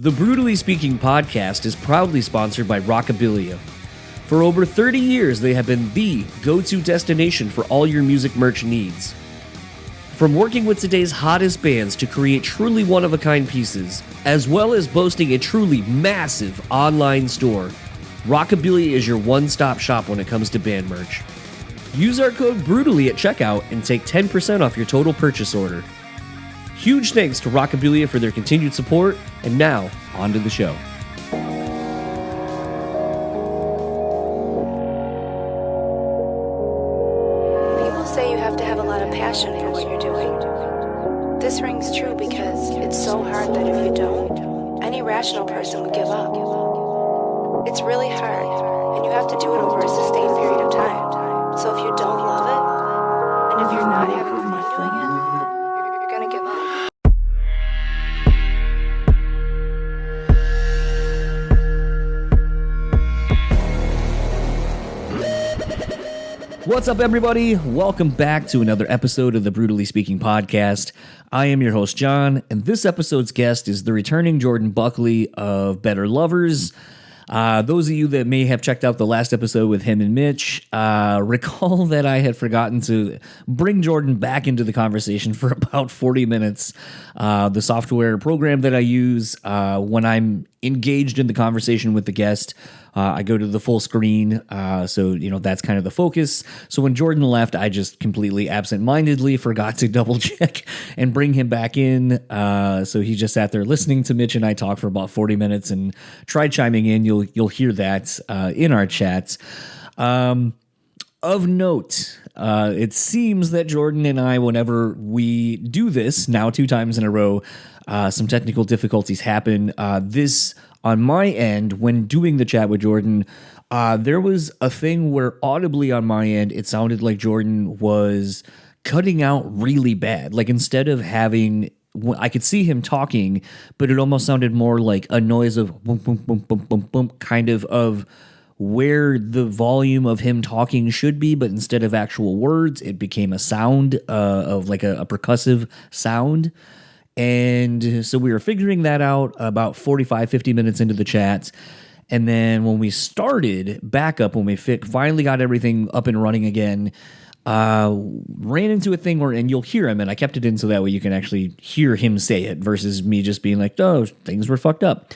The Brewtally Speaking podcast is proudly sponsored by Rockabilia. For over 30 years, they have been the go-to destination for all your music merch needs. From working with today's hottest bands to create truly one-of-a-kind pieces, as well as boasting a truly massive online store, Rockabilia is your one-stop shop when it comes to band merch. Use our code BREWtally at checkout and take 10% off your total purchase order. Huge thanks to Rockabilia for their continued support, and now, on to the show. People say you have to have a lot of passion for what you're doing. This rings true because it's so hard that if you don't, any rational person would give up. It's really hard, and you have to do it over a sustained period of time. So if you don't love it, and if you're not having fun doing it, you're gonna give up. What's up, everybody? Welcome back to another episode of the Brewtally Speaking podcast. I am your host, John, and this episode's guest is the returning Jordan Buckley of Better Lovers. Those of you that may have checked out the last episode with him and Mitch, recall that I had forgotten to bring Jordan back into the conversation for about 40 minutes. The software program that I use when I'm engaged in the conversation with the guest, I go to the full screen, so that's kind of the focus. So when Jordan left, I just completely absent-mindedly forgot to double-check and bring him back in. So he just sat there listening to Mitch and I talk for about 40 minutes and tried chiming in. You'll hear that in our chats. Of note, it seems that Jordan and I, whenever we do this, now 2 times in a row, some technical difficulties happen. This, on my end, when doing the chat with Jordan, there was a thing where audibly on my end, it sounded like Jordan was cutting out really bad. Like instead of having, I could see him talking, but it almost sounded more like a noise of boom, boom, boom, boom, boom, boom, kind of where the volume of him talking should be, but instead of actual words, it became a sound of like a percussive sound. And so we were figuring that out about 45, 50 minutes into the chat. And then when we started back up, when we finally got everything up and running again, ran into a thing where, and you'll hear him, and I kept it in so that way you can actually hear him say it versus me just being like, oh, things were fucked up.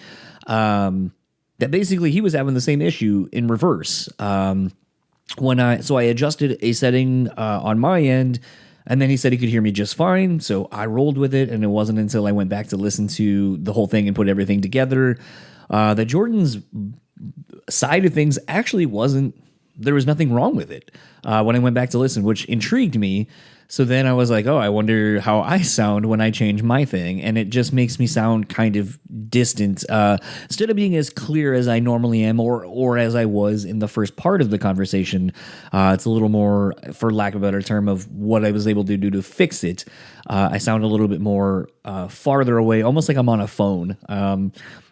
That basically he was having the same issue in reverse. So I adjusted a setting on my end, and then he said he could hear me just fine, so I rolled with it, and it wasn't until I went back to listen to the whole thing and put everything together that Jordan's side of things actually there was nothing wrong with it when I went back to listen, which intrigued me. So then I was like, oh, I wonder how I sound when I change my thing. And it just makes me sound kind of distant. Instead of being as clear as I normally am or as I was in the first part of the conversation, it's a little more, for lack of a better term, of what I was able to do to fix it. I sound a little bit more farther away, almost like I'm on a phone.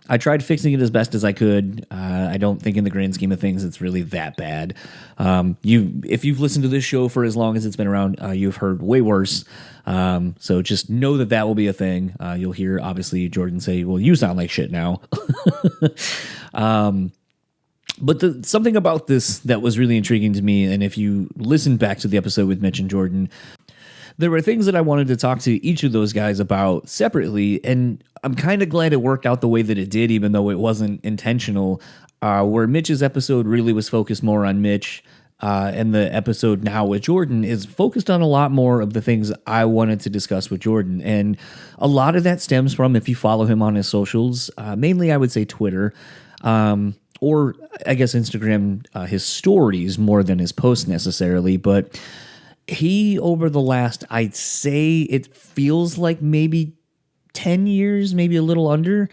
I tried fixing it as best as I could. I don't think in the grand scheme of things it's really that bad. If you've listened to this show for as long as it's been around, you've heard way worse. So just know that will be a thing. You'll hear, obviously, Jordan say, well, you sound like shit now. But something about this that was really intriguing to me, and if you listen back to the episode with Mitch and Jordan, there were things that I wanted to talk to each of those guys about separately, and I'm kind of glad it worked out the way that it did, even though it wasn't intentional, where Mitch's episode really was focused more on Mitch, and the episode now with Jordan is focused on a lot more of the things I wanted to discuss with Jordan, and a lot of that stems from, if you follow him on his socials, mainly I would say Twitter, or I guess Instagram, his stories more than his posts necessarily, but he, over the last, I'd say it feels like maybe 10 years, maybe a little under,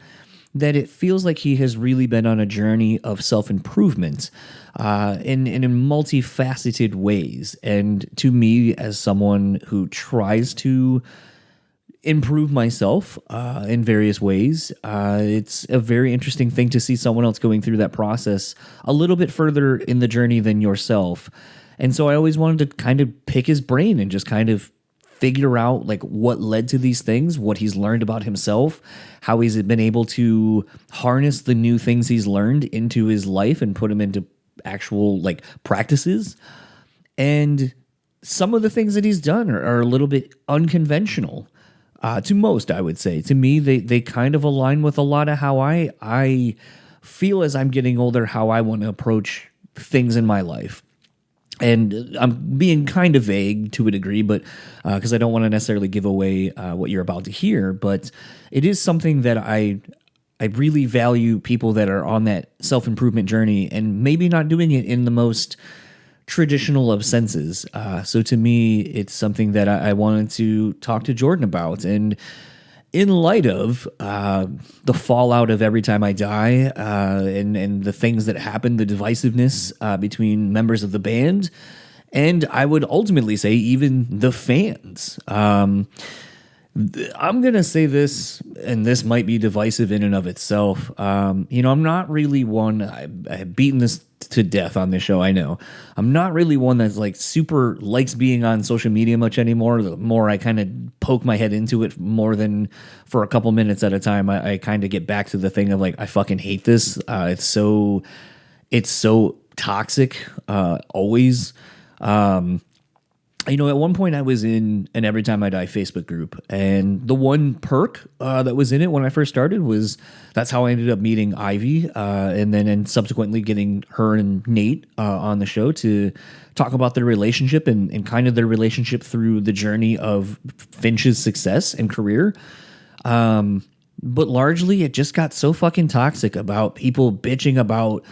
that it feels like he has really been on a journey of self-improvement in multifaceted ways. And to me, as someone who tries to improve myself in various ways, it's a very interesting thing to see someone else going through that process a little bit further in the journey than yourself. And so I always wanted to kind of pick his brain and just kind of figure out like what led to these things, what he's learned about himself, how he's been able to harness the new things he's learned into his life and put them into actual like practices. And some of the things that he's done are a little bit unconventional to most, I would say. To me, they kind of align with a lot of how I feel as I'm getting older, how I want to approach things in my life. And I'm being kind of vague to a degree, but because I don't want to necessarily give away what you're about to hear. But it is something that I really value, people that are on that self-improvement journey and maybe not doing it in the most traditional of senses. So to me, it's something that I wanted to talk to Jordan about. And in light of the fallout of Every Time I Die and the things that happened, the divisiveness between members of the band, and I would ultimately say even the fans. I'm going to say this, and this might be divisive in and of itself. I'm not really one, I've beaten this to death on this show, I know. I'm not really one that's like super likes being on social media much anymore. The more I kind of poke my head into it more than for a couple minutes at a time, I kind of get back to the thing of like, I fucking hate this. It's so toxic, always. At one point I was in an Every Time I Die Facebook group, and the one perk that was in it when I first started was that's how I ended up meeting Ivy, and subsequently getting her and Nate on the show to talk about their relationship and kind of their relationship through the journey of Finch's success and career. But largely it just got so fucking toxic about people bitching about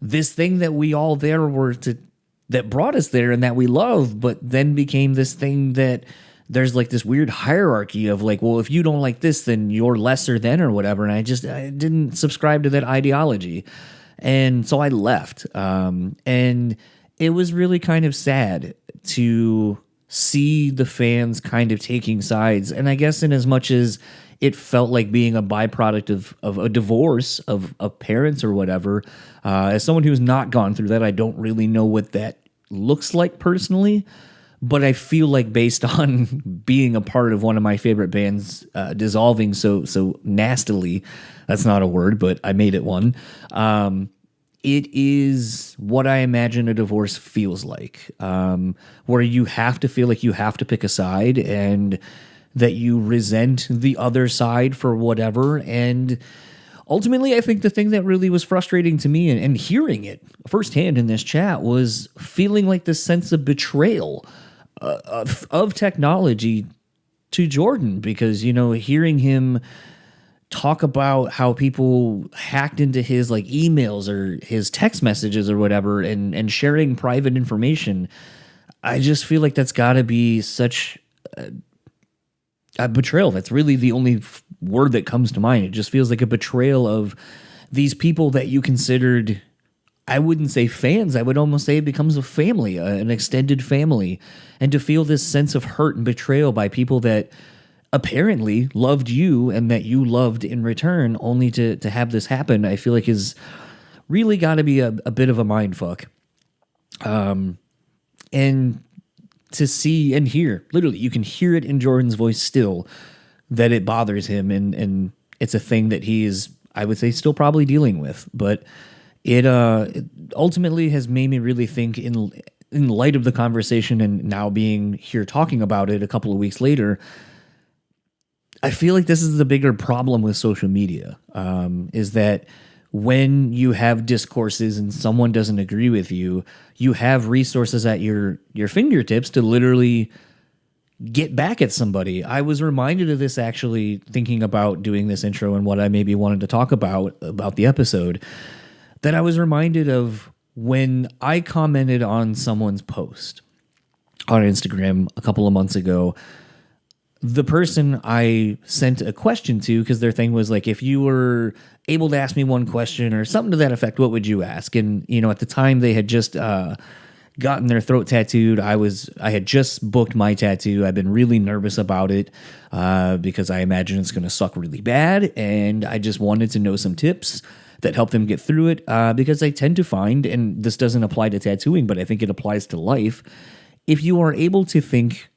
this thing that we all there were that brought us there and that we love, but then became this thing that there's like this weird hierarchy of like, well, if you don't like this, then you're lesser than or whatever. And I didn't subscribe to that ideology. And so I left. And it was really kind of sad to see the fans kind of taking sides. And I guess in as much as it felt like being a byproduct of a divorce of parents or whatever, as someone who's not gone through that, I don't really know what that looks like personally, but I feel like based on being a part of one of my favorite bands dissolving so nastily, that's not a word, but I made it one. It is what I imagine a divorce feels like, where you have to feel like you have to pick a side and that you resent the other side for whatever. And ultimately, I think the thing that really was frustrating to me and hearing it firsthand in this chat was feeling like this sense of betrayal of technology to Jordan, because, hearing him talk about how people hacked into his like emails or his text messages or whatever and sharing private information, I just feel like that's got to be such a betrayal. That's really the only word that comes to mind. It just feels like a betrayal of these people that you considered, I wouldn't say fans, I would almost say it becomes a family, an extended family. And to feel this sense of hurt and betrayal by people that apparently loved you and that you loved in return, only to have this happen, I feel like is really got to be a bit of a mind fuck. And to see and hear, literally, you can hear it in Jordan's voice still, that it bothers him, and it's a thing that he is, I would say, still probably dealing with. But it ultimately has made me really think in light of the conversation and now being here talking about it a couple of weeks later, I feel like this is the bigger problem with social media, is that when you have discourses and someone doesn't agree with you, you have resources at your fingertips to literally get back at somebody. I was reminded of this actually thinking about doing this intro and what I maybe wanted to talk about the episode, that I was reminded of when I commented on someone's post on Instagram a couple of months ago. The person I sent a question to, because their thing was like, if you were able to ask me one question or something to that effect, what would you ask? And, at the time they had just gotten their throat tattooed. I had just booked my tattoo. I've been really nervous about it because I imagine it's going to suck really bad. And I just wanted to know some tips that help them get through it because I tend to find, and this doesn't apply to tattooing, but I think it applies to life, if you are able to think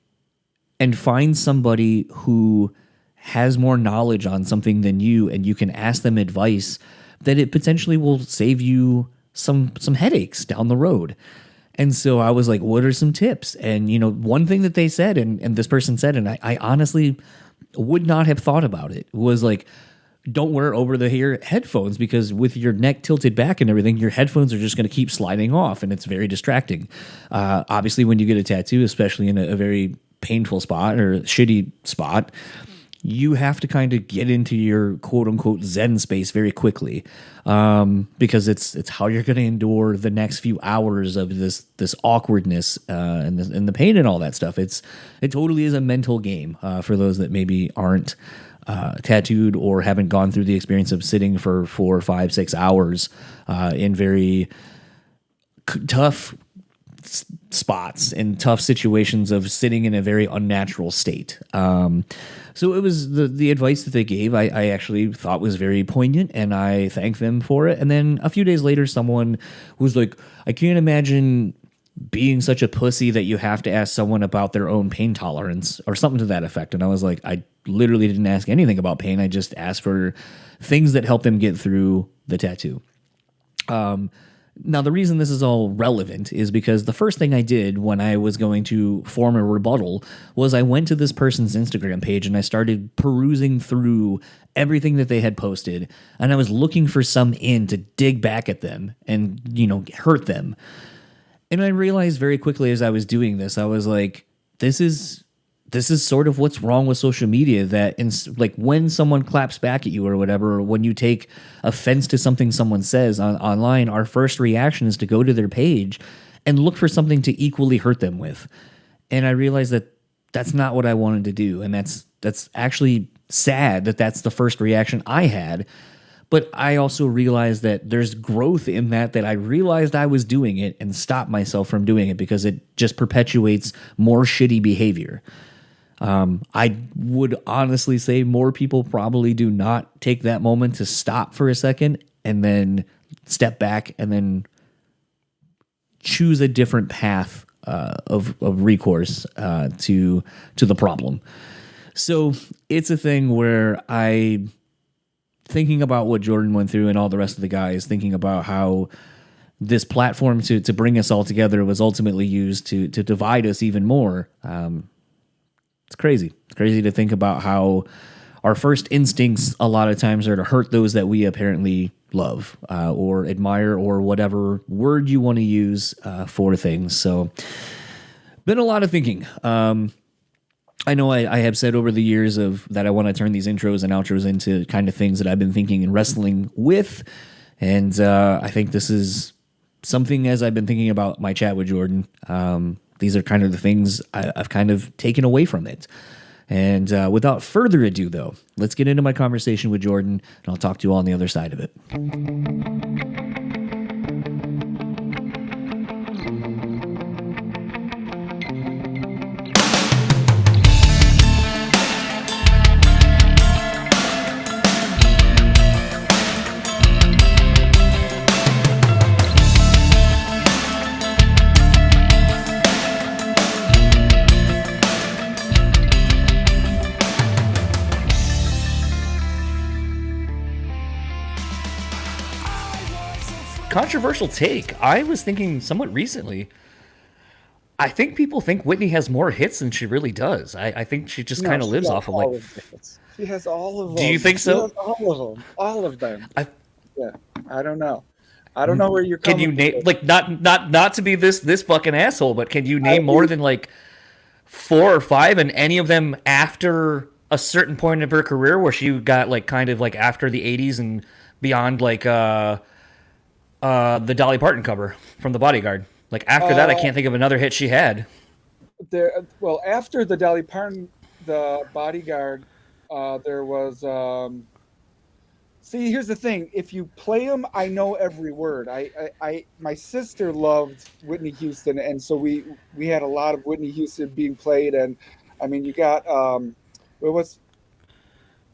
and find somebody who has more knowledge on something than you, and you can ask them advice, that it potentially will save you some headaches down the road. And so I was like, what are some tips? And, one thing that they said, and this person said, and I honestly would not have thought about it, was like, don't wear over the ear headphones, because with your neck tilted back and everything, your headphones are just going to keep sliding off, and it's very distracting. Obviously, when you get a tattoo, especially in a very painful spot or a shitty spot, you have to kind of get into your quote unquote Zen space very quickly, because it's how you're going to endure the next few hours of this awkwardness and the pain and all that stuff. It totally is a mental game for those that maybe aren't tattooed or haven't gone through the experience of sitting for 4, 5, 6 hours in very tough spots and tough situations of sitting in a very unnatural state. So it was the advice that they gave, I actually thought was very poignant, and I thanked them for it. And then a few days later, someone was like, I can't imagine being such a pussy that you have to ask someone about their own pain tolerance, or something to that effect. And I was like, I literally didn't ask anything about pain. I just asked for things that help them get through the tattoo. Now, the reason this is all relevant is because the first thing I did when I was going to form a rebuttal was I went to this person's Instagram page and I started perusing through everything that they had posted, and I was looking for some to dig back at them and, hurt them. And I realized very quickly as I was doing this, I was like, this is sort of what's wrong with social media, that like when someone claps back at you or whatever, or when you take offense to something someone says online, our first reaction is to go to their page and look for something to equally hurt them with. And I realized that that's not what I wanted to do. And that's actually sad that that's the first reaction I had. But I also realized that there's growth in that I realized I was doing it and stopped myself from doing it, because it just perpetuates more shitty behavior. I would honestly say more people probably do not take that moment to stop for a second and then step back and then choose a different path of recourse to the problem. So it's a thing where thinking about what Jordan went through and all the rest of the guys, thinking about how this platform to bring us all together was ultimately used to divide us even more. It's crazy. It's crazy to think about how our first instincts a lot of times are to hurt those that we apparently love or admire, or whatever word you want to use for things. So been a lot of thinking. I know I have said over the years that I want to turn these intros and outros into kind of things that I've been thinking and wrestling with. And I think this is something, as I've been thinking about my chat with Jordan, these are kind of the things I've kind of taken away from it. And without further ado, though, let's get into my conversation with Jordan, and I'll talk to you all on the other side of it. Controversial take. I was thinking somewhat recently, I think people think Whitney has more hits than she really does. I think she just kind of lives off of like... She has all of them. Do you think so? She has all of them. All of them. Yeah. I don't know. I don't know where you're coming from. Can you name, like, not to be this fucking asshole, but can you name more than like 4 or 5, and any of them after a certain point of her career where she got like kind of like after the 80s and beyond, like the Dolly Parton cover from The Bodyguard. Like after that, I can't think of another hit she had. Well, after the Dolly Parton, The Bodyguard, there was. See, here's the thing: if you play them, I know every word. My sister loved Whitney Houston, and so we had a lot of Whitney Houston being played. And I mean, you got what was.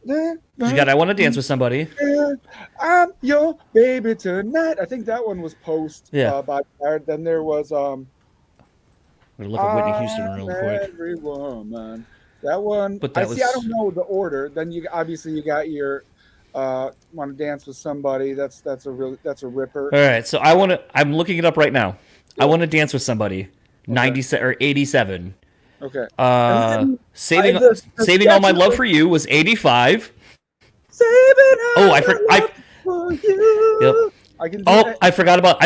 You got I Want to Dance with Somebody. I'm your baby tonight. I think that one was post Bodyguard. Then there was I'm gonna look up Whitney Houston I'm real quick. every woman. That one. But I that see. I was don't know the order. Then you obviously you got your want to dance with somebody. That's a ripper. all right. So I'm looking it up right now. I Yeah. want to dance with somebody. Okay. 97 or 87. Okay. And then I the Saving all my statue love of for you was 85. saving Oh, all my love for yep. you. I can do Oh, that. I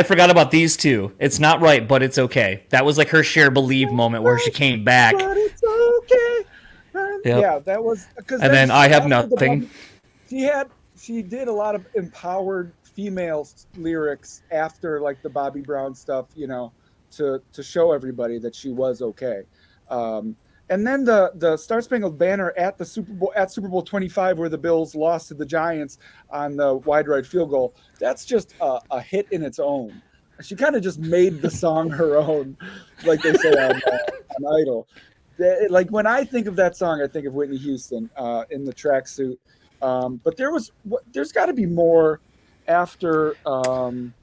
forgot about these two. It's not right, but it's okay. That was like her Cher Believe moment where she came back. But it's okay. Yep. Yeah, that was because. And then I Have Nothing. She did a lot of empowered female lyrics after like the Bobby Brown stuff, to show everybody that she was okay. And then the Star Spangled Banner at the Super Bowl 25, where the Bills lost to the Giants on the wide right field goal. That's just a hit in its own. She kind of just made the song her own, like they say on Idol. Like when I think of that song, I think of Whitney Houston in the tracksuit. But there's got to be more after. Hold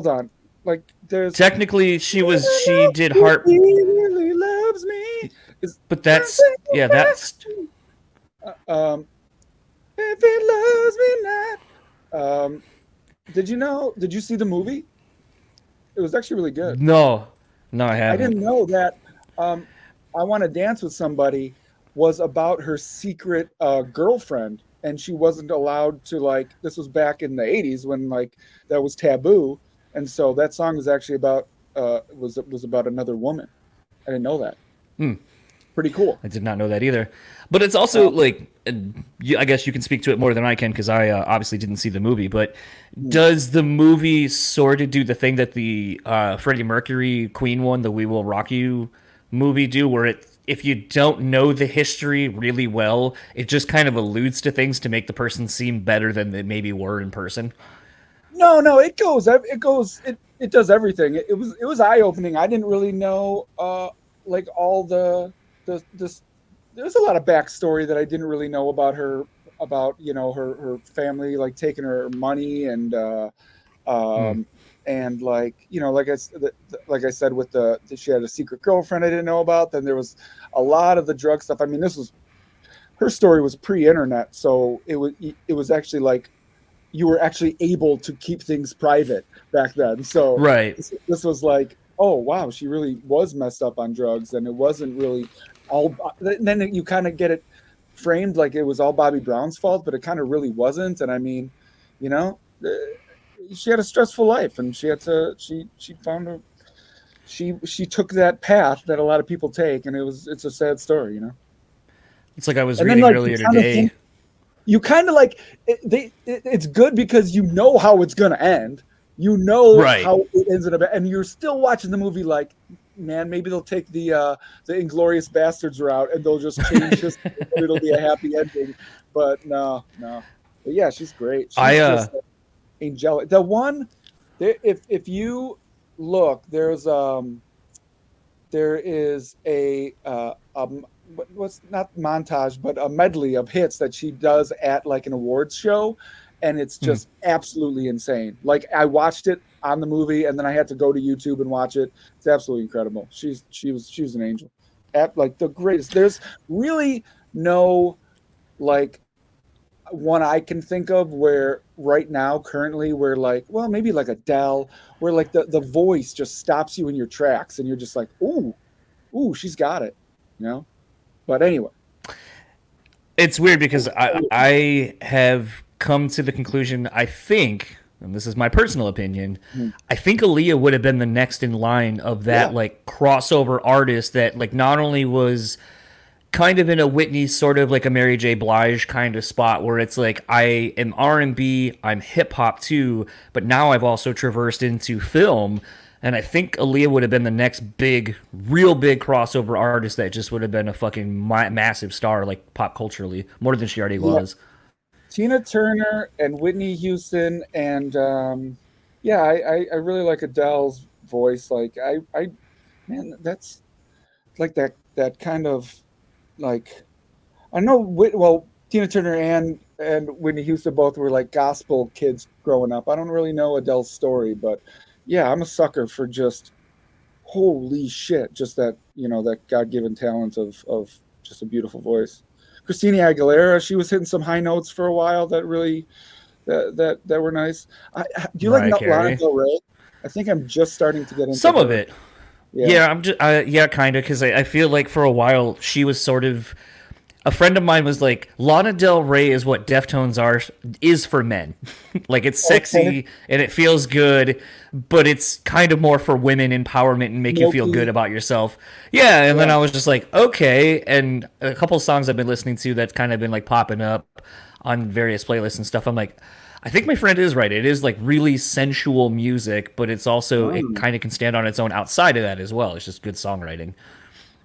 on. Like there's Technically, she did Heart. He really loves me. But that's if he loves me not. Did you see the movie? It was actually really good. No, I haven't. I didn't know that. I Want to Dance with Somebody was about her secret girlfriend, and she wasn't allowed to this was back in the 80s when that was taboo, and so that song was actually about was about another woman. I didn't know that. Pretty cool. I did not know that either. But it's also I guess you can speak to it more than I can because I obviously didn't see the movie. But does the movie sort of do the thing that the Freddie Mercury Queen one, the We Will Rock You movie, do, where if you don't know the history really well, it just kind of alludes to things to make the person seem better than they maybe were in person? No, it does everything. It was eye opening. I didn't really know all the there's a lot of backstory that I didn't really know about her, her family taking her money and like I said with she had a secret girlfriend I didn't know about. Then there was a lot of the drug stuff. I mean, her story was pre-internet, so it was actually you were actually able to keep things private back then. So right. This was oh wow, she really was messed up on drugs, and it wasn't really all. Then you kind of get it framed like it was all Bobby Brown's fault, but it kind of really wasn't. And I mean, she had a stressful life, and she took that path that a lot of people take, and it's a sad story. It's like I was reading earlier today. You kind of it's good because you know how it's gonna end. You know how it ends up, and you're still watching the movie man, maybe they'll take the Inglorious Bastards route and they'll just change this and it'll be a happy ending. But no. But yeah, she's great. She's just angelic. The one, if you look, there is a what's not montage, but a medley of hits that she does at an awards show. And it's just absolutely insane. I watched it on the movie, and then I had to go to YouTube and watch it. It's absolutely incredible. She was an angel, the greatest. There's really no one I can think of where right now currently where maybe Adele, where the voice just stops you in your tracks, and you're just ooh, she's got it, But anyway, it's weird because I have come to the conclusion, I think, and this is my personal opinion, I think Aaliyah would have been the next in line of that crossover artist that not only was kind of in a Whitney sort of a Mary J. Blige kind of spot where it's I am R&B, I'm hip hop too, but now I've also traversed into film. And I think Aaliyah would have been the next real big crossover artist that just would have been a fucking massive star, pop culturally, more than she already was. Tina Turner and Whitney Houston, and I really like Adele's voice. Man, that's that kind of I know. Tina Turner and Whitney Houston both were gospel kids growing up. I don't really know Adele's story, but yeah, I'm a sucker for just holy shit, just that, that God-given talent of just a beautiful voice. Christina Aguilera, she was hitting some high notes for a while that really that were nice. Do you like Mariah Lana Carey. Del Rey? I think I'm just starting to get into Some of her. it. Yeah. Yeah, I'm just yeah, kind of, because I feel like for a while she was sort of. A friend of mine was like, Lana Del Rey is what Deftones is for men. Like, it's Okay. sexy and it feels good, but it's kind of more for women empowerment and make you feel good Milky. about yourself. Yeah, and then Yeah. I was just like, okay. And a couple of songs I've been listening to that's kind of been like popping up on various playlists and stuff. I'm like, I think my friend is right. It is like really sensual music, but it's also, it Mm. kind of can stand on its own outside of that as well. It's just good songwriting.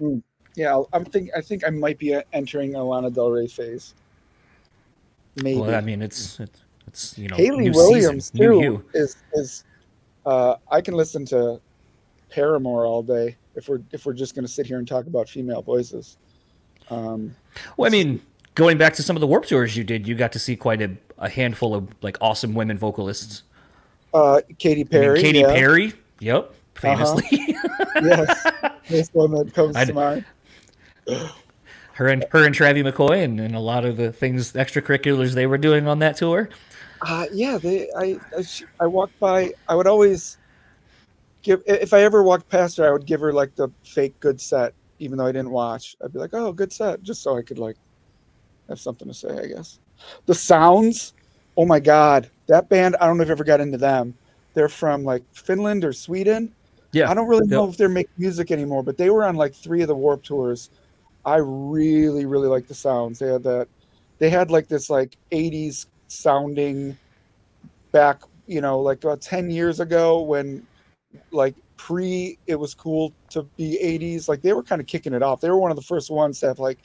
Mm. Yeah, I think I might be entering a Lana Del Rey phase. Well, I Maybe. mean, it's Haley new season, Williams new too you. is I can listen to Paramore all day if we're just going to sit here and talk about female voices. Um, Well, I mean, going back to some of the Warp Tours you did, you got to see quite a handful of like awesome women vocalists. Katy I mean, Perry, Katy yeah, Perry, yep, uh-huh, famously. yes, this one that comes to I'd, mind. her and Travie McCoy and a lot of the things extracurriculars they were doing on that tour. Yeah, I walked by. I would always give if I ever walked past her, I would give her like the fake good set, even though I didn't watch. I'd be like, "Oh, good set," just so I could like have something to say, I guess. The Sounds, oh my god, that band! I don't know if I ever got into them. They're from like Finland or Sweden. Yeah, I don't really know yep. if they're making music anymore, but they were on like three of the Warp tours. I really, really like the Sounds. They had that. They had like this like '80s sounding back, like about 10 years ago when like it was cool to be '80s. Like they were kind of kicking it off. They were one of the first ones to have like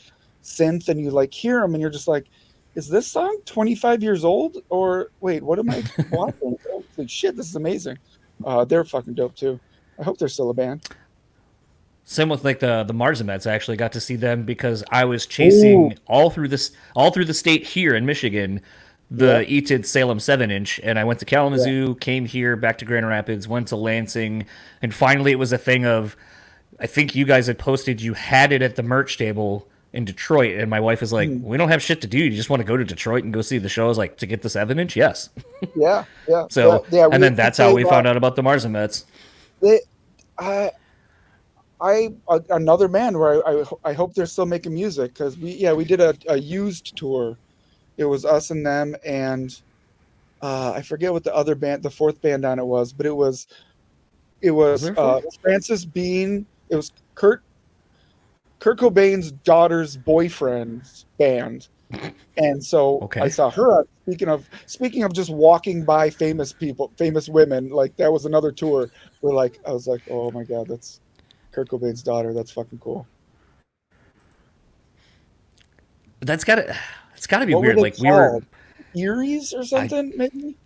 synth, and you like hear them, and you're just like, is this song 25 years old or wait, what am I watching? Like shit, this is amazing. They're fucking dope too. I hope they're still a band. Same with like the Marzamets. I actually got to see them because I was Oh, chasing all through the state here in Michigan yeah, the Etid Salem 7-inch, and I went to yeah. Kalamazoo, came here back to Grand Rapids, went to Lansing, and finally it was a thing of I think you guys had posted you had it at the merch table in Detroit, and my wife was like, Mhm. "We don't have shit to do. You just want to go to Detroit and go see the show." I was like, "To get the 7-inch, yes." Yeah, yeah, yeah, So, yeah. and then We that's how played. we found out about the Marzamets. They, I, another band where I hope they're still making music because we did a used tour. It was us and them and I forget what the fourth band on it was, but it Was was there four? Francis Bean. It was Kurt Cobain's daughter's boyfriend's band, and so I Okay. saw her. Speaking of just walking by famous people, famous women, like that was another tour where like I was like, oh my god, that's Kurt Cobain's daughter. That's fucking cool. That's got to it's got to be What were weird. they Like we were called? Eries or I something, maybe?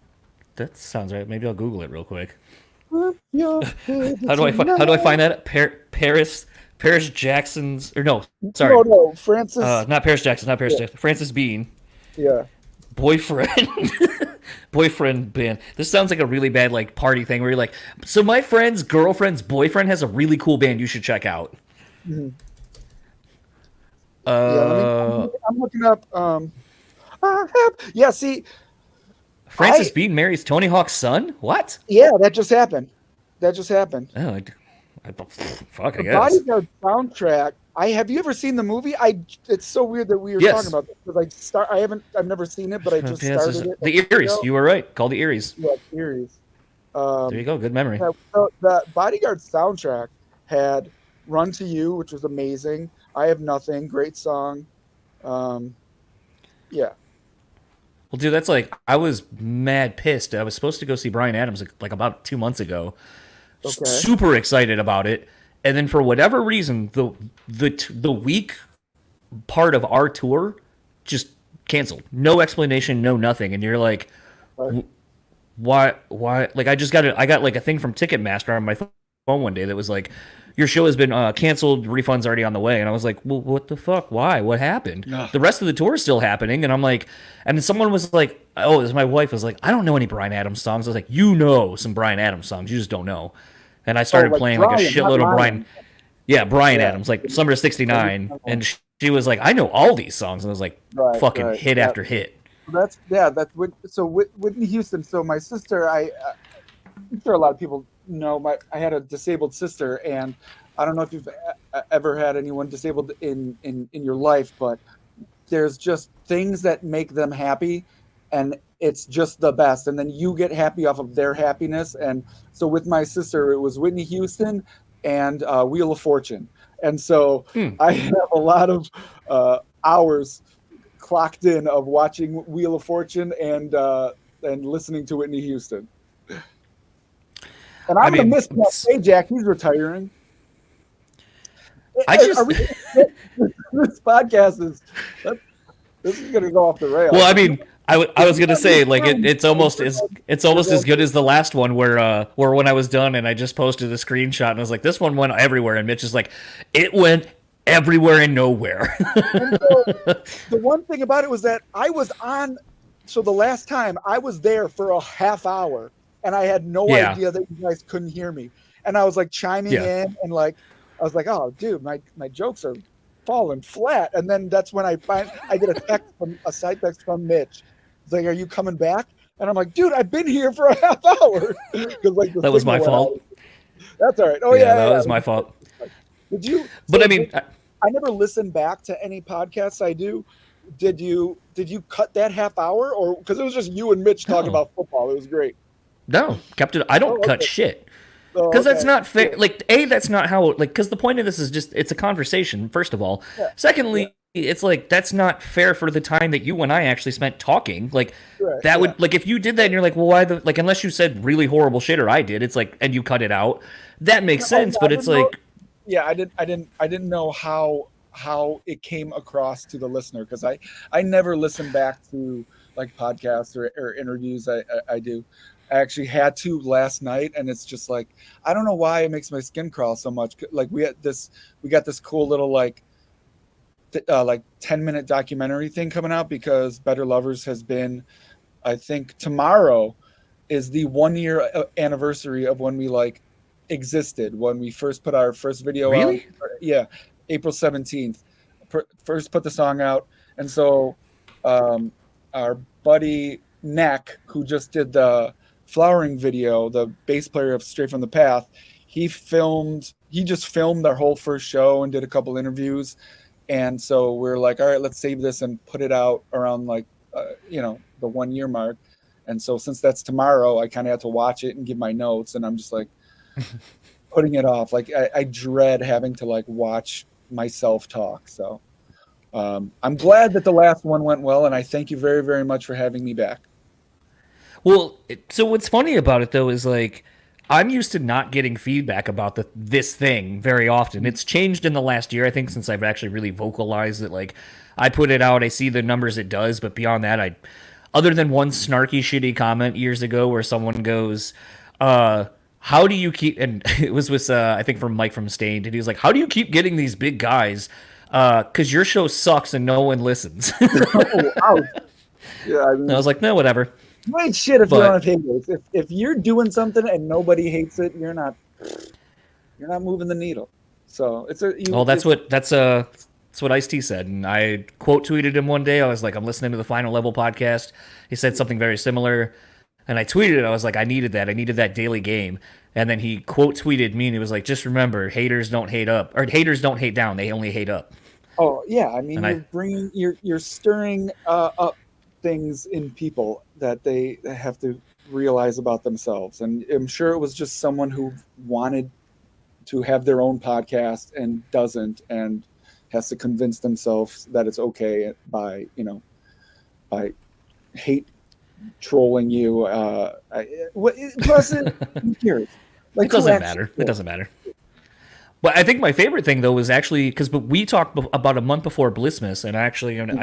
that sounds right. Maybe I'll Google it real quick. Your baby How do I tonight. find that? Paris Jackson's or no, sorry, No, Francis. not Paris Jackson, not Paris Yeah, Jackson. Francis Bean, yeah. boyfriend, boyfriend band. This sounds like a really bad like party thing where you're like, so my friend's girlfriend's boyfriend has a really cool band you should check out. Mhm. Yeah, let me. Uh, I'm looking up. Yeah. See, Francis I Bean marries Tony Hawk's son. What? yeah, that just happened. That just happened. Oh, fuck, I The guess. Bodyguard soundtrack. I have you ever seen the movie? It's so weird that we were talking Yes. about this because I've never seen it, but I just started it a The week Eries. ago. You were right. Called the Eries. Yeah, series. There you Um, go. Good memory. yeah, so the Bodyguard soundtrack had "Run to You," which was amazing. "I Have Nothing," great song. Um, yeah. Well, dude, that's like I was mad pissed. I was supposed to go see Brian Adams like about 2 months ago. Okay. Super excited about it, and then for whatever reason, the week part of our tour just canceled. No explanation, no nothing, and you're like, Right. why? Like I got like a thing from Ticketmaster on my phone one day that was like, your show has been canceled, refunds already on the way, and I was like, well, what the fuck? Why? What happened? Ugh. The rest of the tour is still happening, and I'm like, and then someone was like, oh, this my wife was like, I don't know any Brian Adams songs. I was like, you know some Brian Adams songs, you just don't know. and I started like playing Brian, like a shitload not of Brian. Ryan. Yeah, Brian Yeah. Adams, like Summer of '69, and she was like, "I know all these songs," and I was like, "Fucking hit after hit." That's Whitney Houston. So my sister, I'm sure a lot of people know, I had a disabled sister, and I don't know if you've ever had anyone disabled in your life, but there's just things that make them happy, and it's just the best. And then you get happy off of their happiness. And so with my sister, it was Whitney Houston and Wheel of Fortune. And so I have a lot of hours clocked in of watching Wheel of Fortune and listening to Whitney Houston. And I'm going to miss Chae, Jack. He's retiring. This podcast this is going to go off the rails. Well, I mean, I was going to say, like, it's almost as good as the last one where when I was done and I just posted a screenshot and I was like, this one went everywhere, and Mitch is like, it went everywhere and nowhere. And so, the one thing about it was that I was on. So the last time I was there for a half hour, and I had no idea that you guys couldn't hear me, and I was like chiming in, and like I was like, oh, dude, my jokes are falling flat. And then that's when I get a side text from Mitch. It's like, are you coming back? And I'm like, dude, I've been here for a half hour. Like, that was my fault. That's all right. Oh yeah, that was my fault. Did you? But I mean, I never listen back to any podcasts I do. Did you cut that half hour, or because it was just you and Mitch talking about football? It was great. No, kept it. I don't cut shit. Because that's not fair. Like, that's not how. Like, because the point of this is just it's a conversation. First of all, secondly, it's like that's not fair for the time that you and I actually spent talking. Like, that would like if you did that and you're like, well, why the like unless you said really horrible shit or I did, it's like and you cut it out. That makes sense, but it's like, I didn't know how it came across to the listener because I never listen back to like podcasts or interviews I do. I actually had to last night, and it's just like I don't know why it makes my skin crawl so much. Like we got this cool little like 10-minute documentary thing coming out because Better Lovers has been, I think tomorrow is the 1-year anniversary of when we like existed, when we first put our first video out. Yeah, April 17th. First put the song out, and so our buddy Neck, who just did the Flowering video, the bass player of Straight from the Path, he just filmed our whole first show and did a couple interviews. And so we're like, all right, let's save this and put it out around like, the 1 year mark. And so since that's tomorrow, I kind of have to watch it and give my notes. And I'm just like putting it off. Like I dread having to like watch myself talk. So I'm glad that the last one went well. And I thank you very, very much for having me back. Well, so what's funny about it though is like I'm used to not getting feedback about this thing very often. It's changed in the last year, I think, since I've actually really vocalized it. Like I put it out, I see the numbers it does, but beyond that, other than one snarky, shitty comment years ago where someone goes, "How do you keep?" And it was with I think from Mike from Stained, and he was like, "How do you keep getting these big guys? Because your show sucks and no one listens." Yeah, I mean, and I was like, "No, whatever." You ain't shit if you don't have haters. If you're doing something and nobody hates it, you're not moving the needle. So it's that's what Ice-T said, and I quote tweeted him one day. I was like, I'm listening to the Final Level podcast. He said something very similar, and I tweeted it. I was like, I needed that daily game. And then he quote tweeted me, and he was like, just remember, haters don't hate up, or haters don't hate down. They only hate up. Oh yeah, I mean, you're stirring up things in people that they have to realize about themselves. And I'm sure it was just someone who wanted to have their own podcast and doesn't, and has to convince themselves that it's okay by hate trolling you. Plus, who cares? Like, it doesn't matter. It doesn't matter. But I think my favorite thing, though, was actually because we talked about a month before Blissmas, and I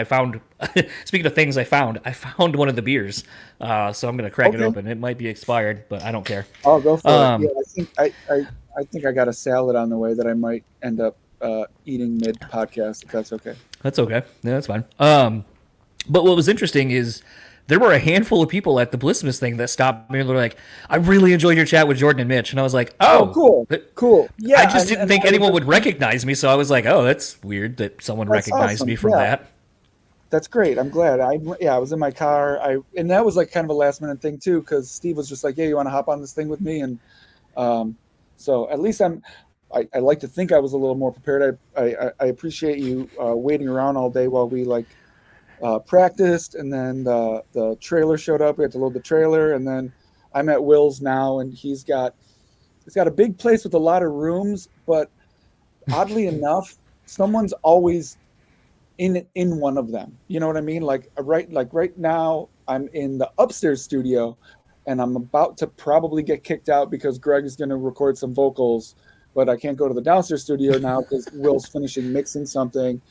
found, speaking of things I found one of the beers. So I'm going to crack it open. It might be expired, but I don't care. I'll go for it. Yeah, I think I got a salad on the way that I might end up eating mid-podcast, if that's okay. That's okay. Yeah, that's fine. But what was interesting is there were a handful of people at the Blissmas thing that stopped me and were like, I really enjoyed your chat with Jordan and Mitch. And I was like, Oh, cool, cool. Yeah, I just didn't think anyone would recognize me. So I was like, oh, that's weird that someone That's recognized awesome. me from Yeah. that. That's great. I'm glad. I was in my car. And that was like kind of a last minute thing too, because Steve was just like, "Yeah, you want to hop on this thing with me?" And so at least I like to think I was a little more prepared. I appreciate you waiting around all day while we like practiced, and then the trailer showed up. We had to load the trailer, and then I'm at Will's now, and he's got a big place with a lot of rooms, but oddly enough, someone's always in one of them. You know what I mean? Like right now I'm in the upstairs studio, and I'm about to probably get kicked out because Greg is going to record some vocals, but I can't go to the downstairs studio now because Will's finishing mixing something,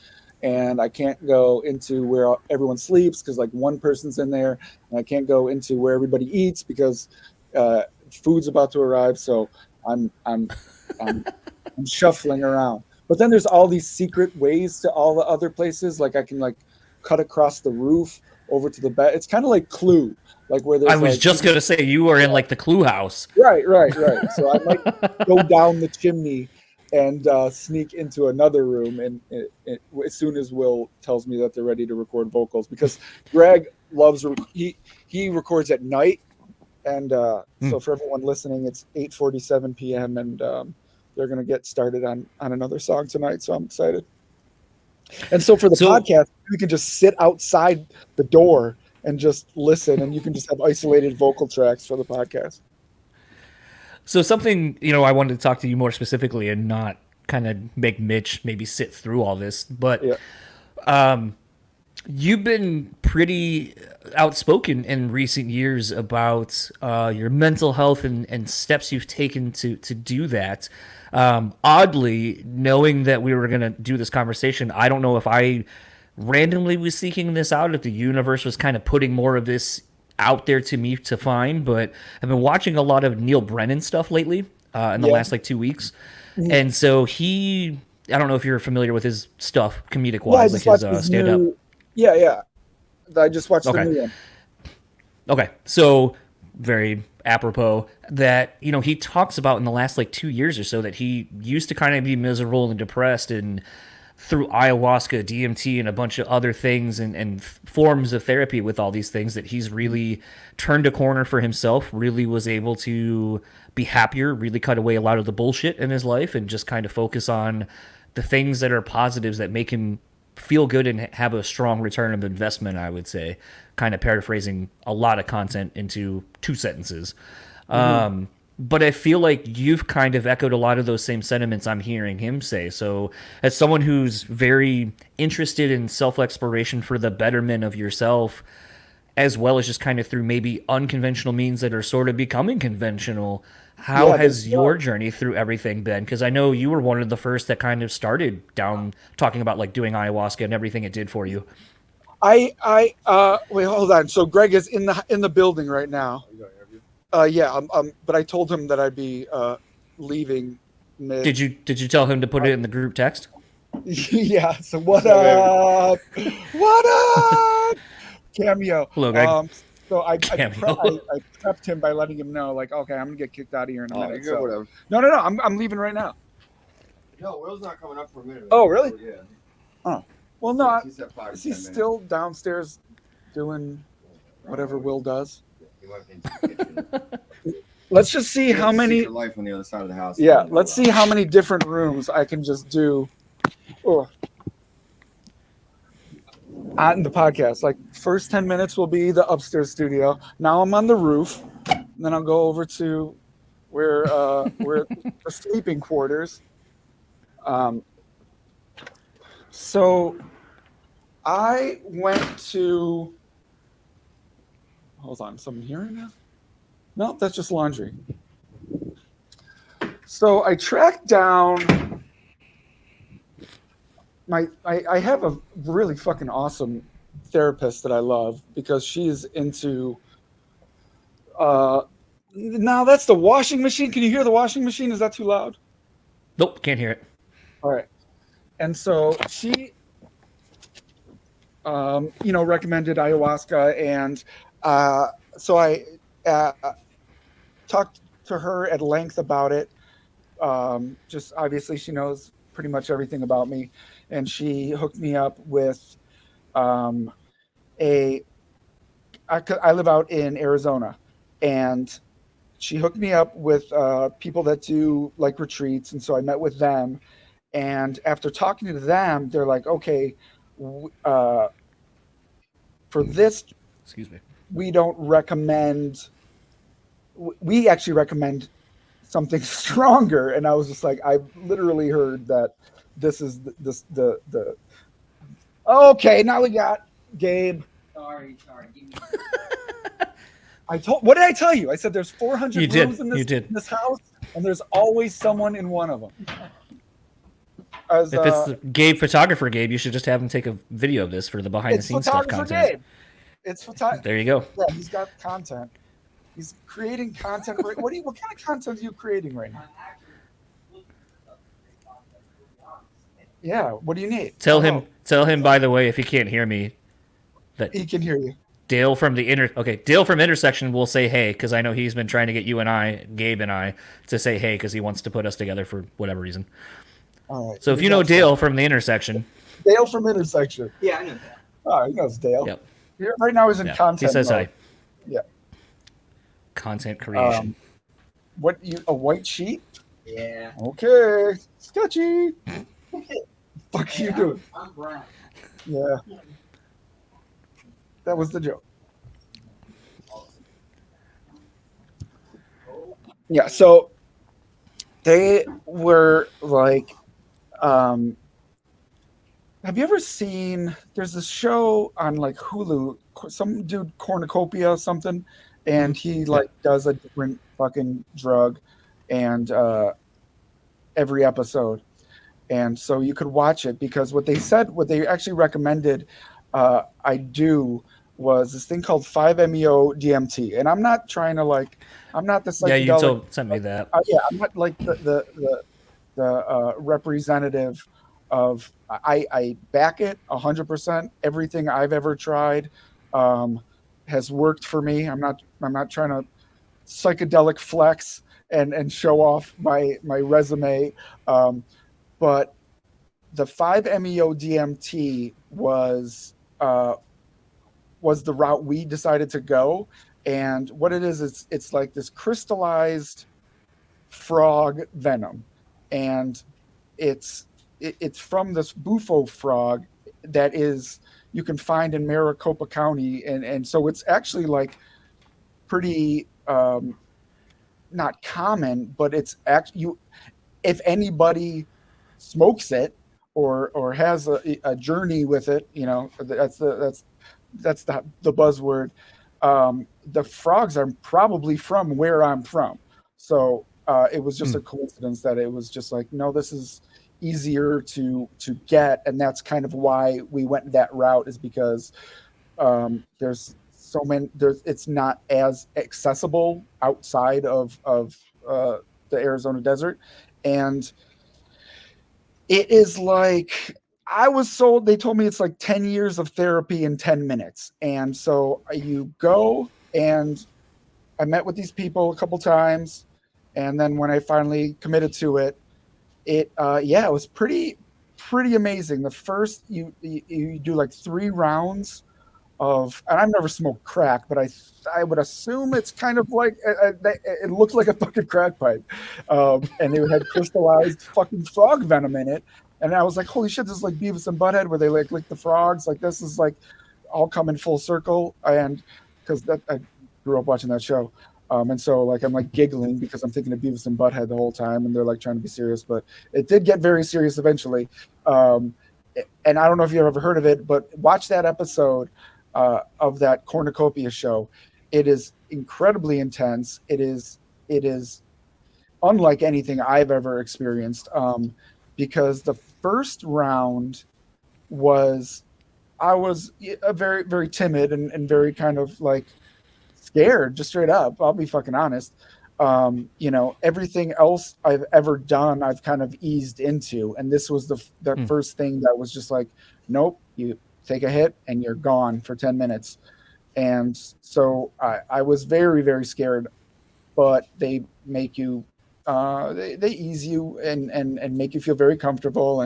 and I can't go into where everyone sleeps because like one person's in there, and I can't go into where everybody eats because food's about to arrive. So I'm shuffling around. But then there's all these secret ways to all the other places. Like I can like cut across the roof over to the bed. It's kind of like Clue, like where there's. I was just gonna say you were in like the Clue house. Right. So I might go down the chimney and sneak into another room, and as soon as Will tells me that they're ready to record vocals, because Greg loves he records at night, and so for everyone listening, it's 8:47 p.m. and they're going to get started on another song tonight, so I'm excited. And so for the podcast, you can just sit outside the door and just listen, and you can just have isolated vocal tracks for the podcast. So something, I wanted to talk to you more specifically and not kind of make Mitch maybe sit through all this, but you've been pretty outspoken in recent years about your mental health and steps you've taken to do that. Oddly, knowing that we were going to do this conversation, I don't know if I randomly was seeking this out, if the universe was kind of putting more of this out there to me to find, but I've been watching a lot of Neil Brennan stuff lately in the last like 2 weeks. Mm-hmm. And so I don't know if you're familiar with his stuff, comedic wise, like his stand-up. Yeah. I just watched the new one. Okay. So very apropos that, he talks about in the last like 2 years or so that he used to kind of be miserable and depressed, and through ayahuasca, DMT, and a bunch of other things and forms of therapy with all these things, that he's really turned a corner for himself, really was able to be happier, really cut away a lot of the bullshit in his life and just kind of focus on the things that are positives that make him feel good and have a strong return of investment, I would say, kind of paraphrasing a lot of content into 2 sentences. Mm-hmm. But I feel like you've kind of echoed a lot of those same sentiments I'm hearing him say. So as someone who's very interested in self-exploration for the betterment of yourself, as well as just kind of through maybe unconventional means that are sort of becoming conventional, how has your journey through everything been? Because I know you were one of the first that kind of started down talking about like doing ayahuasca and everything it did for you. Wait, hold on. So Greg is in the building right now. But I told him that I'd be leaving mid. Did you tell him to put it in the group text? Yeah. So what up? What up? Cameo. Hello, Greg. So I prepped him by letting him know, like, okay, I'm gonna get kicked out of here in a minute. So. Whatever. No, I'm leaving right now. No, Will's not coming up for a minute. Oh, really? Yeah. Oh, well, no. Is he still downstairs doing whatever Will does? Let's just see how many. Life on the other side of the house. Yeah, let's see how many different rooms I can just do. On the podcast, like first 10 minutes will be the upstairs studio. Now I'm on the roof, and then I'll go over to where the sleeping quarters. So I went to. Hold on, someone here right now? No, that's just laundry. So I tracked down. I have a really fucking awesome therapist that I love because she's into. Now that's the washing machine. Can you hear the washing machine? Is that too loud? Nope, can't hear it. All right. And so she recommended ayahuasca, and so I talked to her at length about it. Just obviously, she knows pretty much everything about me, and she hooked me up with I live out in Arizona, and she hooked me up with people that do like retreats, and so I met with them. And after talking to them, they're like, okay, for this, Excuse me. we don't recommend. We actually recommend something stronger. And I was just like, I've literally heard that this is the. Okay, now we got Gabe. Sorry. What did I tell you? I said there's 400 You did. rooms in You did. this house, and there's always someone in one of them. If If it's the Gabe photographer Gabe, you should just have him take a video of this for the behind the scenes stuff content. Gabe. It's photographer. There you go. Yeah, he's got content. He's creating content. What kind of content are you creating right now? Yeah. What do you need? Tell him. By the way, if he can't hear me, that He can hear you. Dale from Intersection will say hey, because I know he's been trying to get you and I, Gabe and I, to say hey because he wants to put us together for whatever reason. All right. So if you know Dale from the Intersection, Dale from Intersection. Yeah, I know that. Oh, he knows Dale. Yep. Right now he's in Yeah, content. he says mode. hi. Yeah. Content creation. A white sheet? Yeah. Okay. Sketchy. Fuck you doing? I'm brown. Yeah. That was the joke. Yeah, so they were like, have you ever seen, there's this show on like Hulu, some dude cornucopia or something, and he like does a different fucking drug and every episode. And so you could watch it because what they actually recommended I do was this thing called 5-MeO DMT. And I'm not trying to I'm not the psychedelic. Yeah, you sent me that. Yeah, I'm not like the representative of, I back it 100%. Everything I've ever tried has worked for me. I'm not trying to psychedelic flex and show off my resume. But the 5-MeO DMT was the route we decided to go. And what it is, it's like this crystallized frog venom. And it's from this bufo frog that you can find in Maricopa County. And so it's actually like pretty, not common, but it's actually, if anybody smokes it or has a journey with it, that's the buzzword. The frogs are probably from where I'm from. So it was just a coincidence that it was just like, no, this is easier to get. And that's kind of why we went that route, is because there's so many, it's not as accessible outside of the Arizona desert. And it is like, they told me it's like 10 years of therapy in 10 minutes. And so you go, and I met with these people a couple times. And then when I finally committed to it, it was pretty amazing. The first, you do like 3 rounds of, and I've never smoked crack, but I would assume it's kind of like, it looked like a fucking crack pipe. And it had crystallized fucking frog venom in it. And I was like, holy shit, this is like Beavis and Butthead where they like lick the frogs. Like, this is like all coming full circle. And because I grew up watching that show. And so like, I'm like giggling because I'm thinking of Beavis and Butthead the whole time. And they're like trying to be serious, but it did get very serious eventually. And I don't know if you've ever heard of it, but watch that episode of that cornucopia show. It is incredibly intense. It is unlike anything I've ever experienced. Because the first round I was very, very timid and very kind of like scared, just straight up. I'll be fucking honest. Everything else I've ever done, I've kind of eased into. And this was the first thing that was just like, nope, you take a hit and you're gone for 10 minutes. And so I was very, very scared, but they make you, they ease you and make you feel very comfortable,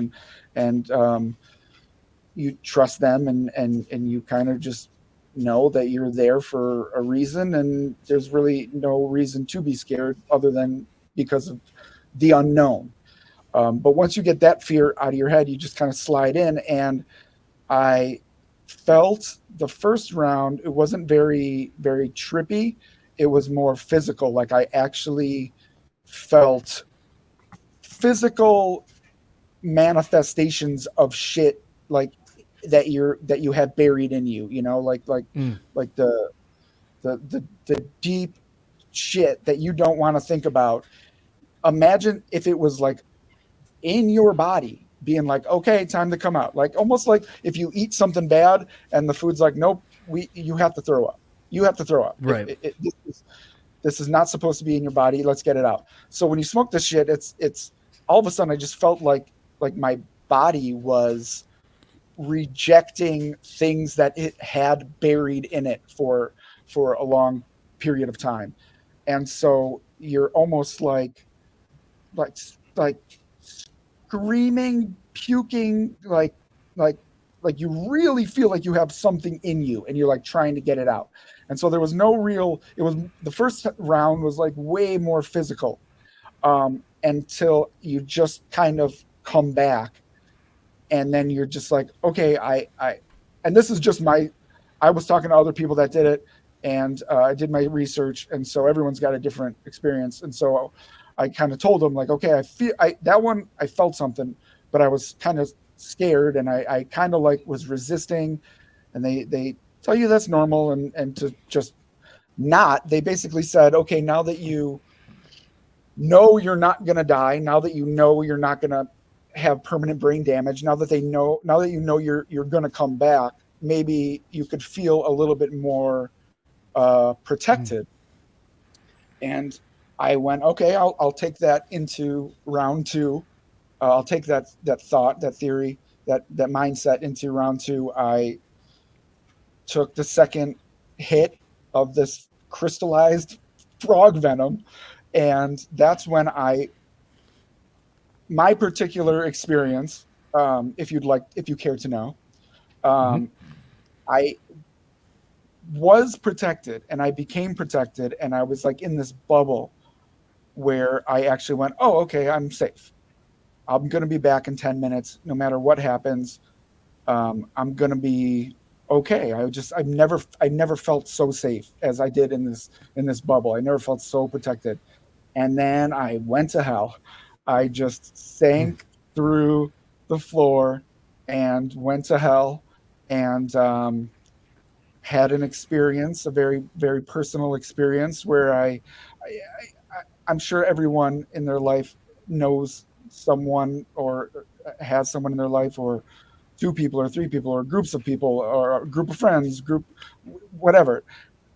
and you trust them, and you kind of just know that you're there for a reason, and there's really no reason to be scared other than because of the unknown. But once you get that fear out of your head, you just kind of slide in. And I felt the first round, it wasn't very, very trippy. It was more physical. Like I actually felt physical manifestations of shit, like that you have buried in you, like the deep shit that you don't want to think about. Imagine if it was like in your body being like, okay, time to come out. Like almost like if you eat something bad and the food's like, nope, you have to throw up. You have to throw up. Right. This is not supposed to be in your body. Let's get it out. So when you smoke this shit, it's all of a sudden I just felt like my body was rejecting things that it had buried in it for a long period of time. And so you're almost like screaming, puking, like you really feel like you have something in you and you're like trying to get it out. And so there was no real, the first round was like way more physical, until you just kind of come back. And then you're just like, okay, and this is just I was talking to other people that did it, and I did my research. And so everyone's got a different experience. And so I kind of told them like, okay, that one, I felt something, but I was kind of scared, and I kind of like was resisting, and they tell you that's normal, and to just not, they basically said, okay, now that you know you're not going to die, now that you know you're not going to have permanent brain damage, now that you know you're going to come back, maybe you could feel a little bit more protected. And I went, okay, I'll take that into round two. I'll take that thought, that theory, that mindset into round two. I took the second hit of this crystallized frog venom, and that's when my particular experience, if you care to know, I was protected, and I became protected, and I was like in this bubble where I actually went, oh, okay, I'm safe. I'm going to be back in 10 minutes. No matter what happens, I'm going to be okay. I never felt so safe as I did in this bubble. I never felt so protected. And then I went to hell. I just sank through the floor and went to hell, and had an experience, a very, very personal experience where I'm sure everyone in their life knows someone or has someone in their life, or two people or three people or groups of people or a group of friends, whatever,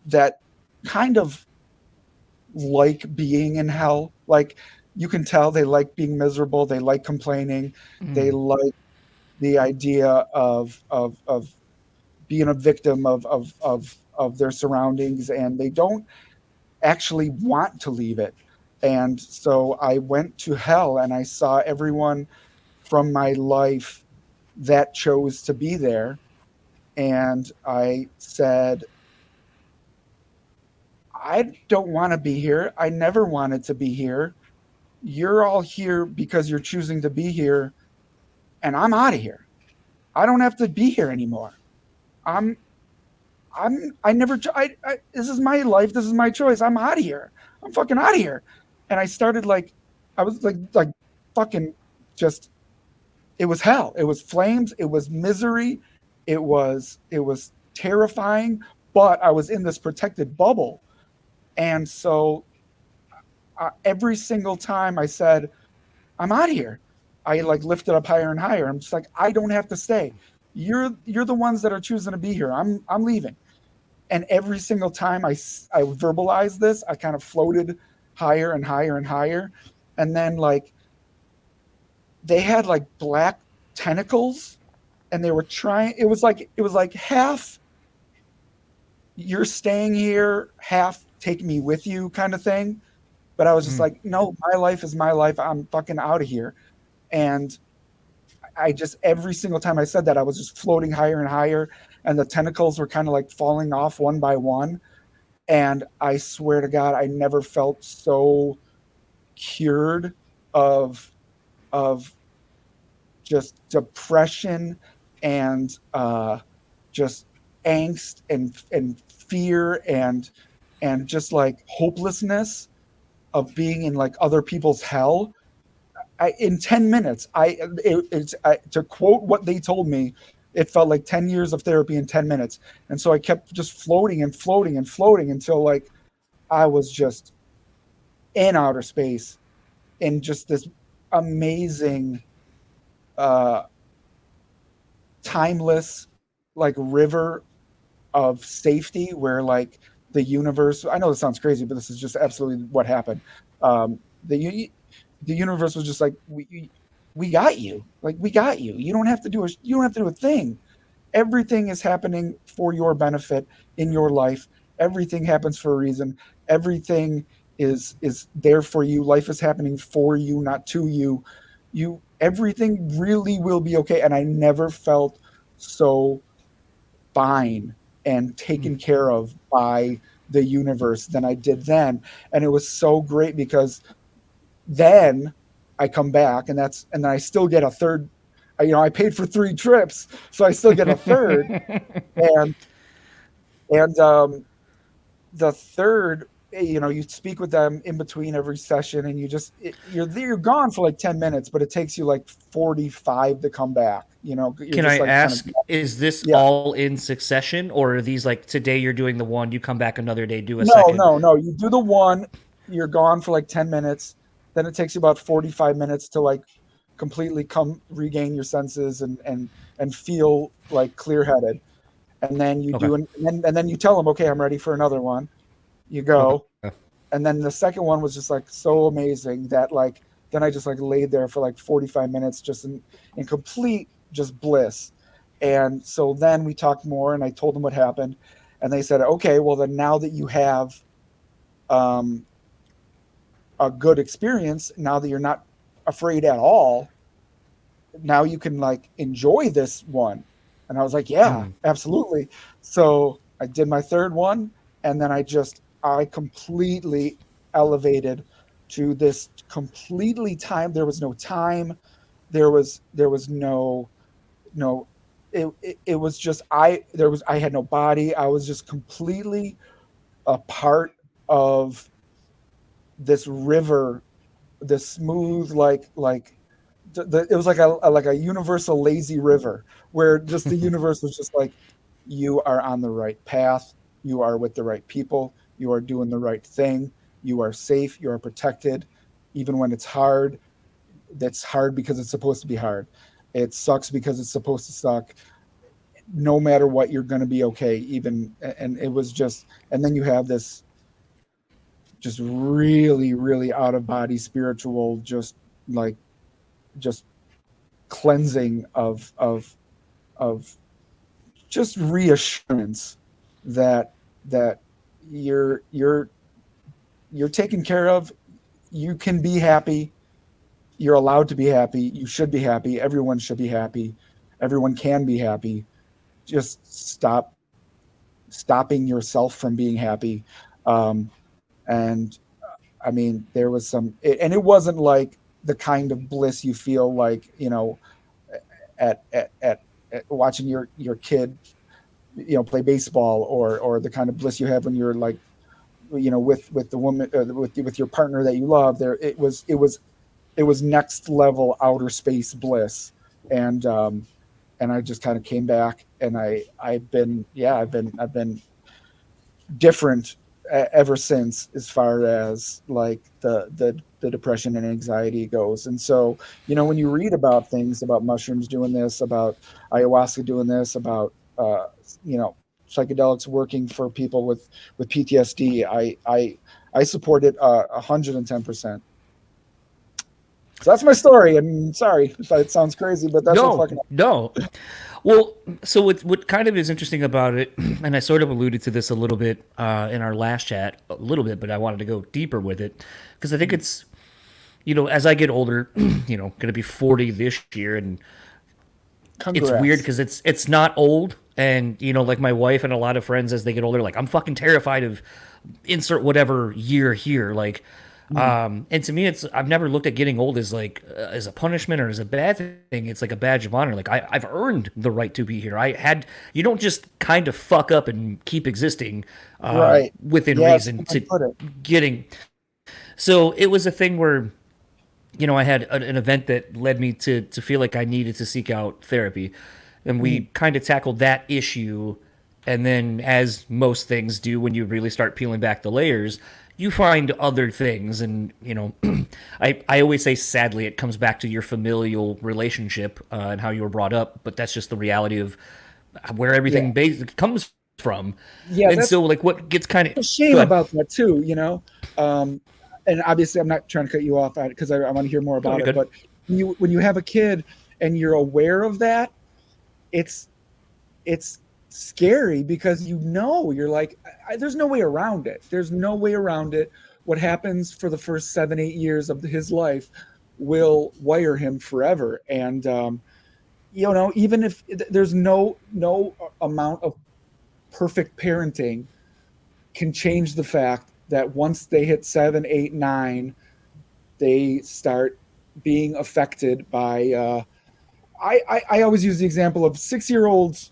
that kind of like being in hell. Like you can tell they like being miserable. They like complaining. They like the idea of being a victim of their surroundings, and they don't actually want to leave it. And so I went to hell, and I saw everyone from my life that chose to be there. And I said, I don't want to be here. I never wanted to be here. You're all here because you're choosing to be here, and I'm out of here. I don't have to be here anymore. This is my life. This is my choice. I'm out of here. I'm fucking out of here. And I started I was like fucking just, it was hell. It was flames. It was misery. It was terrifying, but I was in this protected bubble. And so every single time I said, I'm out of here, I lifted up higher and higher. I'm just like, I don't have to stay. You're the ones that are choosing to be here. I'm leaving. And every single time I verbalized this, I kind of floated higher and higher and higher. And then they had black tentacles and they were trying. It was like half you're staying here, half take me with you kind of thing. But I was just like, no, my life is my life. I'm fucking out of here. And I just, every single time I said that, I was just floating higher and higher, and the tentacles were kind of like falling off one by one. And I swear to God, I never felt so cured of just depression and just angst and fear and just like hopelessness of being in like other people's hell. In 10 minutes, to quote what they told me, it felt like 10 years of therapy in 10 minutes. And so I kept just floating and floating and floating until like I was just in outer space in just this amazing, timeless, like river of safety where like the universe, I know this sounds crazy, but this is just absolutely what happened. The universe was just like, we got you. Like, we got you. You don't have to do a thing. Everything is happening for your benefit in your life. Everything happens for a reason. Everything is there for you. Life is happening for you, not to you. Everything really will be okay. And I never felt so fine and taken care of by the universe than I did then. And it was so great because then I come back and then I still get a third. I paid for 3 trips, so I still get a third. and the third, you speak with them in between every session, and you're gone for like 10 minutes, but it takes you like 45 to come back. Can I ask, is this all in succession, or are these like today you're doing the one, you come back another day, do a second? No. You do the one, you're gone for like 10 minutes. Then it takes you about 45 minutes to like completely regain your senses and feel like clear-headed. And then you do, and then you tell them, okay, I'm ready for another one. You go. Okay. And then the second one was just like so amazing that like, then I just like laid there for like 45 minutes just in complete just bliss. And so then we talked more and I told them what happened, and they said, okay, well then now that you have a good experience, now that you're not afraid at all, now you can like enjoy this one. And I was like, yeah, absolutely. So I did my third one, and then I completely elevated to this completely time. There was no time. There was no, it was just, I had no body. I was just completely a part of this river, this smooth, it was like a universal lazy river where just the universe was just like, you are on the right path. You are with the right people. You are doing the right thing. You are safe. You are protected. Even when it's hard, that's hard because it's supposed to be hard. It sucks because it's supposed to suck. No matter what, you're going to be okay. And it was just, and then you have this just really, really out of body spiritual, just cleansing of just reassurance that you're taken care of. You can be happy. You're allowed to be happy. You should be happy. Everyone should be happy. Everyone can be happy. Just stopping yourself from being happy. And I mean, there was and it wasn't like the kind of bliss you feel like, at watching your kid, play baseball, or the kind of bliss you have when you're like, with the woman, with your partner that you love. There, it was next level outer space bliss. And I just kind of came back, and I've been different ever since, as far as like the depression and anxiety goes. And so, when you read about things about mushrooms doing this, about ayahuasca doing this, about psychedelics working for people with PTSD, I support it 110%. So that's my story. And sorry if it sounds crazy, but that's what fucking. No. Well, so what kind of is interesting about it, and I sort of alluded to this a little bit in our last chat, a little bit, but I wanted to go deeper with it because I think it's, as I get older, going to be 40 this year, and Congrats. it's weird because it's not old, and like my wife and a lot of friends as they get older, like I'm fucking terrified of insert whatever year here, like. And to me, I've never looked at getting old as like as a punishment or as a bad thing. It's like a badge of honor. Like I've earned the right to be here. You don't just kind of fuck up and keep existing within reason to getting. So it was a thing where, I had an event that led me to feel like I needed to seek out therapy, and we kind of tackled that issue. And then, as most things do, when you really start peeling back the layers, you find other things. And, I always say, sadly, it comes back to your familial relationship and how you were brought up. But that's just the reality of where everything comes from. Yeah. And so, like, what gets kind of... shame about that, too, and obviously, I'm not trying to cut you off because I want to hear more about it. Good. But when you have a kid and you're aware of that, it's scary because you're like, there's no way around it. There's no way around it. What happens for the first 7-8 years of his life will wire him forever. And even if there's no amount of perfect parenting can change the fact that once they hit 7, 8, 9, they start being affected by I always use the example of 6-year-olds.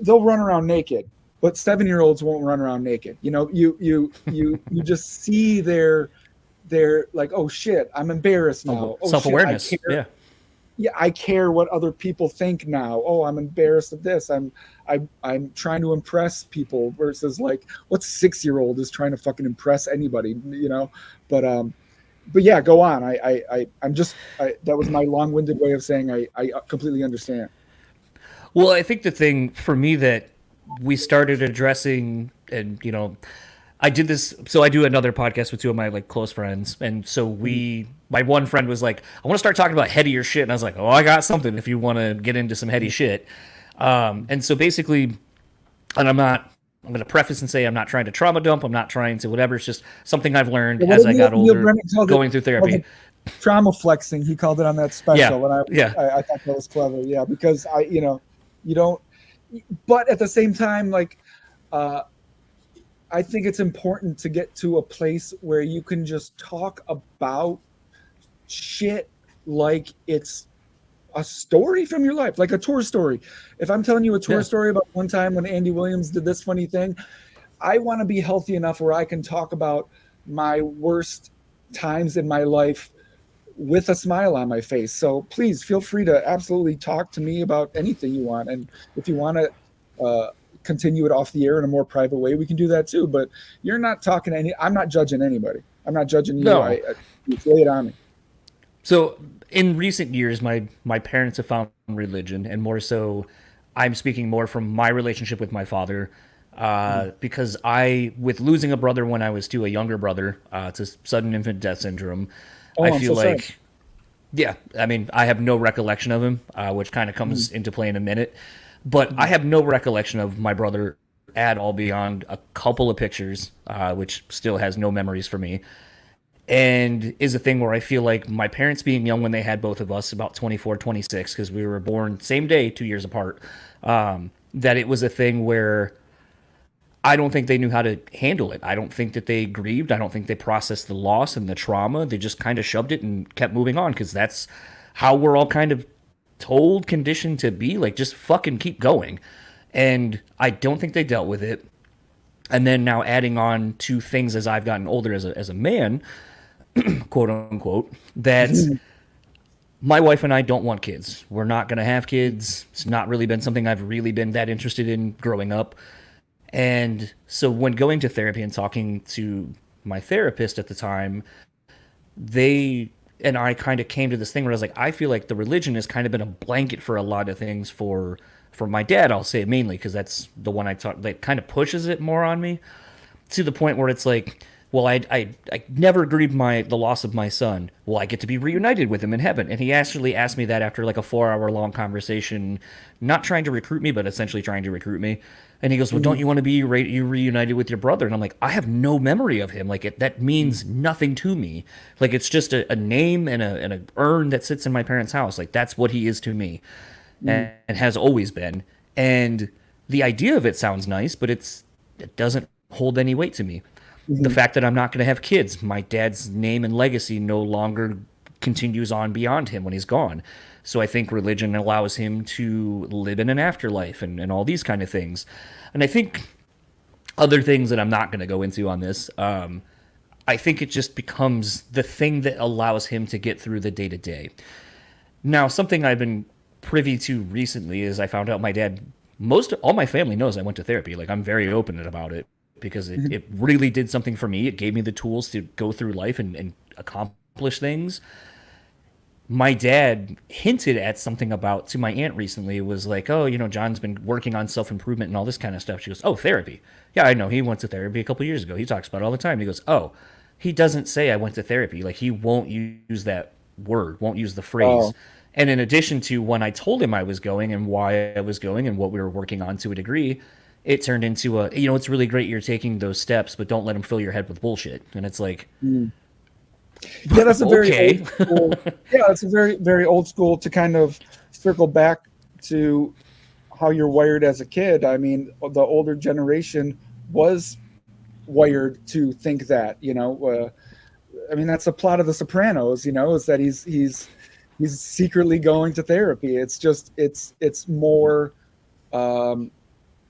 They'll run around naked, but 7-year-olds won't run around naked. You just see their like, oh shit, I'm embarrassed now. Oh, self-awareness. Shit, I care what other people think now. Oh, I'm embarrassed of this. I'm trying to impress people versus like what 6-year-old is trying to fucking impress anybody, But yeah, go on. That was my long-winded way of saying I completely understand. Well, I think the thing for me that we started addressing, and I did this. So I do another podcast with two of my like close friends, and so my one friend was like, "I want to start talking about headier shit," and I was like, "Oh, I got something if you want to get into some heady shit." And so basically, and I'm going to preface and say I'm not trying to trauma dump. I'm not trying to whatever. It's just something I've learned as I got older, going through therapy. Trauma flexing, he called it on that special, and I thought that was clever. Yeah, because you don't. But at the same time, like, I think it's important to get to a place where you can just talk about shit like it's a story from your life, like a tour story. If I'm telling you a tour story about one time when Andy Williams did this funny thing, I want to be healthy enough where I can talk about my worst times in my life with a smile on my face. So please feel free to absolutely talk to me about anything you want. And if you want to continue it off the air in a more private way, we can do that too. But you're not talking I'm not judging anybody. I'm not judging you. No. You lay it on me. So in recent years, my parents have found religion, and more so, I'm speaking more from my relationship with my father, because with losing a brother when I was 2, a younger brother, to sudden infant death syndrome, I feel like, sorry. Yeah, I mean, I have no recollection of him, which kind of comes into play in a minute, but I have no recollection of my brother at all beyond a couple of pictures, which still has no memories for me. And is a thing where I feel like my parents being young when they had both of us, about 24, 26, because we were born same day, 2 years apart, that it was a thing where I don't think they knew how to handle it. I don't think that they grieved. I don't think they processed the loss and the trauma. They just kind of shoved it and kept moving on, because that's how we're all kind of told, conditioned to be, like, just fucking keep going. And I don't think they dealt with it. And then now adding on to things as I've gotten older as a man, quote unquote, that my wife and I don't want kids. We're not going to have kids. It's not really been something I've really been that interested in growing up. And so when going to therapy and talking to my therapist at the time, they and I kind of came to this thing where I was like, I feel like the religion has kind of been a blanket for a lot of things for my dad. I'll say mainly because that's the one I talk, that kind of pushes it more on me, to the point where it's like, well, I never grieved the loss of my son. Well, I get to be reunited with him in heaven. And he actually asked me that after like a 4 hour long conversation, not trying to recruit me, but essentially trying to recruit me. And he goes, well, don't you want to be reunited with your brother? And I'm like, I have no memory of him. Like that means nothing to me. Like it's just a name and a urn that sits in my parents' house. Like that's what he is to me, and has always been. And the idea of it sounds nice, but it doesn't hold any weight to me. The fact that I'm not going to have kids, my dad's name and legacy no longer continues on beyond him when he's gone. So I think religion allows him to live in an afterlife and all these kind of things. And I think other things that I'm not going to go into on this, I think it just becomes the thing that allows him to get through the day to day. Now, something I've been privy to recently is I found out my dad, all my family knows I went to therapy. Like I'm very open about it, because it really did something for me. It gave me the tools to go through life and accomplish things. My dad hinted at something to my aunt recently. It was like, oh, John's been working on self-improvement and all this kind of stuff. She goes, oh, therapy. Yeah, I know. He went to therapy a couple years ago. He talks about it all the time. He goes, oh, he doesn't say I went to therapy. Like he won't use that word, won't use the phrase. Oh. And in addition to when I told him I was going and why I was going and what we were working on to a degree, it turned into it's really great you're taking those steps, but don't let them fill your head with bullshit. And it's like, yeah, that's a very old school. Yeah, it's a very, very old school to kind of circle back to how you're wired as a kid. I mean, the older generation was wired to think that, I mean, that's the plot of The Sopranos, is that he's secretly going to therapy. It's just, it's more,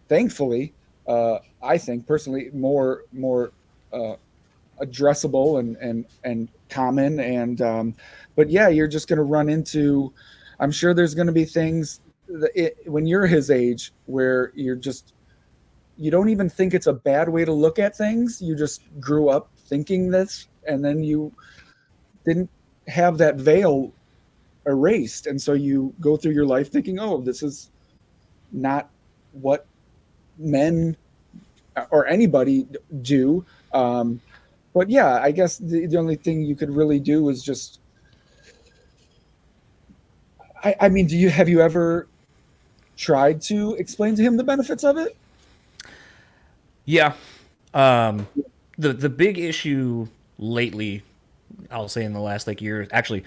thankfully, I think personally more addressable and common. And but yeah, you're just going to run into. I'm sure there's going to be things when you're his age where you don't even think it's a bad way to look at things. You just grew up thinking this, and then you didn't have that veil erased, and so you go through your life thinking, oh, this is not what men or anybody do. But yeah, I guess the only thing you could really do is just, I mean, have you ever tried to explain to him the benefits of it? Yeah. The big issue lately, I'll say in the last year, actually,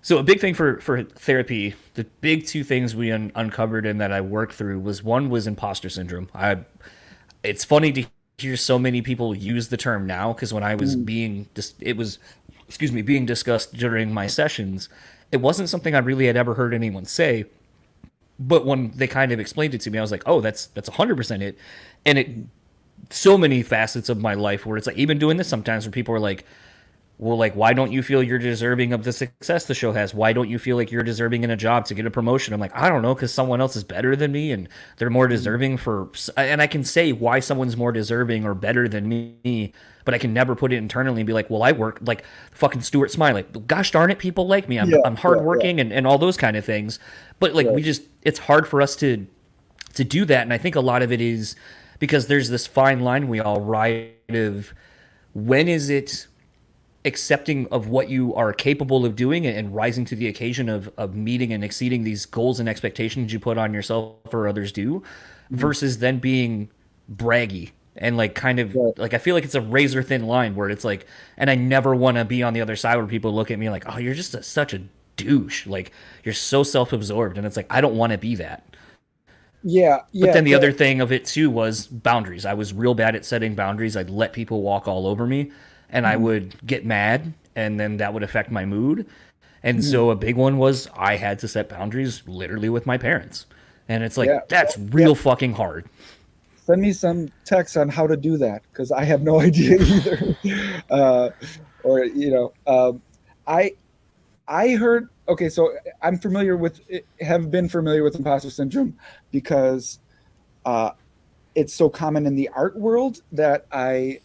so a big thing for therapy, the big two things we uncovered and that I worked through one was imposter syndrome. It's funny to hear so many people use the term now, because when I was being discussed during my sessions, it wasn't something I really had ever heard anyone say. But when they kind of explained it to me, I was like, oh, that's 100% it. And so many facets of my life where it's like, even doing this sometimes where people are like, well, why don't you feel you're deserving of the success the show has? Why don't you feel like you're deserving in a job to get a promotion? I'm like, I don't know, because someone else is better than me and they're more deserving and I can say why someone's more deserving or better than me, but I can never put it internally and be like, well, I work like fucking Stuart Smiley. Gosh darn it, people like me. I'm hardworking and all those kind of things. But it's hard for us to do that. And I think a lot of it is because there's this fine line we all ride of when is it accepting of what you are capable of doing and rising to the occasion of meeting and exceeding these goals and expectations you put on yourself or others do, versus then being braggy and I feel like it's a razor thin line where it's like, and I never want to be on the other side where people look at me like, oh, you're just such a douche. Like you're so self-absorbed. And it's like, I don't want to be that. Yeah. But then the other thing of it too was boundaries. I was real bad at setting boundaries. I'd let people walk all over me. And I would get mad, and then that would affect my mood. And so a big one was I had to set boundaries literally with my parents. And it's like, that's real fucking hard. Send me some text on how to do that, because I have no idea either. I heard, okay, so I'm have been familiar with imposter syndrome because it's so common in the art world that I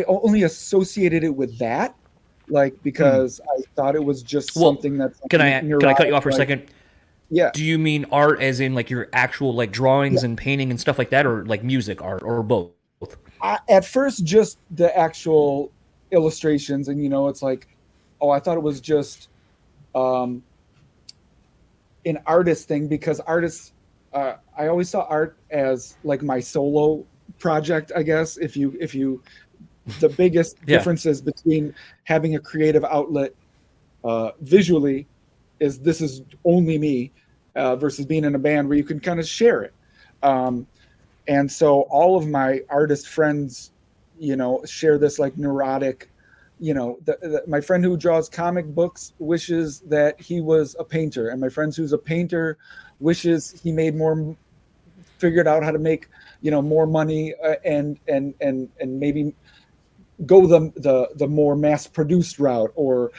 only associated it with that, because I thought it was just something that's. Can I cut you off for a second? Yeah. Do you mean art as in your actual drawings and painting and stuff like that, or music art, or both? At first, just the actual illustrations, and it's like, oh, I thought it was just an artist thing, because artists, I always saw art as like my solo project, I guess. The biggest differences between having a creative outlet visually is this is only me, versus being in a band where you can kind of share it. And so all of my artist friends, share this like neurotic, my friend who draws comic books wishes that he was a painter, and my friend who's a painter wishes he figured out how to make, more money, and maybe go the more mass produced route, or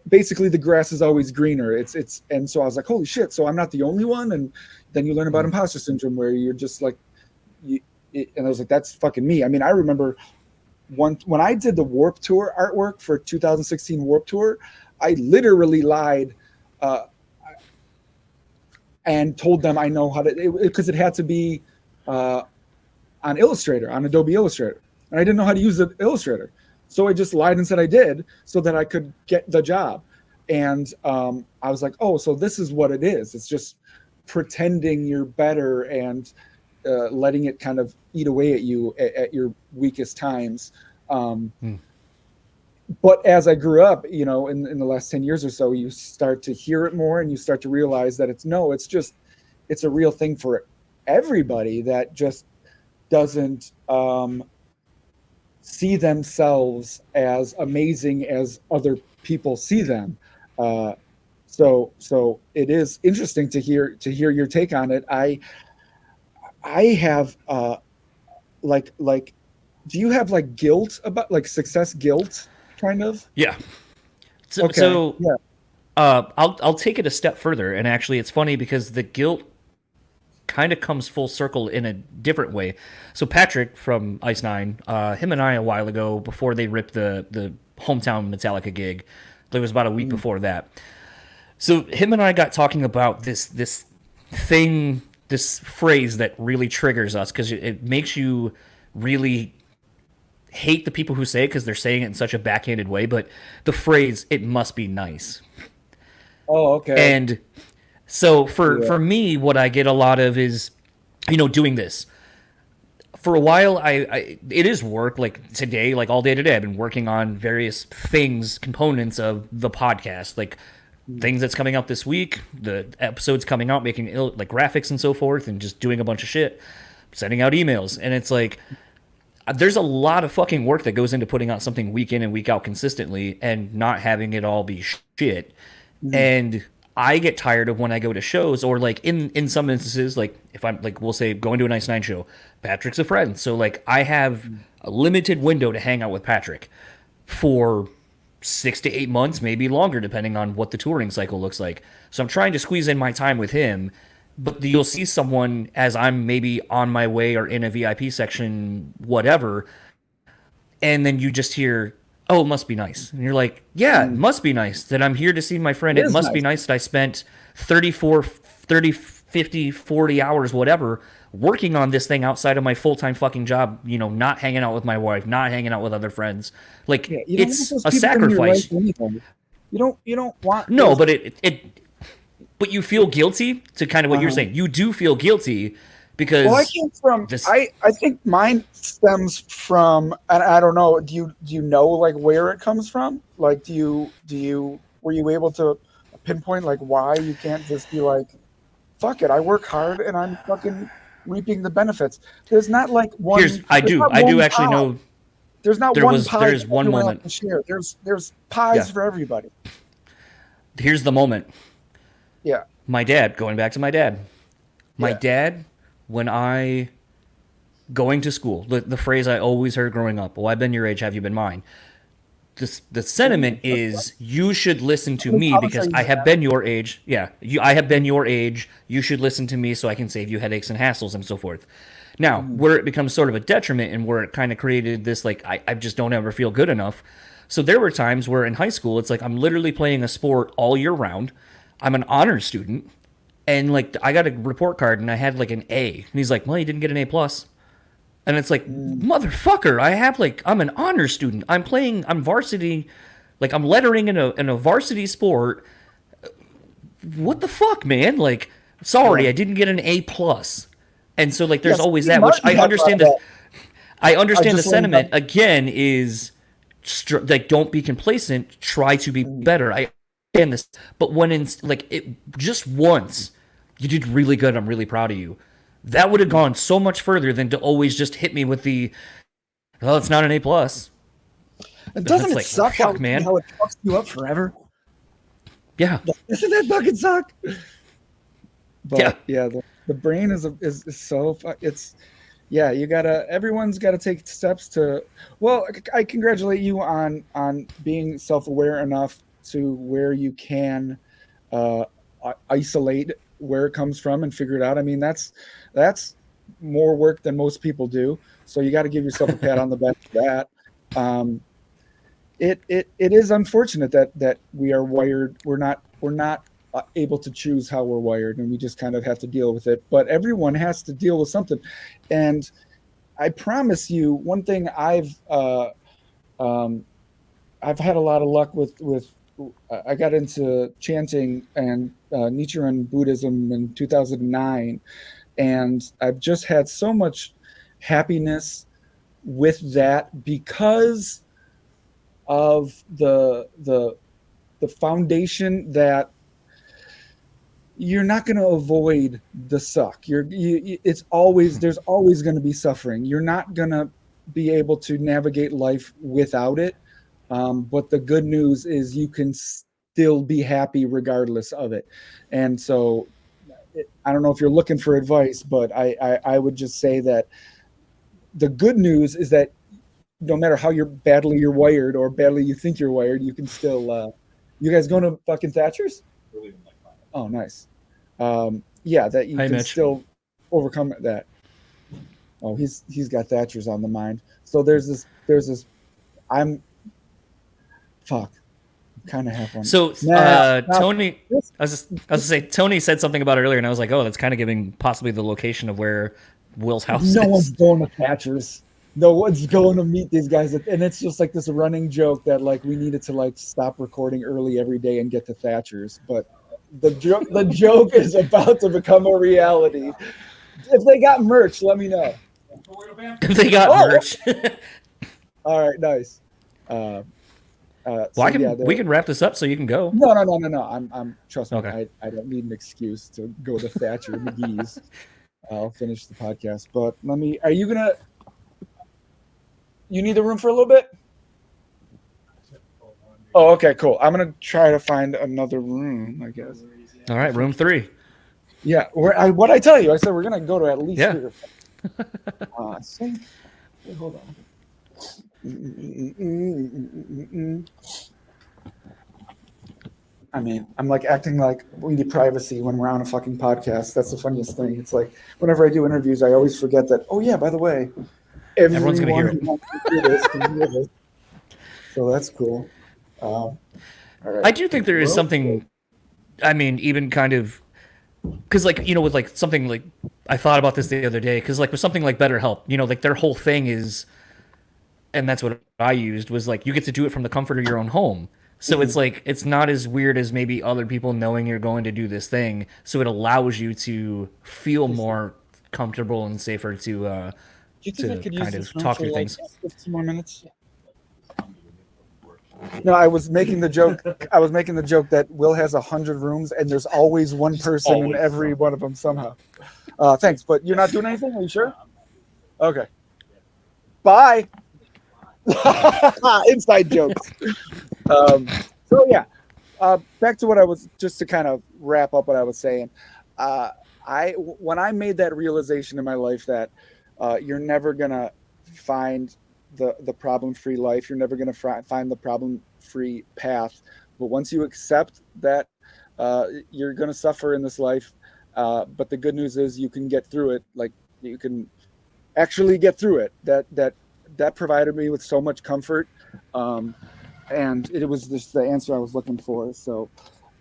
basically the grass is always greener. And so I was like, holy shit, so I'm not the only one. And then you learn about imposter syndrome, where you're just like, and I was like, that's fucking me. I mean, I remember when I did the Warped Tour artwork for 2016 Warped Tour, I literally lied and told them I know how to, because it had to be on Illustrator, on Adobe Illustrator. And I didn't know how to use the Illustrator. So I just lied and said I did, so that I could get the job. And I was like, oh, so this is what it is. It's just pretending you're better and letting it kind of eat away at you at your weakest times. But as I grew up, in the last 10 years or so, you start to hear it more, and you start to realize that it's a real thing for everybody that just doesn't see themselves as amazing as other people see them. So it is interesting to hear your take on it. I have like do you have like guilt about like success guilt kind of? Yeah. Yeah. I'll take it a step further, and actually it's funny because the guilt kind of comes full circle in a different way. So Patrick from Ice Nine, him and I a while ago, before they ripped the hometown Metallica gig, it was about a week before that. So him and I got talking about this thing, this phrase that really triggers us, because it makes you really hate the people who say it because they're saying it in such a backhanded way. But the phrase, "it must be nice." Oh, okay. And so for me, what I get a lot of is, doing this. For a while, it is work. Like today, like all day today, I've been working on various things, components of the podcast, like things that's coming out this week, the episodes coming out, making like graphics and so forth, and just doing a bunch of shit, sending out emails. And it's like, there's a lot of fucking work that goes into putting out something week in and week out consistently, and not having it all be shit. And I get tired of when I go to shows, or like in some instances, like if I'm like, we'll say going to a Nice Nine show, Patrick's a friend. So like I have a limited window to hang out with Patrick for 6 to 8 months, maybe longer, depending on what the touring cycle looks like. So I'm trying to squeeze in my time with him, but you'll see someone as I'm maybe on my way or in a VIP section, whatever, and then you just hear, oh, it must be nice. And you're like, yeah, it must be nice that I'm here to see my friend. It must be nice that I spent 30, 50, 40 hours, whatever, working on this thing outside of my full-time fucking job, not hanging out with my wife, not hanging out with other friends. Like, it's a sacrifice. You don't want... No, but but you feel guilty to kind of what you're saying. You do feel guilty because... Well, I came from... I think mine stems from... And I don't know, do you know, like, where it comes from? Like, were you able to pinpoint, like, why you can't just be like, fuck it, I work hard and I'm fucking reaping the benefits? There's not, like, one... I do actually know... There's not one pie. There's one moment. To share. There's pies for everybody. Here's the moment. Yeah. My dad, going back to my dad. My dad, when going to school, the phrase I always heard growing up, well, I've been your age, have you been mine? The sentiment is, you should listen to me because I have been your age. Yeah, I have been your age. You should listen to me so I can save you headaches and hassles and so forth. Now, where it becomes sort of a detriment and where it kind of created this, like, I just don't ever feel good enough. So there were times where in high school, it's like I'm literally playing a sport all year round. I'm an honors student. And, like, I got a report card and I had, like, an A. And he's like, well, you didn't get an A+. And it's like, motherfucker, I'm an honor student. I'm varsity, like I'm lettering in a varsity sport. What the fuck, man? Like, sorry, I didn't get an A plus. And so like, there's always that, which I understand. I understand the sentiment. Again, is like, don't be complacent. Try to be better. I understand this, but when in like it just once, you did really good. I'm really proud of you. That would have gone so much further than to always just hit me with the, well, it's not an A plus. Doesn't it like, suck fuck, man. how it fucks you up forever? Yeah. Doesn't that fucking suck? But yeah, the brain is so it's everyone's gotta take steps to. Well, I congratulate you on being self-aware enough to where you can isolate where it comes from and figure it out. I mean, that's more work than most people do. So you got to give yourself a pat on the back for that. It is unfortunate that we are wired. We're not able to choose how we're wired, and we just kind of have to deal with it. But everyone has to deal with something. And I promise you, one thing I've had a lot of luck with. I got into chanting and Nichiren Buddhism in 2009, and I've just had so much happiness with that because of the foundation that you're not going to avoid the suck. There's always going to be suffering. You're not going to be able to navigate life without it. But the good news is you can still be happy regardless of it. And so I don't know if you're looking for advice, but I would just say that the good news is that no matter how badly you're wired or badly you think you're wired, you can still, you guys going to fucking Thatcher's? Oh, nice. Yeah, that you can still overcome that. Oh, he's got Thatcher's on the mind. So there's this, fuck. Kind of have one. So Tony, I was gonna say Tony said something about it earlier, and I was like, oh, that's kind of giving possibly the location of where Will's house is. No one's going to Thatcher's. No one's going to meet these guys, and it's just like this running joke that like we needed to like stop recording early every day and get to Thatcher's. But the joke is about to become a reality. If they got merch, let me know. If they got merch. All right, nice. We can wrap this up so you can go. No. I'm trust me. Okay. I don't need an excuse to go to Thatcher McGee's. I'll finish the podcast, but are you gonna? You need the room for a little bit? Oh, okay, cool. I'm gonna try to find another room, I guess. All right, room 3. Yeah, what I tell you, I said we're gonna go to at least 3 or 4. Wait, hold on. I mean, I'm like acting like we need privacy when we're on a fucking podcast. That's the funniest thing. It's like whenever I do interviews, I always forget that. Oh yeah, by the way, everyone's gonna hear it. Can hear this. So that's cool. All right. I do think there is something. I mean, even kind of, because like with like something like I thought about this the other day. Because like with something like BetterHelp, like their whole thing is. And that's what I used was like you get to do it from the comfort of your own home. So it's like it's not as weird as maybe other people knowing you're going to do this thing. So it allows you to feel more comfortable and safer to kind of talk through things. 15 more minutes. No, I was making the joke. That Will has 100 rooms and there's always one person in every one of them somehow. Thanks, but you're not doing anything. Are you sure? Okay. Bye. Inside jokes. So yeah, back to what I was just to kind of wrap up what I was saying. When I made that realization in my life that you're never gonna find the problem-free life, you're never gonna find the problem-free path. But once you accept that you're gonna suffer in this life, but the good news is you can get through it. Like you can actually get through it. That provided me with so much comfort, and it was just the answer I was looking for. So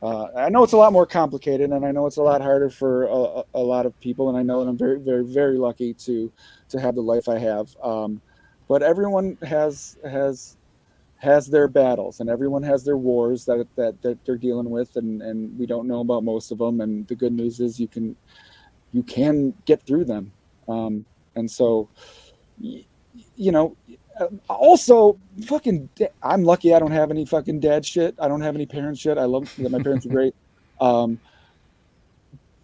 I know it's a lot more complicated, and I know it's a lot harder for a lot of people, and I know that I'm very, very, very lucky to to have the life I have. But everyone has their battles, and everyone has their wars that they're dealing with, and we don't know about most of them. And the good news is you can get through them. And so, also I'm lucky I don't have any fucking dad shit. I don't have any parent shit. I love that my parents are great.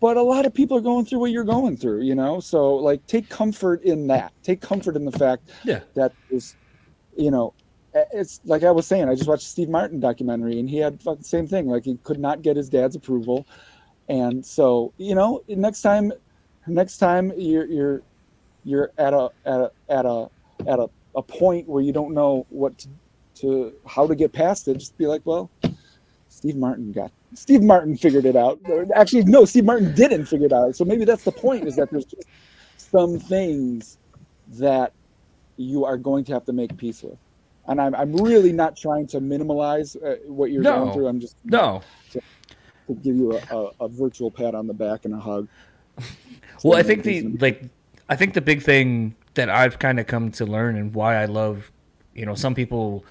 But a lot of people are going through what you're going through, so like take comfort in that. Take comfort in the fact that is, it's like I was saying, I just watched a Steve Martin documentary, and he had the same thing. Like he could not get his dad's approval. And so, next time you're at a point where you don't know how to get past it, just be like, well, Steve Martin figured it out. Actually, no, Steve Martin didn't figure it out. So maybe that's the point, is that there's just some things that you are going to have to make peace with. And I'm really not trying to minimize what you're going through. I'm just to give you a virtual pat on the back and a hug. Well, I think the big thing that I've kind of come to learn, and why I love, some people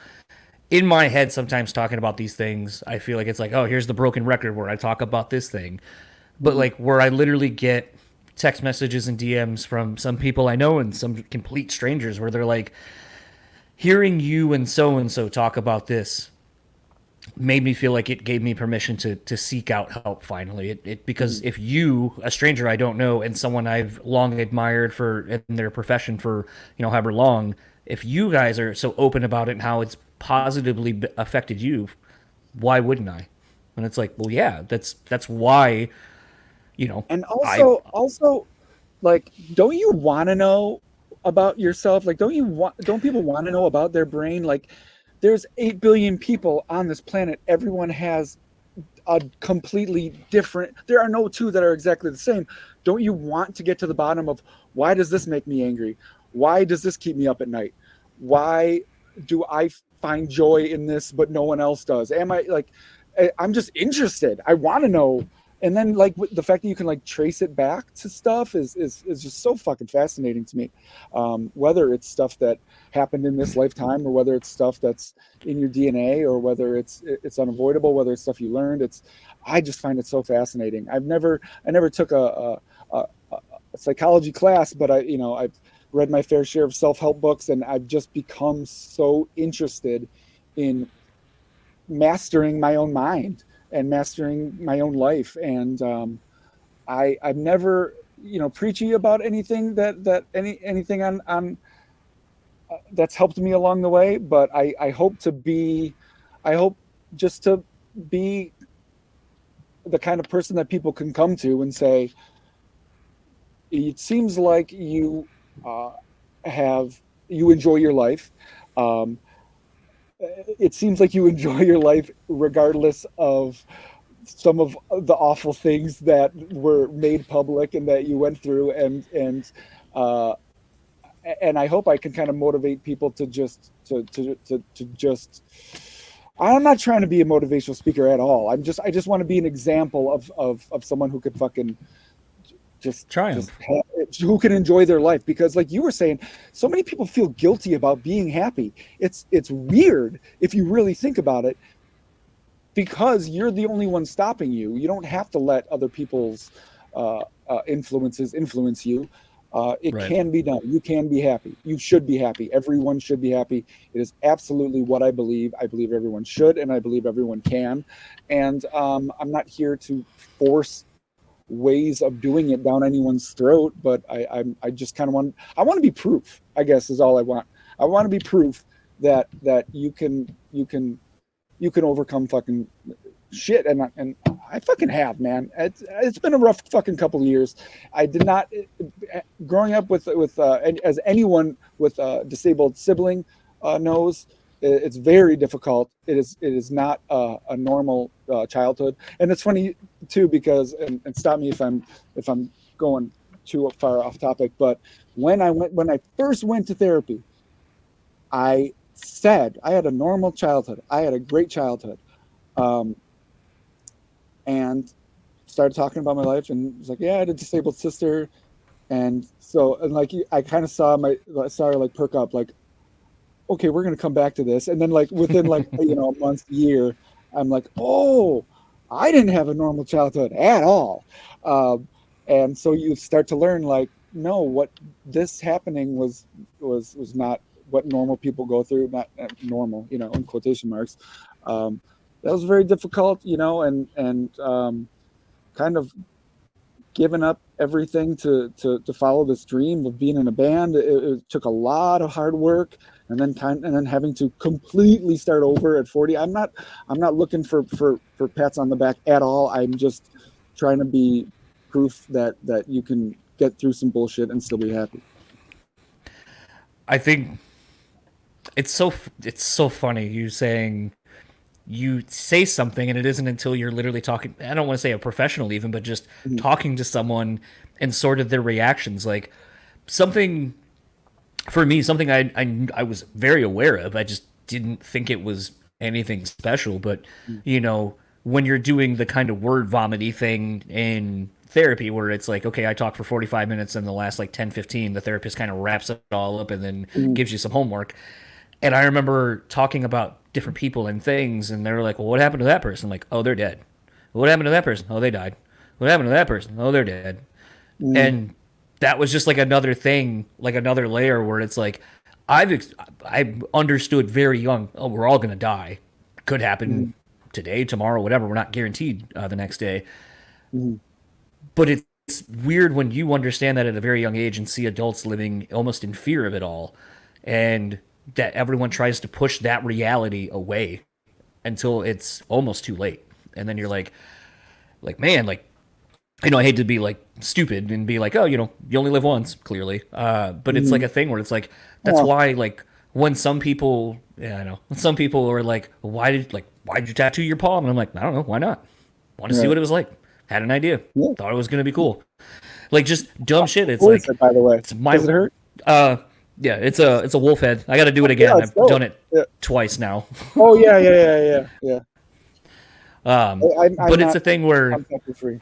in my head sometimes talking about these things, I feel like it's like, oh, here's the broken record where I talk about this thing. But like where I literally get text messages and DMs from some people I know and some complete strangers where they're like, hearing you and so talk about this made me feel like it gave me permission to seek out help finally. Because if you, a stranger I don't know, and someone I've long admired in their profession for, however long, if you guys are so open about it and how it's positively affected you, why wouldn't I? And it's like, well, yeah, that's why, And also, like, don't you want to know about yourself? Like, don't people want to know about their brain? Like, there's 8 billion people on this planet. Everyone has a completely different. There are no two that are exactly the same. Don't you want to get to the bottom of, why does this make me angry? Why does this keep me up at night? Why do I find joy in this but no one else does? I'm just interested. I want to know. And then like the fact that you can like trace it back to stuff is just so fucking fascinating to me. Whether it's stuff that happened in this lifetime, or whether it's stuff that's in your DNA, or whether it's unavoidable, whether it's stuff you learned, I just find it so fascinating. I never took a psychology class, but I've read my fair share of self-help books, and I've just become so interested in mastering my own mind and mastering my own life. And I'm never, preachy about anything anything on that's helped me along the way. But I hope just to be the kind of person that people can come to and say, it seems like you enjoy your life. It seems like you enjoy your life regardless of some of the awful things that were made public and that you went through. And I hope I can kind of motivate people to just, I'm not trying to be a motivational speaker at all. I just want to be an example of someone who could fucking just triumph, who can enjoy their life. Because like you were saying, so many people feel guilty about being happy. It's weird if you really think about it, because you're the only one stopping you. You don't have to let other people's influences influence you. It can be done. You can be happy. You should be happy. Everyone should be happy. It is absolutely what I believe. I believe everyone should, and I believe everyone can. And I'm not here to force ways of doing it down anyone's throat, but I just kind of want to be proof, I guess, is all I want. I want to be proof that you can overcome fucking shit, and I fucking have, man. It's been a rough fucking couple of years. I did not, growing up with as anyone with a disabled sibling knows, it's very difficult. It is not a normal childhood. And it's funny too, because and stop me if I'm going too far off topic, but when I first went to therapy, I said I had a normal childhood. I had a great childhood. And started talking about my life, and was like, yeah, I had a disabled sister. And so, and like, I kind of saw her like perk up, like, okay, we're going to come back to this. And then like within like, a month, year, I'm like, oh, I didn't have a normal childhood at all. And so you start to learn like, no, what this happening was not what normal people go through, not normal, in quotation marks. That was very difficult, and kind of given up everything to follow this dream of being in a band. It took a lot of hard work, and then having to completely start over at 40. I'm not looking for pats on the back at all. I'm just trying to be proof that you can get through some bullshit and still be happy. I think it's so funny you say something and it isn't until you're literally talking, I don't want to say a professional even, but just talking to someone and sort of their reactions. Like something for me, something I was very aware of, I just didn't think it was anything special. But when you're doing the kind of word vomity thing in therapy where it's like, okay, I talk for 45 minutes and the last like 10-15 the therapist kind of wraps it all up and then gives you some homework. And I remember talking about different people and things, and they were like, well, what happened to that person? I'm like, oh, they're dead. What happened to that person? Oh, they died. What happened to that person? Oh, they're dead. And that was just like another thing, like another layer where it's like, I understood very young, oh, we're all going to die. Could happen today, tomorrow, whatever. We're not guaranteed the next day. But it's weird when you understand that at a very young age and see adults living almost in fear of it all. And that everyone tries to push that reality away until it's almost too late. And then you're like, man, like, I hate to be like stupid and be like, oh, you only live once, clearly. But it's like a thing where it's like, that's why, like, when some people, some people are like, why'd you tattoo your paw? And I'm like, I don't know, why not? Want to see what it was like. Had an idea. Thought it was going to be cool. Like, just dumb shit. It's like, by the way, it's my, does it hurt? Yeah, it's a wolf head. I got to do it again. I've done it twice now. Oh yeah. But it's a thing where. Free.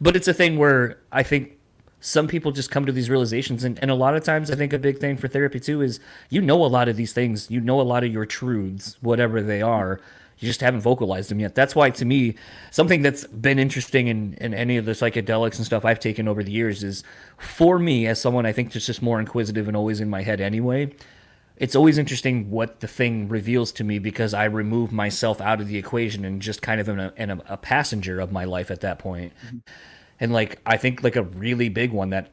But it's a thing where I think some people just come to these realizations, and a lot of times I think a big thing for therapy too is a lot of these things, a lot of your truths, whatever they are. You just haven't vocalized them yet. That's why, to me, something that's been interesting in any of the psychedelics and stuff I've taken over the years is, for me, as someone I think that's just more inquisitive and always in my head anyway, it's always interesting what the thing reveals to me because I remove myself out of the equation and just kind of am a passenger of my life at that point. And like, I think like a really big one that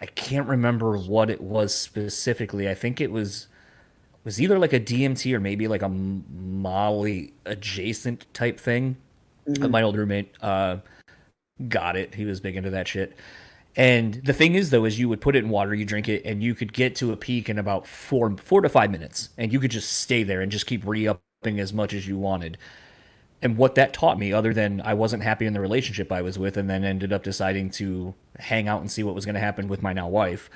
I can't remember what it was specifically. I think it was either like a DMT or maybe like a Molly adjacent type thing. My old roommate got it. He was big into that shit. And the thing is, though, is you would put it in water, you drink it, and you could get to a peak in about 4 to 5 minutes. And you could just stay there and just keep re-upping as much as you wanted. And what that taught me, other than I wasn't happy in the relationship I was with and then ended up deciding to hang out and see what was going to happen with my now wife.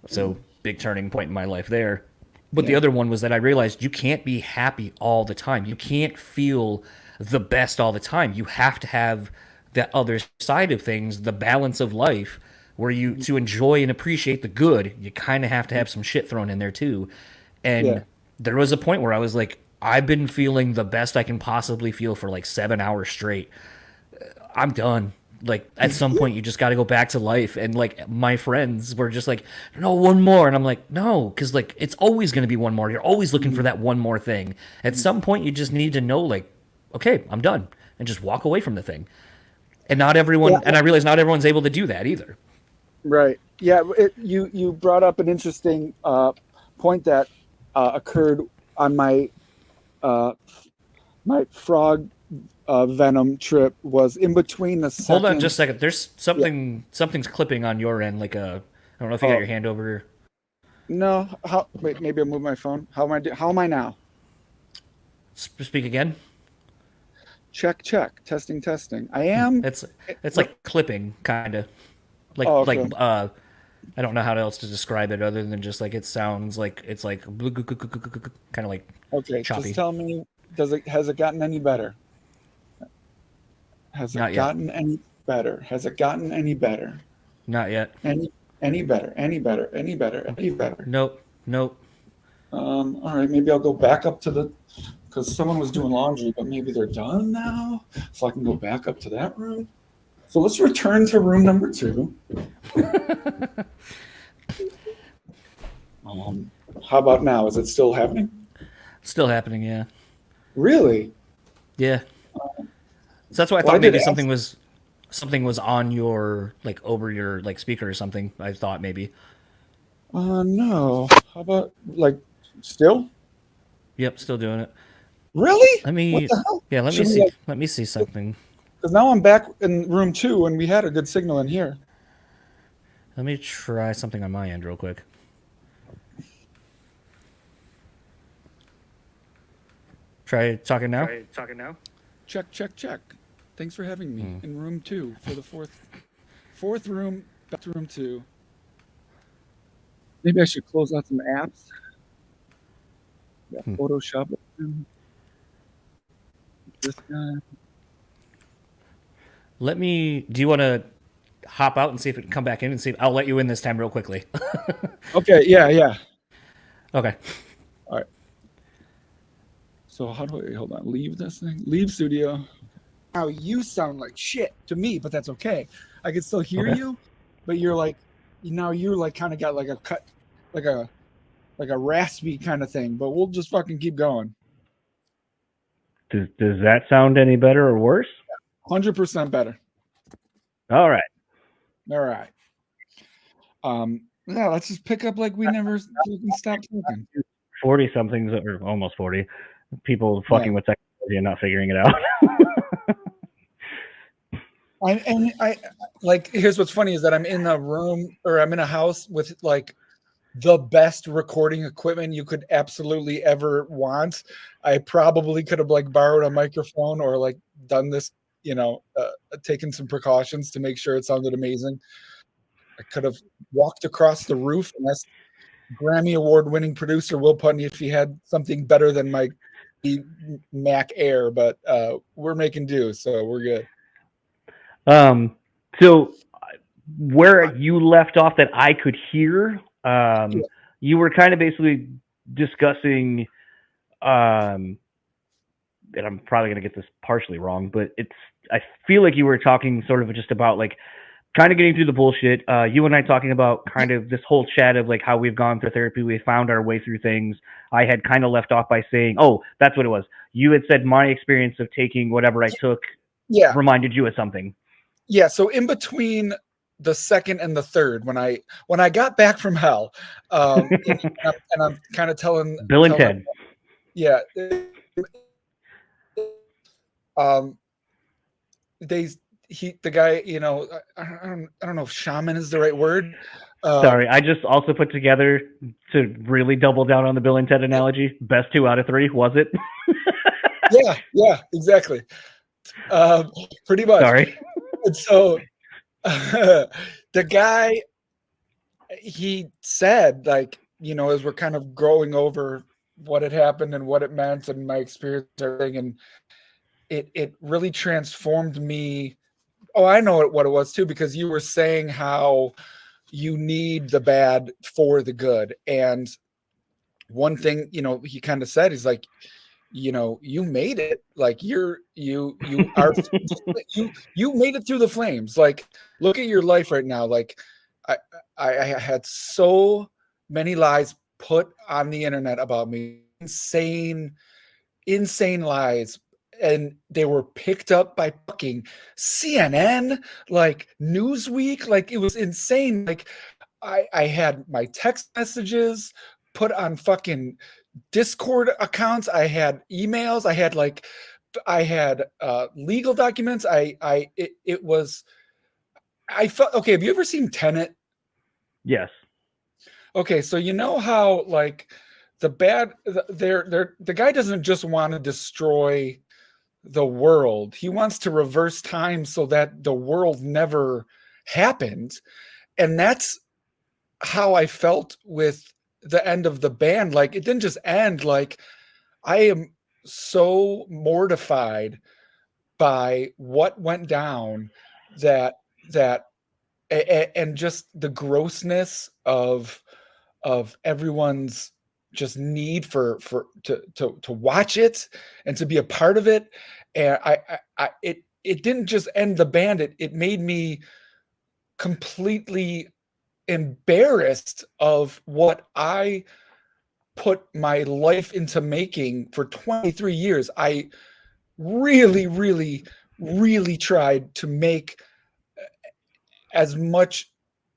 So big turning point in my life there. But the other one was that I realized you can't be happy all the time. You can't feel the best all the time. You have to have that other side of things, the balance of life, where you, to enjoy and appreciate the good, you kind of have to have some shit thrown in there too. And there was a point where I was like, I've been feeling the best I can possibly feel for like 7 hours straight. I'm done. Like, at some point, you just got to go back to life. And, like, my friends were just like, no, one more. And I'm like, no, because, like, it's always going to be one more. You're always looking for that one more thing. At some point, you just need to know, like, okay, I'm done. And just walk away from the thing. And not everyone, and I realize not everyone's able to do that either. Right. Yeah, you brought up an interesting point that occurred on my my frog venom trip was in between the second... Hold on just a second. There's something's clipping on your end, like I don't know if you got your hand over. No. Wait, maybe I'll move my phone. How am I now? Speak again. Check. Testing. I am. It's like clipping, kind of. Like I don't know how else to describe it other than just like it sounds like it's like kind of like choppy. Just tell me, has it gotten any better? Has it gotten any better? Not yet. Any better? Any better? Any better? Any better? Nope. All right, maybe I'll go back up to the, because someone was doing laundry, but maybe they're done now, so I can go back up to that room. So let's return to room number 2. How about now? Is it still happening? Still happening, yeah. Really? Yeah. So that's why I thought maybe something was on your, like, over your, like, speaker or something. I thought maybe. No. How about, like, still? Yep, still doing it. Really? Let me. What the hell? Yeah, let me see. Let me see something. Because now I'm back in room 2, and we had a good signal in here. Let me try something on my end real quick. Try talking now. Check. Thanks for having me in room 2 for the fourth room, back to room 2. Maybe I should close out some apps. Yeah, Photoshop. This guy. Do you want to hop out and see if it can come back in and see? I'll let you in this time real quickly. Okay, yeah. Okay. All right. So how do I, hold on, leave this thing? Leave studio. Now you sound like shit to me, but that's okay. I can still hear you, but you're like kind of got like a cut, like a raspy kind of thing, but we'll just fucking keep going. Does that sound any better or worse? 100% better. All right. Yeah, let's just pick up like we never stopped talking. 40-somethings, or almost 40, people fucking with technology and not figuring it out. I like, here's what's funny is that I'm in a room, or I'm in a house with like the best recording equipment you could absolutely ever want. I probably could have like borrowed a microphone or like done this, taken some precautions to make sure it sounded amazing. I could have walked across the roof and asked Grammy Award winning producer Will Putney if he had something better than my Mac Air, but we're making do, so we're good. So where you left off that I could hear, you were kind of basically discussing, and I'm probably going to get this partially wrong, but I feel like you were talking sort of just about like kind of getting through the bullshit. You and I talking about kind of this whole chat of like how we've gone through therapy. We found our way through things. I had kind of left off by saying, oh, that's what it was. You had said my experience of taking whatever I took reminded you of something. Yeah. So in between the second and the third, when I got back from hell, and I'm kind of telling Bill and Ted. Yeah. The guy, I don't know if shaman is the right word. Sorry, I just also put together to really double down on the Bill and Ted analogy. Best 2 out of 3, was it? Yeah, exactly. Pretty much. Sorry. And so the guy, he said, like, as we're kind of going over what had happened and what it meant and my experience and everything, and it really transformed me. Oh, I know what it was too, because you were saying how you need the bad for the good. And one thing, he kind of said is like, you made it. Like you are, you made it through the flames. Like, look at your life right now. Like I had so many lies put on the internet about me, insane lies. And they were picked up by fucking CNN, like Newsweek, like it was insane. Like I had my text messages put on fucking Discord accounts. I had emails. I had legal documents. I felt okay. Have you ever seen Tenet? Yes. Okay, so you know how like the guy doesn't just want to destroy the world. He wants to reverse time so that the world never happened. And that's how I felt with the end of the band. Like it didn't just end. Like I am so mortified by what went down that and just the grossness of everyone's just need to watch it and to be a part of it. And it didn't just end the band. It made me completely embarrassed of what I put my life into making for 23 years. I really, really, really tried to make as much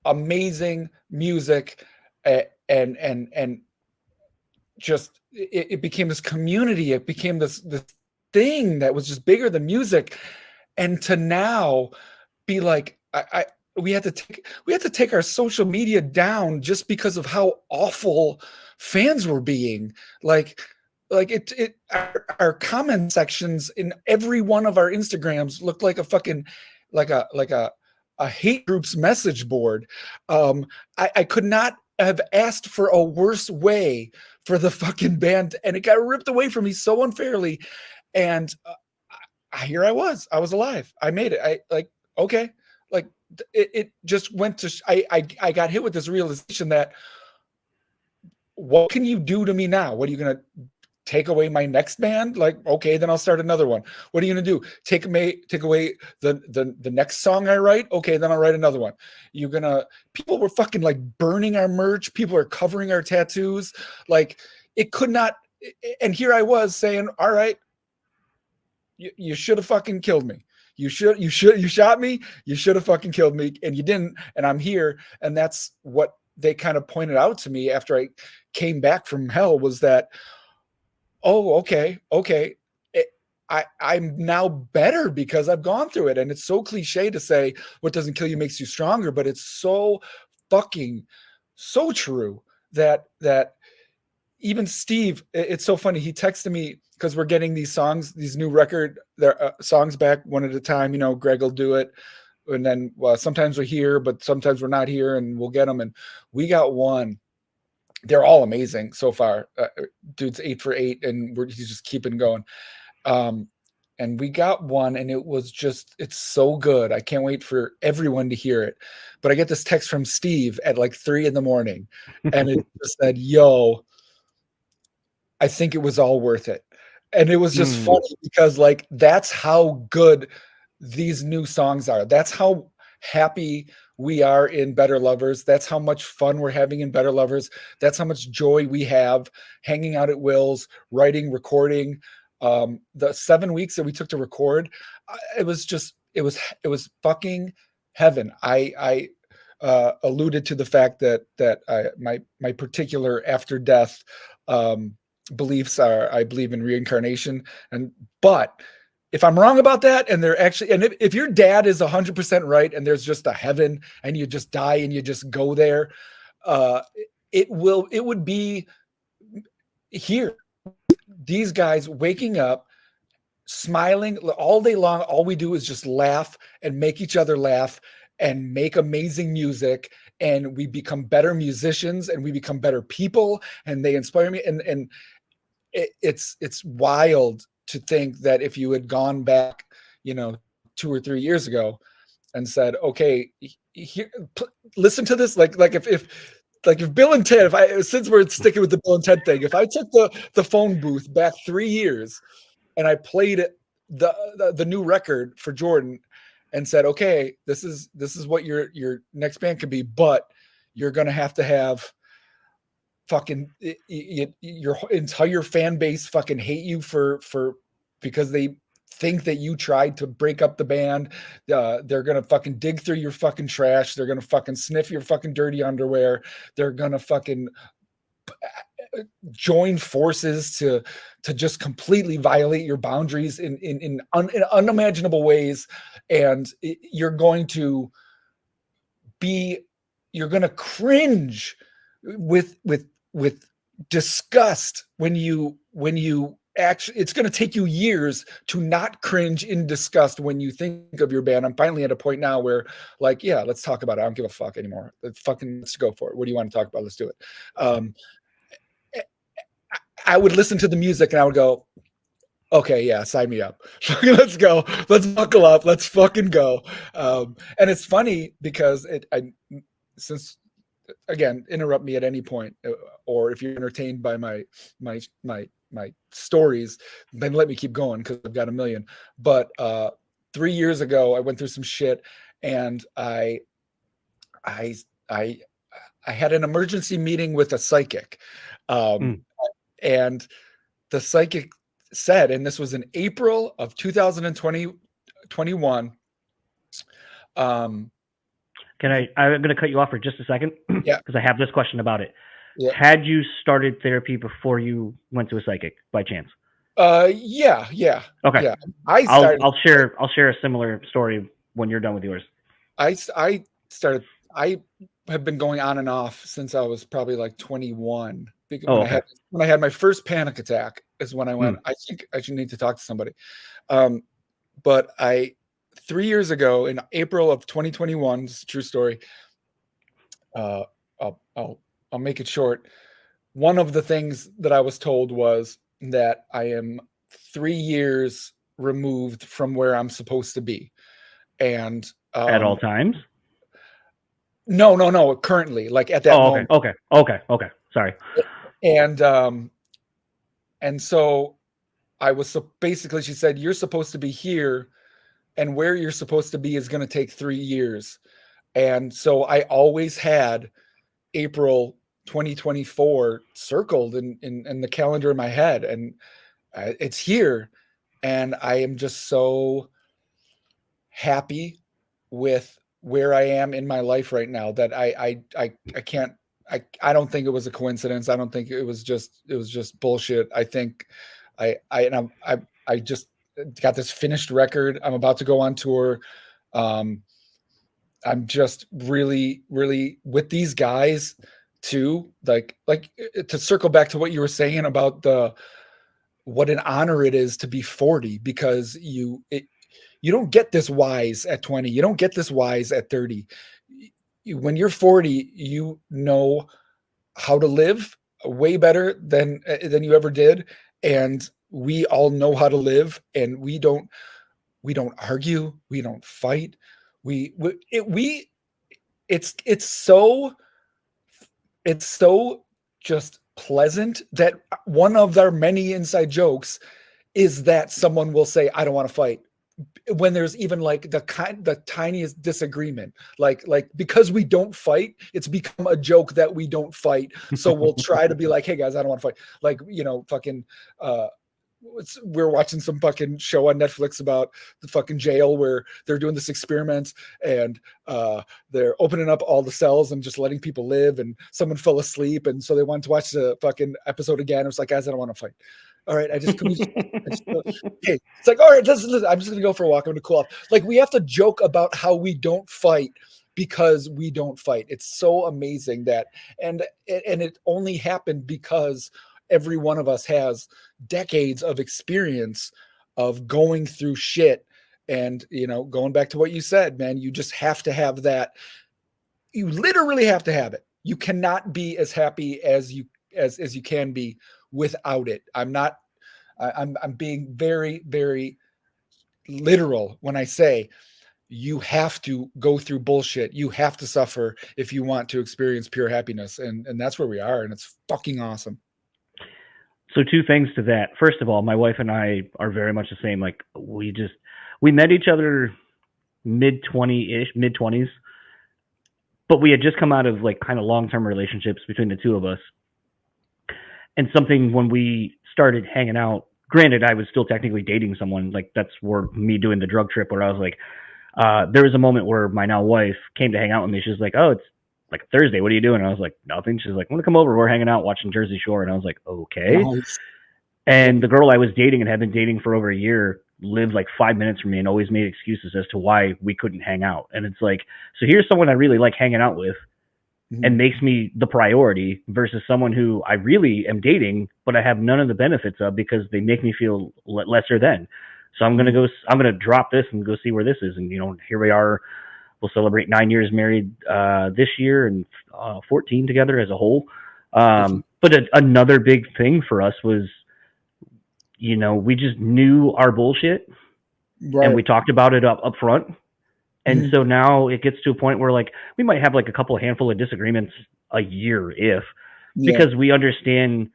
amazing music, and just it became this community. It became this thing that was just bigger than music. And to now be like, we had to take our social media down just because of how awful fans were being. Like our comment sections in every one of our Instagrams looked like a fucking like a hate group's message board. I could not have asked for a worse way for the fucking band, and it got ripped away from me so unfairly. And here I was alive. I made it. Okay. Like it just went to, I got hit with this realization that, what can you do to me now? What are you going to take away my next band? Like, okay, then I'll start another one. What are you going to do? Take away the next song I write? Okay, then I'll write another one. People were fucking like burning our merch. People are covering our tattoos. Like, it could not. And here I was saying, all right, you should have fucking killed me. You shot me. You should have fucking killed me, and you didn't. And I'm here. And that's what they kind of pointed out to me after I came back from hell, was that, oh, okay. I'm now better because I've gone through it. And it's so cliche to say what doesn't kill you makes you stronger, but it's so fucking so true that even Steve, it's so funny. He texted me because we're getting these songs, these new record songs back one at a time. Greg will do it. And then sometimes we're here, but sometimes we're not here, and we'll get them. And we got one. They're all amazing so far. Dude's 8 for 8, and he's just keeping going. And we got one, and it's so good. I can't wait for everyone to hear it. But I get this text from Steve at like 3 a.m, and it just said, "Yo, I think it was all worth it." And it was just funny because like, that's how good these new songs are. That's how happy we are in Better Lovers. That's how much fun we're having in Better Lovers. That's how much joy we have hanging out at Will's, writing, recording. The 7 weeks that we took to record, it was fucking heaven. I alluded to the fact that my particular after death beliefs are, I believe in reincarnation, but if I'm wrong about that, and they're actually, and if your dad is 100% right, and there's just a heaven, and you just die and you just go there, it would be here. These guys waking up, smiling all day long. All we do is just laugh and make each other laugh and make amazing music, and we become better musicians, and we become better people, and they inspire me. And it's wild to think that if you had gone back, 2 or 3 years ago and said, okay, listen to this. Like if Bill and Ted, since we're sticking with the Bill and Ted thing, if I took the phone booth back 3 years and I played the new record for Jordan and said, okay, this is what your next band could be, but you're going to have fucking your entire fan base fucking hate you for because they think that you tried to break up the band. They're gonna fucking dig through your fucking trash. They're gonna fucking sniff your fucking dirty underwear. They're gonna fucking join forces to just completely violate your boundaries in unimaginable ways. And you're going to cringe with disgust when you actually, it's going to take you years to not cringe in disgust when you think of your band. I'm finally at a point now where, like, yeah, let's talk about it. I don't give a fuck anymore. Let's go for it. What do you want to talk about? Let's do it. I would listen to the music and I would go, Okay, yeah, sign me up. Let's go. Let's buckle up. Let's fucking go. And it's funny because since again, interrupt me at any point, or if you're entertained by my stories, then let me keep going because I've got a million. But 3 years ago, I went through some shit, and I had an emergency meeting with a psychic, and the psychic said, and this was in April of 2021. I'm going to cut you off for just a second. Yeah. Because I have this question about it. Yeah. Had you started therapy before you went to a psychic by chance? Yeah. Okay. Yeah. I'll share a similar story when you're done with yours. I have been going on and off since I was probably like 21. When I had my first panic attack is when I went, I think I should need to talk to somebody. But 3 years ago in April of 2021, it's a true story. I'll make it short. One of the things that I was told was that I am 3 years removed from where I'm supposed to be. And at all times? No. Currently, like at that moment. Okay. Sorry. And so I was basically, she said, you're supposed to be here, and where you're supposed to be is going to take 3 years. And so I always had April 2024 circled in the calendar in my head, and it's here. And I am just so happy with where I am in my life right now that I can't. I don't think it was a coincidence. I don't think it was just bullshit. I think I just got this finished record. I'm about to go on tour. I'm just really, really with these guys too. Like to circle back to what you were saying about what an honor it is to be 40, because you don't get this wise at 20. You don't get this wise at 30. When you're 40, you know how to live way better than you ever did. And we all know how to live, and we don't argue. We don't fight. It's so just pleasant that one of our many inside jokes is that someone will say, I don't want to fight, when there's even like the tiniest disagreement, like because we don't fight, it's become a joke that we don't fight. So we'll try to be like, hey guys, I don't want to fight. Like, fucking, we're watching some fucking show on Netflix about the fucking jail where they're doing this experiment, and they're opening up all the cells and just letting people live, and someone fell asleep, and so they wanted to watch the fucking episode again. It was like, guys, I don't want to fight. All right, hey, it's like, all right, listen, I'm just gonna go for a walk. I'm gonna cool off. Like, we have to joke about how we don't fight because we don't fight. It's so amazing that, and it only happened because every one of us has decades of experience of going through shit. And, going back to what you said, man, you just have to have that. You literally have to have it. You cannot be as happy as you can be without it. I'm being very, very literal when I say you have to go through bullshit. You have to suffer if you want to experience pure happiness. And that's where we are. And it's fucking awesome. So 2 things to that. First of all, my wife and I are very much the same. Like, we met each other mid-20s, but we had just come out of like kind of long-term relationships between the two of us. And something when we started hanging out, granted, I was still technically dating someone. Like, that's where me doing the drug trip, where I was like, there was a moment where my now wife came to hang out with me. She's like, oh, it's like Thursday. What are you doing? And I was like, nothing. She's like, I want to come over. We're hanging out watching Jersey Shore. And I was like, okay. Nice. And the girl I was dating and had been dating for over a year lived like 5 minutes from me and always made excuses as to why we couldn't hang out. And it's like, so here's someone I really like hanging out with, and makes me the priority, versus someone who I really am dating, but I have none of the benefits of because they make me feel lesser than. So I'm going to drop this and go see where this is. And, here we are. We'll celebrate 9 years married this year, and 14 together as a whole. But another big thing for us was, we just knew our bullshit Right. and we talked about it up front. And so now it gets to a point where like we might have like a handful of disagreements a year because we understand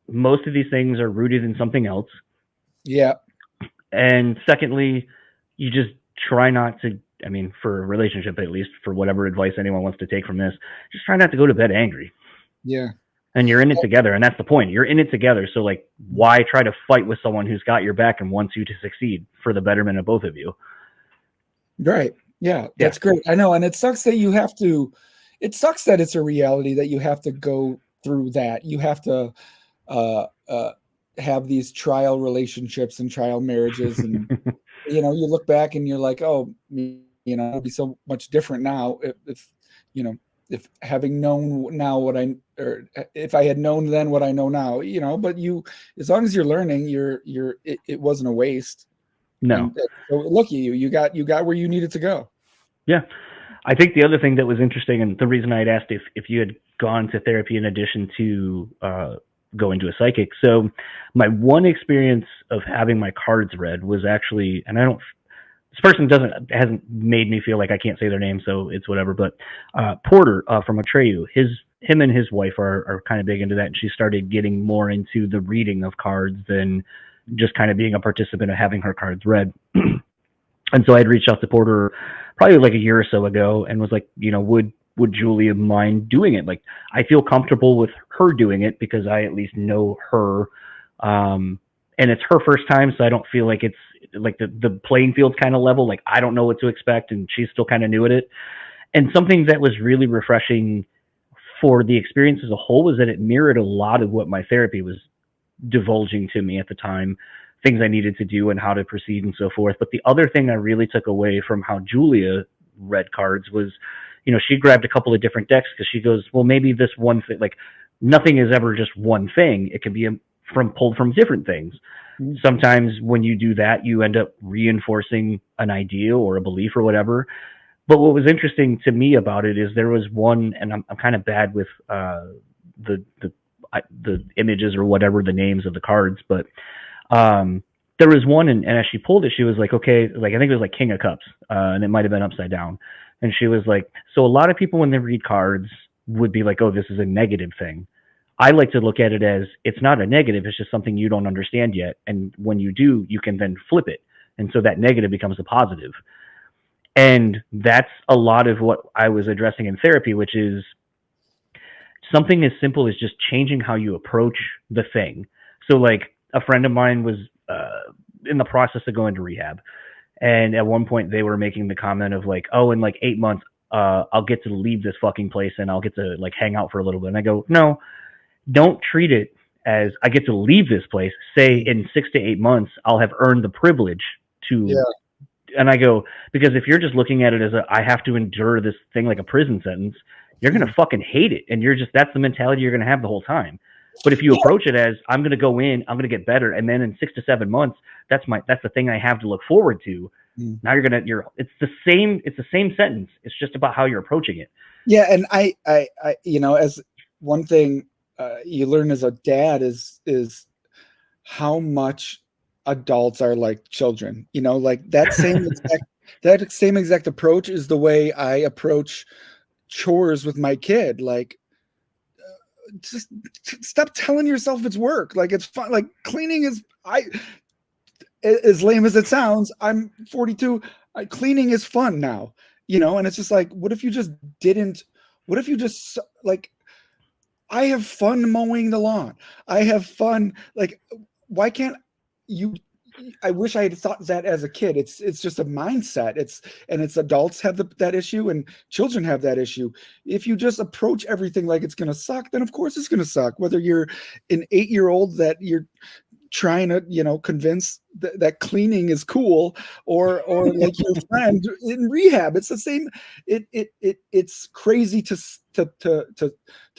most of these things are rooted in something else. Yeah. And secondly, you just try not to, for a relationship, at least, for whatever advice anyone wants to take from this, just try not to go to bed angry. Yeah. And you're in it together. And that's the point. You're in it together. So like, why try to fight with someone who's got your back and wants you to succeed for the betterment of both of you? Right. Yeah. That's great. I know. And it sucks that it sucks that it's a reality that you have to go through that. You have to, have these trial relationships and trial marriages, and you look back and you're like, oh, it'd be so much different now if having known now or if I had known then what I know now, but as long as you're learning, it wasn't a waste. No. And so look at you got where you needed to go. Yeah. I think the other thing that was interesting, and the reason I'd asked if you had gone to therapy in addition to going to a psychic. So my one experience of having my cards read was actually, and this person hasn't made me feel like I can't say their name, so it's whatever, but Porter from Atreyu, him and his wife are kind of big into that, and she started getting more into the reading of cards than just kind of being a participant of having her cards read. And so I had reached out to Porter probably like a year or so ago and was like, would Julia mind doing it? Like, I feel comfortable with her doing it because I at least know her. And it's her first time, so I don't feel like it's like the playing field's kind of level. Like, I don't know what to expect, and she's still kind of new at it. And something that was really refreshing for the experience as a whole was that it mirrored a lot of what my therapy was divulging to me at the time, things I needed to do and how to proceed and so forth. But the other thing I really took away from how Julia read cards was, she grabbed a couple of different decks because she goes, well, maybe this one thing, like nothing is ever just one thing. It can be pulled from different things. Mm-hmm. Sometimes when you do that, you end up reinforcing an idea or a belief or whatever. But what was interesting to me about it is there was one, and I'm kind of bad with the images or whatever the names of the cards, but there was one, and as she pulled it, she was like, okay, like I think it was like King of Cups, and it might have been upside down. And she was like, so a lot of people when they read cards would be like, oh, this is a negative thing. I like to look at it as it's not a negative, it's just something you don't understand yet. And when you do, you can then flip it. And so that negative becomes a positive. And that's a lot of what I was addressing in therapy, which is something as simple as just changing how you approach the thing. So like a friend of mine was in the process of going to rehab. And at one point they were making the comment of like, oh, in like 8 months, I'll get to leave this fucking place and I'll get to like hang out for a little bit. And I go, no, don't treat it as I get to leave this place. Say in 6 to 8 months, I'll have earned the privilege to. Yeah. And I go, because if you're just looking at it as I have to endure this thing like a prison sentence, you're going to fucking hate it. And that's the mentality you're going to have the whole time. But if you approach it as I'm going to go in, I'm going to get better. And then in 6 to 7 months, that's the thing I have to look forward to. Now it's the same sentence. It's just about how you're approaching it. Yeah. And I as one thing you learn as a dad is how much adults are like children, like that same exact approach is the way I approach chores with my kid. Like, just stop telling yourself it's work. Like, it's fun. Like, cleaning is, as lame as it sounds, I'm 42. Cleaning is fun now, and it's just like, what if you just like, I have fun mowing the lawn. I have fun. Like, why can't you? I wish I had thought that as a kid. It's just a mindset. It's adults have that issue and children have that issue. If you just approach everything like it's going to suck, then of course it's going to suck. Whether you're an 8-year-old that you're trying to, convince that cleaning is cool, or like your friend in rehab, it's the same. It's crazy to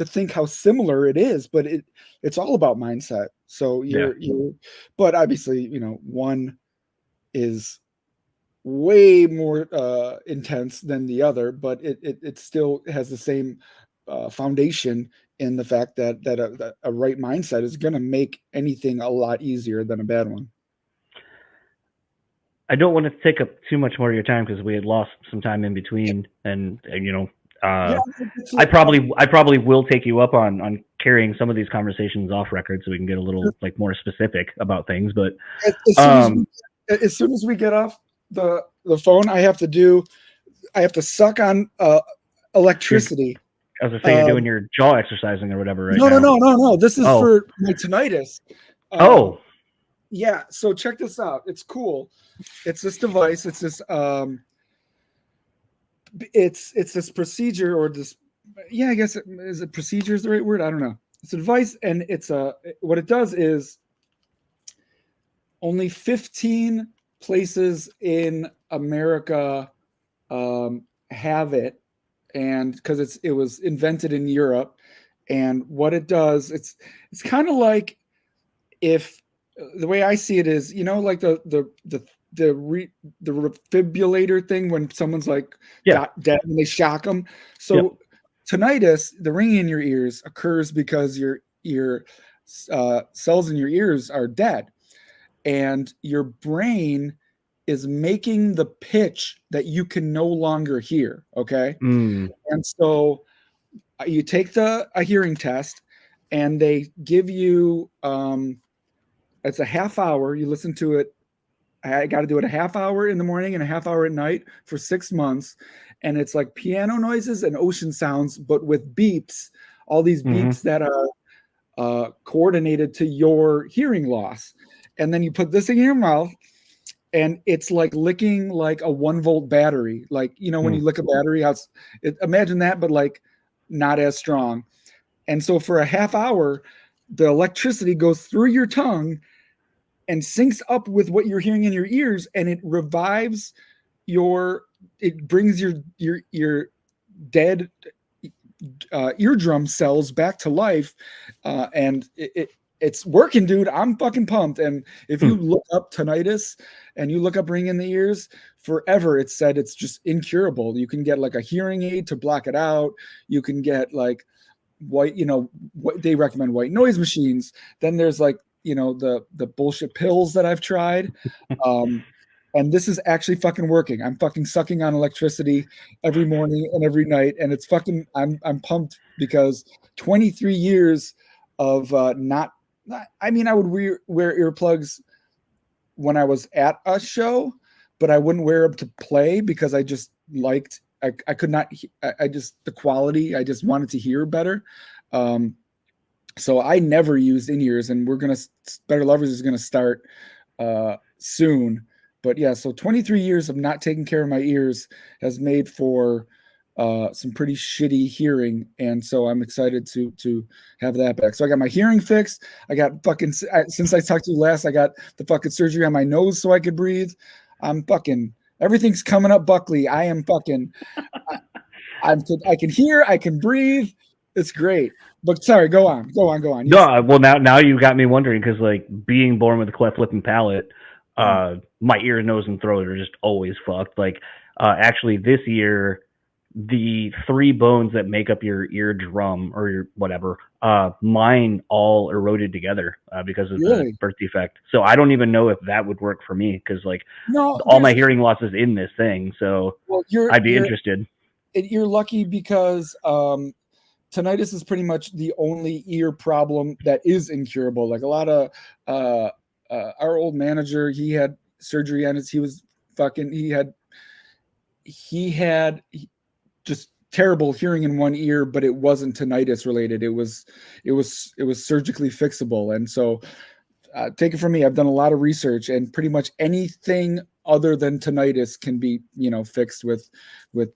think how similar it is, but it's all about mindset. So but obviously, one is way more intense than the other, but it still has the same foundation in the fact that a right mindset is going to make anything a lot easier than a bad one. I don't want to take up too much more of your time because we had lost some time in between, and I probably will take you up on carrying some of these conversations off record so we can get a little like more specific about things. But as soon as we get off the phone, I have to suck on electricity. I was saying you're doing your jaw exercising or whatever right now. No. This is for my tinnitus. Yeah. So check this out. It's cool. It's this device. It's this. It's this procedure or this. Yeah, I guess is it procedure is the right word? I don't know. It's a device, and it's what it does is only 15 places in America have it, and because it was invented in Europe, and what it does, it's kind of like if the way I see it is, like the defibrillator thing when someone's like dead and they shock them. So tinnitus, the ringing in your ears, occurs because your cells in your ears are dead, and your brain is making the pitch that you can no longer hear. Okay. And so you take a hearing test, and they give you it's a half hour. You listen to it. I got to do it a half hour in the morning and a half hour at night for 6 months. And it's like piano noises and ocean sounds, but with beeps, all these beeps that are coordinated to your hearing loss. And then you put this in your mouth, and it's like licking like a 1-volt battery. Like, when you lick a battery, imagine that, but like not as strong. And so for a half hour, the electricity goes through your tongue and syncs up with what you're hearing in your ears, and it revives it brings your dead eardrum cells back to life, and it's working, dude. I'm fucking pumped. And if you look up tinnitus and you look up ringing in the ears, forever it's said it's just incurable. You can get like a hearing aid to block it out. You can get like what they recommend white noise machines. Then there's like the bullshit pills that I've tried, and this is actually fucking working. I'm fucking sucking on electricity every morning and every night, and it's fucking. I'm pumped because 23 years of not. I mean, I would wear earplugs when I was at a show, but I wouldn't wear them to play because I just liked. I could not. I just the quality. I just wanted to hear better. So I never used in-ears, and Better Lovers is gonna start soon. But yeah, so 23 years of not taking care of my ears has made for some pretty shitty hearing, and so I'm excited to have that back. So I got my hearing fixed. I got since I talked to you last, I got the fucking surgery on my nose so I could breathe. I'm fucking everything's coming up, Buckley. I am fucking. I can hear. I can breathe. It's great. But sorry, go on. No, well now you got me wondering because like being born with a cleft lip and palate, my ear, nose, and throat are just always fucked. Like actually this year, the 3 bones that make up your eardrum or your whatever, mine all eroded together because of the birth defect. So I don't even know if that would work for me because like all my hearing loss is in this thing. So I'd be interested. You're lucky because tinnitus is pretty much the only ear problem that is incurable. Like a lot of our old manager, he had surgery on it. He had just terrible hearing in one ear, but it wasn't tinnitus related. It was surgically fixable. And so take it from me, I've done a lot of research, and pretty much anything other than tinnitus can be, fixed with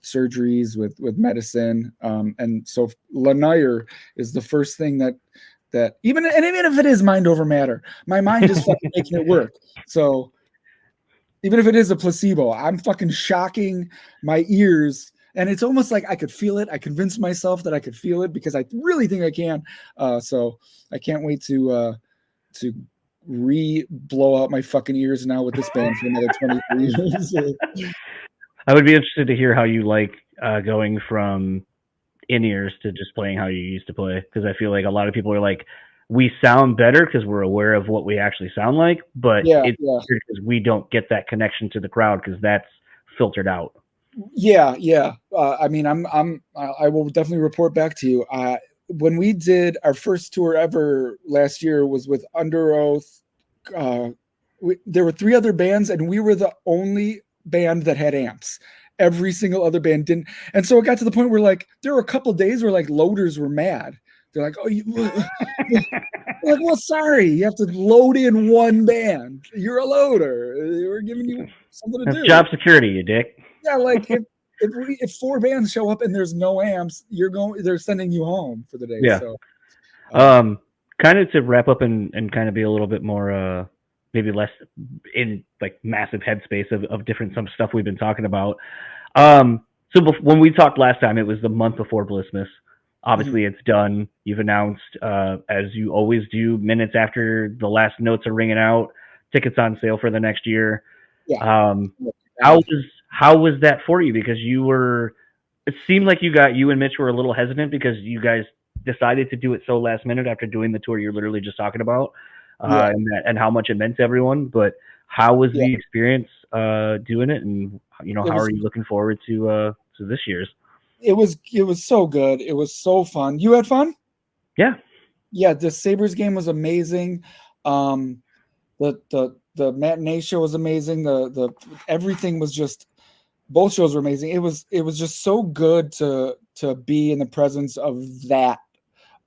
surgeries, with medicine. And so Lanier is the first thing that even if it is mind over matter, my mind is fucking making it work. So even if it is a placebo, I'm fucking shocking my ears. And it's almost like I could feel it. I convinced myself that I could feel it because I really think I can. So I can't wait to blow out my fucking ears now with this band for another 23 years. I would be interested to hear how you like going from in-ears to just playing how you used to play, because I feel like a lot of people are like, we sound better because we're aware of what we actually sound like, but it's because we don't get that connection to the crowd because that's filtered out. Yeah. I mean, I will definitely report back to you. When we did our first tour ever last year was with Under Oath. There were 3 other bands, and we were the only band that had amps. Every single other band didn't. And so it got to the point where like there were a couple of days where like loaders were mad. They're like, "Oh, like, well, sorry, you have to load in one band. You're a loader. We're giving you something to do. Job security, you dick." Yeah, like if 4 bands show up and there's no amps, they're sending you home for the day. Yeah. So, kind of to wrap up and kind of be a little bit more, maybe less in like massive headspace of different some stuff we've been talking about. So when we talked last time, it was the month before Blissmas. Obviously, it's done. You've announced, as you always do, minutes after the last notes are ringing out, tickets on sale for the next year. Yeah. How was that for you? Because it seemed like you and Mitch were a little hesitant because you guys decided to do it so last minute after doing the tour you're literally just talking about, and how much it meant to everyone. But how was the experience doing it, and how are you looking forward to this year's? It was so good. It was so fun. You had fun? Yeah. Yeah, the Sabres game was amazing. The matinee show was amazing. The everything was just, both shows were amazing. It was just so good to be in the presence of that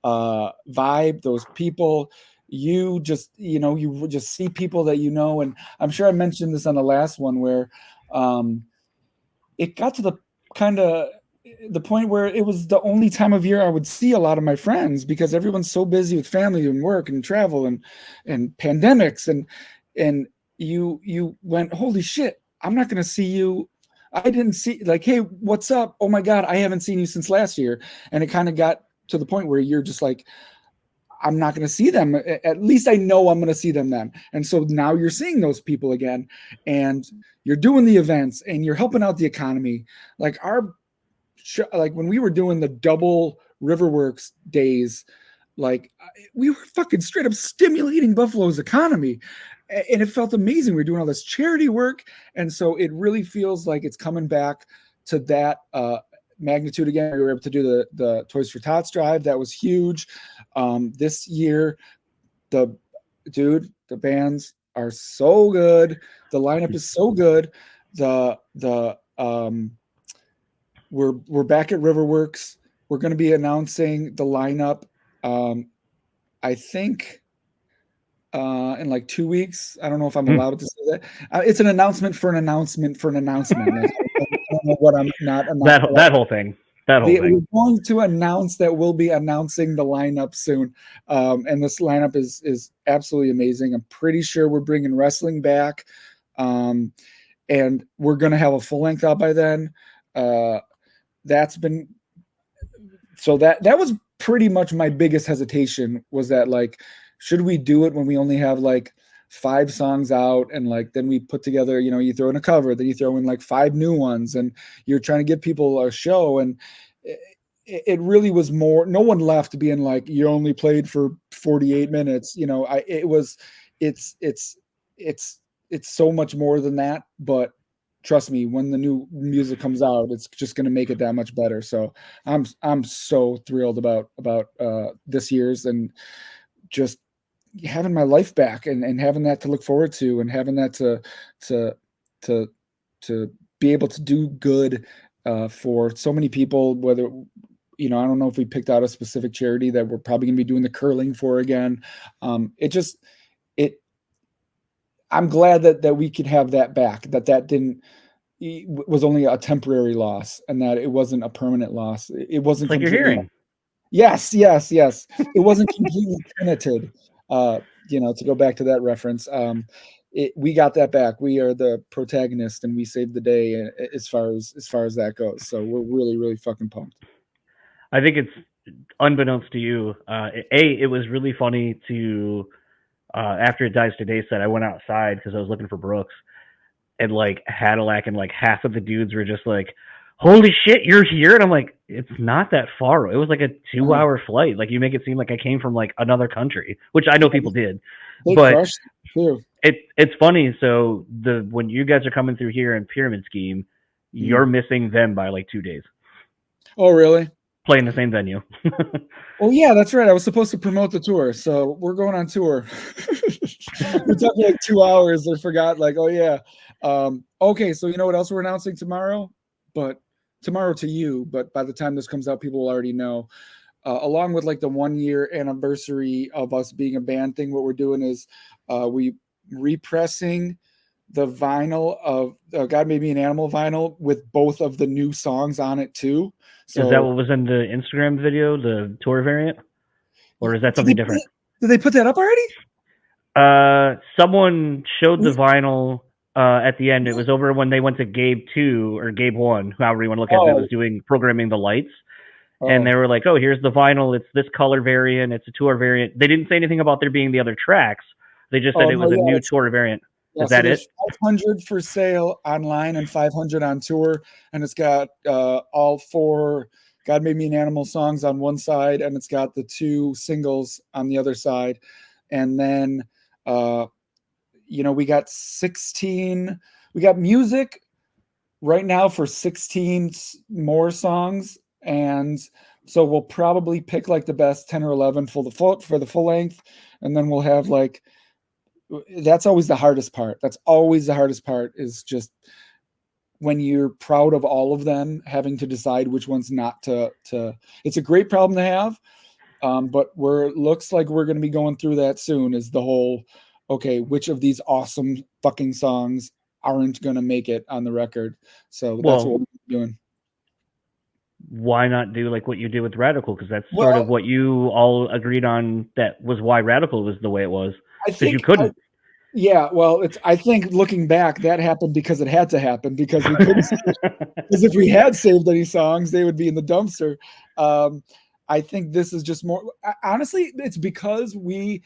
vibe, those people. You just you just see people that and I'm sure I mentioned this on the last one where it got to the point where it was the only time of year I would see a lot of my friends because everyone's so busy with family and work and travel and pandemics and you went, holy shit, I'm not going to see you. I didn't see, like, hey, what's up? Oh my God, I haven't seen you since last year. And it kind of got to the point where you're just like, I'm not going to see them. At least I know I'm going to see them then. And so now you're seeing those people again and you're doing the events and you're helping out the economy. Like like when we were doing the double Riverworks days, like we were fucking straight up stimulating Buffalo's economy. And it felt amazing. We were doing all this charity work. And so it really feels like it's coming back to that magnitude again. We were able to do the Toys for Tots drive. That was huge. This year, the bands are so good. The lineup is so good. We're back at Riverworks. We're going to be announcing the lineup. I think in like 2 weeks. I don't know if I'm allowed to say that. It's an announcement for an announcement for an announcement. I don't know what I'm not. That whole thing. We're going to announce that we'll be announcing the lineup soon. And this lineup is absolutely amazing. I'm pretty sure we're bringing wrestling back. And we're going to have a full length out by then. That was pretty much my biggest hesitation was that, like, should we do it when we only have like 5 songs out and like then we put together, you throw in a cover, then you throw in like 5 new ones and you're trying to give people a show. And it really was more, no one left being like, you only played for 48 minutes. It's so much more than that, but trust me, when the new music comes out, it's just going to make it that much better. So I'm so thrilled about this year's and just having my life back and having that to look forward to and having that to be able to do good for so many people, whether, I don't know if we picked out a specific charity that we're probably going to be doing the curling for again. I'm glad that we could have that back, that was only a temporary loss and that it wasn't a permanent loss. It wasn't like you're hearing. Yes. It wasn't completely tenanted. To go back to that reference, we got that back. We are the protagonist and we saved the day as far as that goes. So we're really, really fucking pumped. I think it's unbeknownst to you. It was really funny to, after It Dies Today set, I went outside because I was looking for Brooks and like Hadalac and like half of the dudes were just like, holy shit, you're here? And I'm like, it's not that far. It was like a 2-hour flight. Like, you make it seem like I came from like another country, which I know people did. They But crushed it too. it's funny. So when you guys are coming through here in Pyramid Scheme, you're missing them by like 2 days. Oh, really? Playing the same venue. Oh, yeah, that's right. I was supposed to promote the tour, so we're going on tour. We talked like 2 hours. I forgot. Like, oh yeah. Okay, so you know what else we're announcing tomorrow? But tomorrow to you, but by the time this comes out, people will already know. Along with like the 1-year anniversary of us being a band thing, what we're doing is we repressing the vinyl of God Made Me an Animal vinyl with both of the new songs on it too. So is that what was in the Instagram video, the tour variant? Or is that something different? Did they put that up already? Someone showed the vinyl at the end. It was over when they went to Gabe 2 or Gabe 1, however you want to look at it. It was doing programming the lights. And they were like, oh, here's the vinyl. It's this color variant. It's a tour variant. They didn't say anything about there being the other tracks. They just said it was a new tour variant. Yeah, is that it? 500 for sale online and 500 on tour. And it's got all 4 God Made Me an Animal songs on one side, and it's got the 2 singles on the other side. And then, we got 16. We got music right now for 16 more songs. And so we'll probably pick like the best 10 or 11 for the full length. And then we'll have like, that's always the hardest part. That's always the hardest part, is just when you're proud of all of them, having to decide which ones not to. It's a great problem to have. But looks like we're going to be going through that soon, is the whole, okay, which of these awesome fucking songs aren't going to make it on the record? So that's what we're doing. Why not do like what you did with Radical? Because that's sort of what you all agreed on. That was why Radical was the way it was. Because you couldn't. I think looking back, that happened because it had to happen, because we couldn't. Because if we had saved any songs, they would be in the dumpster. I think this is just more. Honestly, it's because we.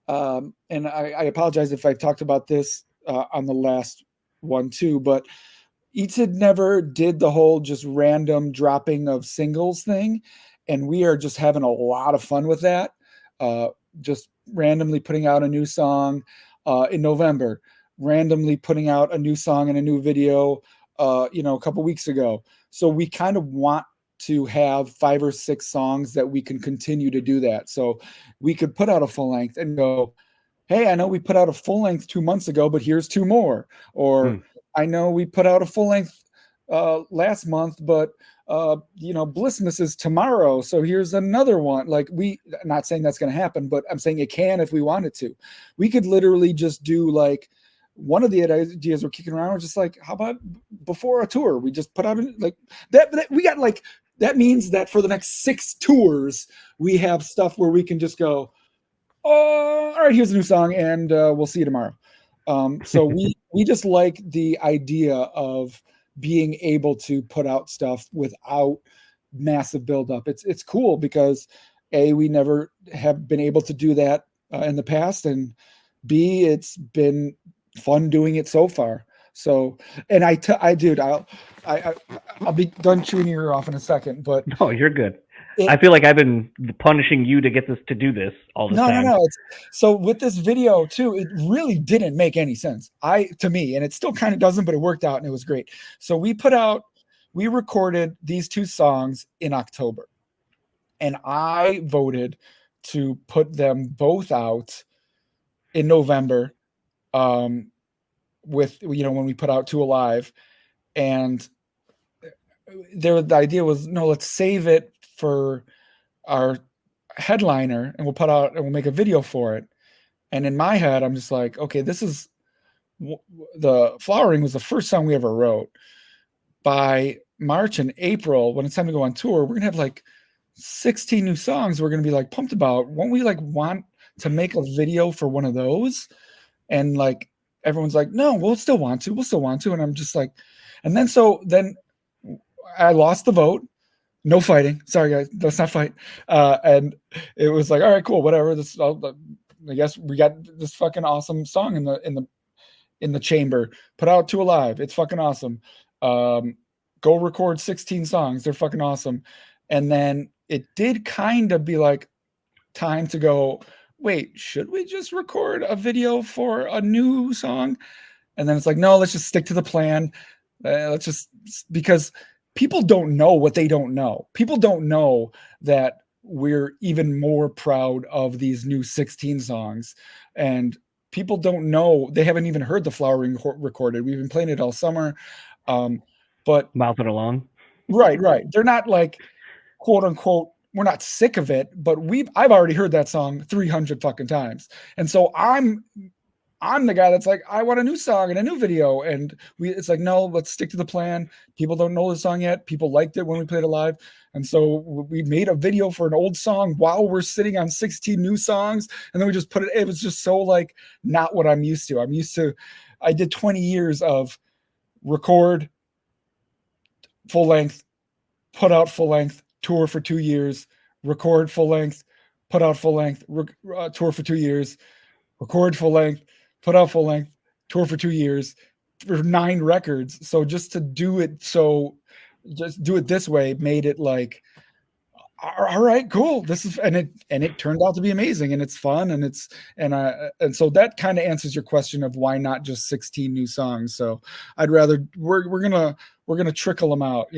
And I apologize if I've talked about this on the last one too, but Eatsid never did the whole just random dropping of singles thing, and we are just having a lot of fun with that. Just randomly putting out a new song in November, randomly putting out a new song and a new video, a couple weeks ago. So we kind of want to have 5 or 6 songs that we can continue to do that. So we could put out a full length and go, hey, I know we put out a full length 2 months ago, but here's 2 more. Or I know we put out a full length last month, but Blissmas is tomorrow, so here's another one. Like, not saying that's going to happen, but I'm saying it can if we wanted to. We could literally just do like, one of the ideas we're kicking around was just like, how about before a tour, we just put out like that we got like, that means that for the next 6 tours, we have stuff where we can just go, oh, all right, here's a new song, and we'll see you tomorrow. So we just like the idea of being able to put out stuff without massive buildup. It's cool because A, we never have been able to do that in the past, and B, it's been fun doing it so far. So, and I'll be done chewing your ear off in a second, but no, you're good. I feel like I've been punishing you to do this all the time. No. So with this video too, it really didn't make any sense to me, and it still kind of doesn't, but it worked out and it was great. So we recorded these 2 songs in October, and I voted to put them both out in November. With when we put out 2 Alive, and the idea was, no, let's save it for our headliner, and we'll make a video for it. And in my head, I'm just like, okay, this is the Flowering was the first song we ever wrote. By March and April, when it's time to go on tour, we're gonna have like 16 new songs we're gonna be like pumped about. Won't we like want to make a video for one of those? And like everyone's like, no, we'll still want to. And I'm just like, and then I lost the vote. No fighting. Sorry, guys. Let's not fight. And it was like, all right, cool, whatever. I guess we got this fucking awesome song in the chamber. Put out 2 Alive. It's fucking awesome. go record 16 songs. They're fucking awesome. And then it did kind of be like time to go, wait, should we just record a video for a new song? And then it's like, no, let's just stick to the plan. Let's just, because people don't know what they don't know. People don't know that we're even more proud of these new 16 songs. And people don't know, they haven't even heard the Flowering recorded. We've been playing it all summer. But mouth it along. Right. They're not like, quote unquote, we're not sick of it, but I've already heard that song 300 fucking times. And so I'm the guy that's like, I want a new song and a new video. And it's like, no, let's stick to the plan. People don't know the song yet. People liked it when we played it live. And so we made a video for an old song while we're sitting on 16 new songs. And then we just put it, it was just so like not what I'm used to. I did 20 years of record full length, put out full length, tour for 2 years, record full length, put out full length, tour for 2 years, record full length, put out full length, tour for 2 years, for 9 records. So just to do it, just do it this way made it like, all right, cool. This is, and it turned out to be amazing, and it's fun, and and so that kind of answers your question of why not just 16 new songs. So I'd rather we're gonna trickle them out,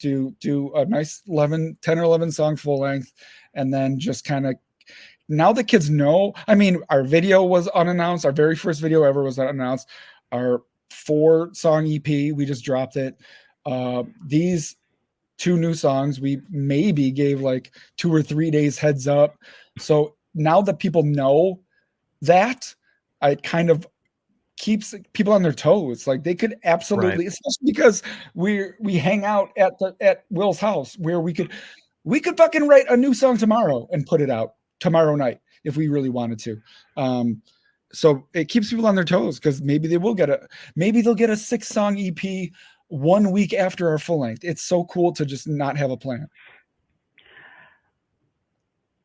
do a nice 10 or 11 song full length, and then just kind of, now the kids know. I mean, our video was unannounced. Our very first video ever was unannounced. Our 4-song EP, we just dropped it. These 2 new songs, we maybe gave like 2 or 3 days heads up. So now that people know that, it kind of keeps people on their toes. Like they could absolutely, right. Especially because we hang out at Will's house, where we could fucking write a new song tomorrow and put it out tomorrow night if we really wanted to. So it keeps people on their toes, because maybe they'll get a 6-song EP 1 week after our full length. It's so cool to just not have a plan.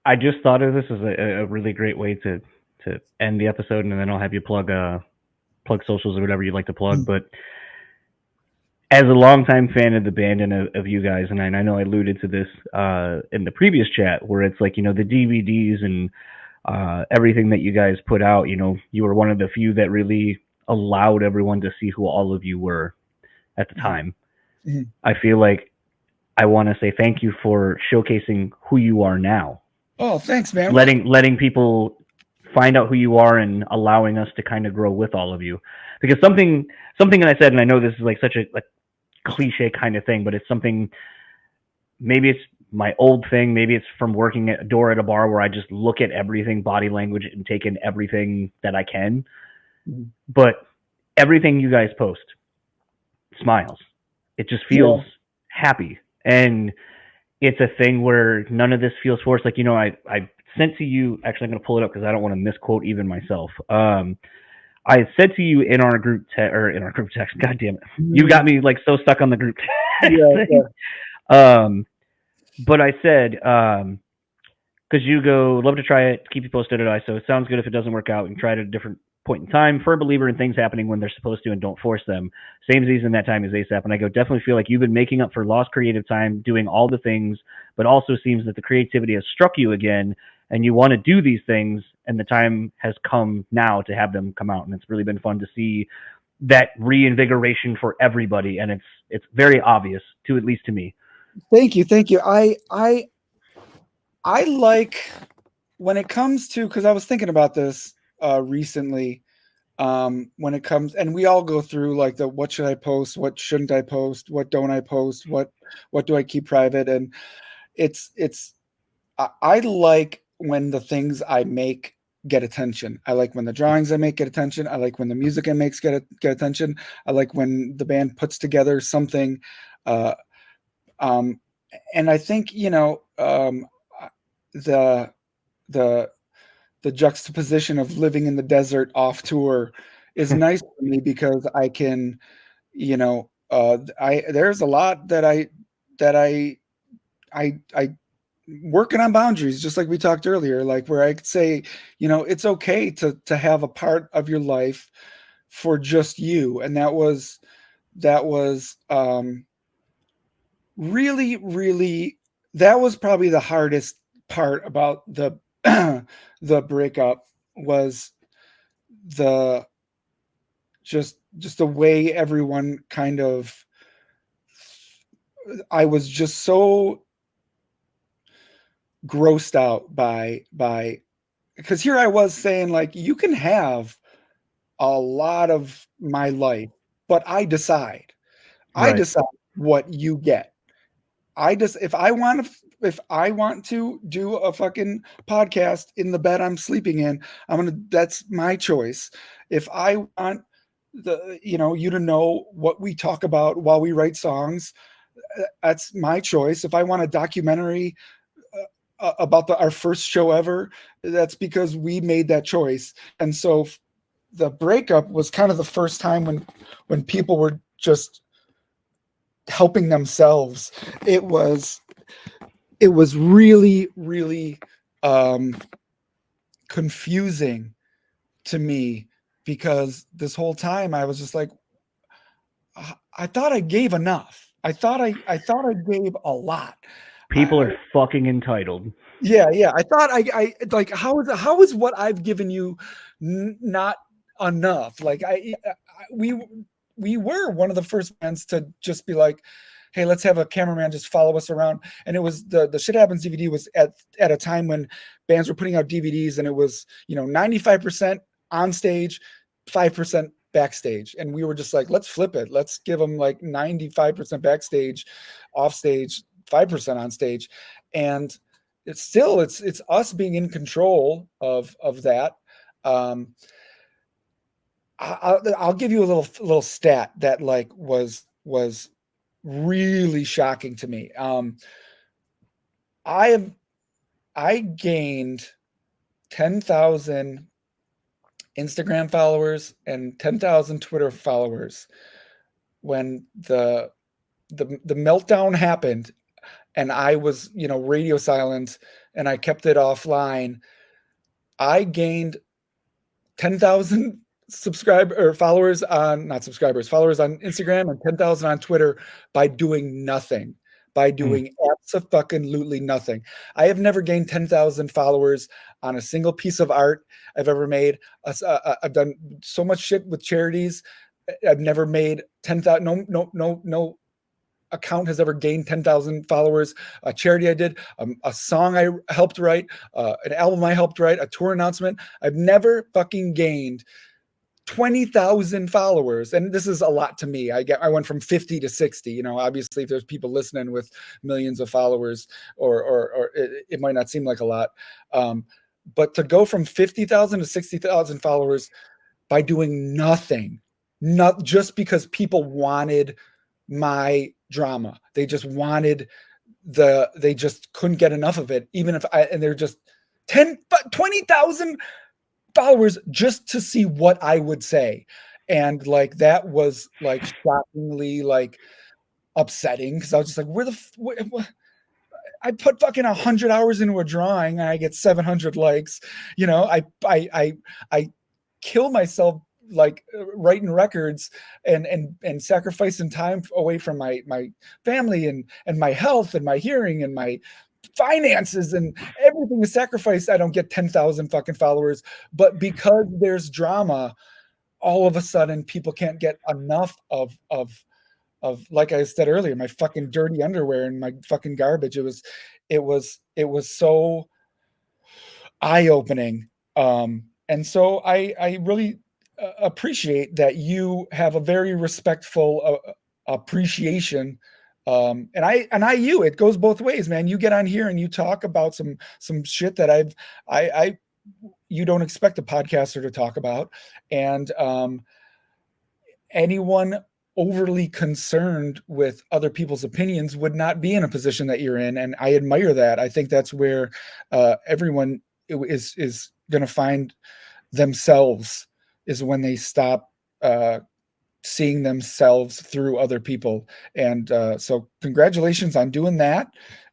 I just thought of this as a really great way to end the episode, and then I'll have you plug socials or whatever you'd like to plug. Mm-hmm. But as a longtime fan of the band and of you guys, and I know I alluded to this in the previous chat, where it's like, the DVDs and everything that you guys put out, you were one of the few that really allowed everyone to see who all of you were at the time. Mm-hmm. I feel like I want to say thank you for showcasing who you are now. Oh, thanks, man. Letting people find out who you are and allowing us to kind of grow with all of you. Because something that I said, and I know this is like such a cliche kind of thing, but it's something, maybe it's my old thing, maybe it's from working at a door at a bar where I just look at everything, body language, and take in everything that I can. Mm-hmm. But everything you guys post, smiles. It just feels happy. And it's a thing where none of this feels forced. Like, I sent to you, actually I'm going to pull it up because I don't want to misquote even myself. I said to you in our group text, God damn it. You got me like so stuck on the group text. Yeah. But I said, because you go, love to try it, keep you posted at ISO. It sounds good if it doesn't work out. We can try it at a different point in time. Firm believer in things happening when they're supposed to and don't force them. Same season that time is ASAP. And I go, definitely feel like you've been making up for lost creative time, doing all the things, but also seems that the creativity has struck you again and you want to do these things, and the time has come now to have them come out. And it's really been fun to see that reinvigoration for everybody. And it's very obvious, to at least to me. Thank you. I like, when it comes to, because I was thinking about this recently, when it comes, and we all go through like what should I post, what shouldn't I post, what don't I post, what do I keep private, and I like when the things I make get attention. I like when the drawings I make get attention. I like when the music I make get attention. I like when the band puts together something. And I think, the juxtaposition of living in the desert off tour is nice for me, because I can, there's a lot that I working on boundaries, just like we talked earlier, like where I could say, it's okay to have a part of your life for just you. And that was really, really, that was probably the hardest part about the the breakup was the just the way everyone kind of, I was just so grossed out by because here I was saying like, you can have a lot of my life, but I decide Right. what you get. If I want to do a fucking podcast in the bed I'm sleeping in, that's my choice. If I want you to know what we talk about while we write songs, that's my choice. If I want a documentary about our first show ever, that's because we made that choice. And so the breakup was kind of the first time when people were just helping themselves. It was really, really confusing to me, because this whole time I was just like, I thought I gave enough. I thought I gave a lot. People are fucking entitled. Yeah. I thought I like, how is what I've given you not enough? Like we were one of the first bands to just be like, hey, let's have a cameraman just follow us around. And it was the Shit Happens DVD was at a time when bands were putting out DVDs, and it was 95% on stage, 5% backstage, and we were just like, let's flip it. Let's give them like 95% backstage, off stage, 5% on stage. And it's us being in control of that. I'll give you a little stat that like was really shocking to me. I gained 10,000 Instagram followers and 10,000 Twitter followers when the meltdown happened, and I was, radio silent, and I kept it offline. I gained 10,000 followers on Instagram and 10,000 on Twitter by doing nothing, by doing absolutely nothing. I have never gained 10,000 followers on a single piece of art I've ever made. I've done so much shit with charities. I've never made 10,000. No account has ever gained 10,000 followers. A charity I did, a song I helped write, an album I helped write, a tour announcement. I've never fucking gained 20,000 followers. And this is a lot to me. I went from 50 to 60. Obviously if there's people listening with millions of followers, or it might not seem like a lot. But to go from 50,000 to 60,000 followers by doing nothing, not just because people wanted my drama. They just wanted they just couldn't get enough of it. Even if and they're just 20,000 followers just to see what I would say. And like, that was like shockingly like upsetting, because I was just like, what? I put fucking 100 hours into a drawing and I get 700 likes. I kill myself like writing records and sacrificing time away from my family and my health and my hearing and my finances and everything is sacrificed. I don't get 10,000 fucking followers, but because there's drama, all of a sudden people can't get enough of like I said earlier, my fucking dirty underwear and my fucking garbage. It was so eye-opening. And so I really appreciate that you have a very respectful appreciation. And it goes both ways, man. You get on here and you talk about some shit that you don't expect a podcaster to talk about. And anyone overly concerned with other people's opinions would not be in a position that you're in. And I admire that. I think that's where everyone is going to find themselves, is when they stop seeing themselves through other people. And so congratulations on doing that.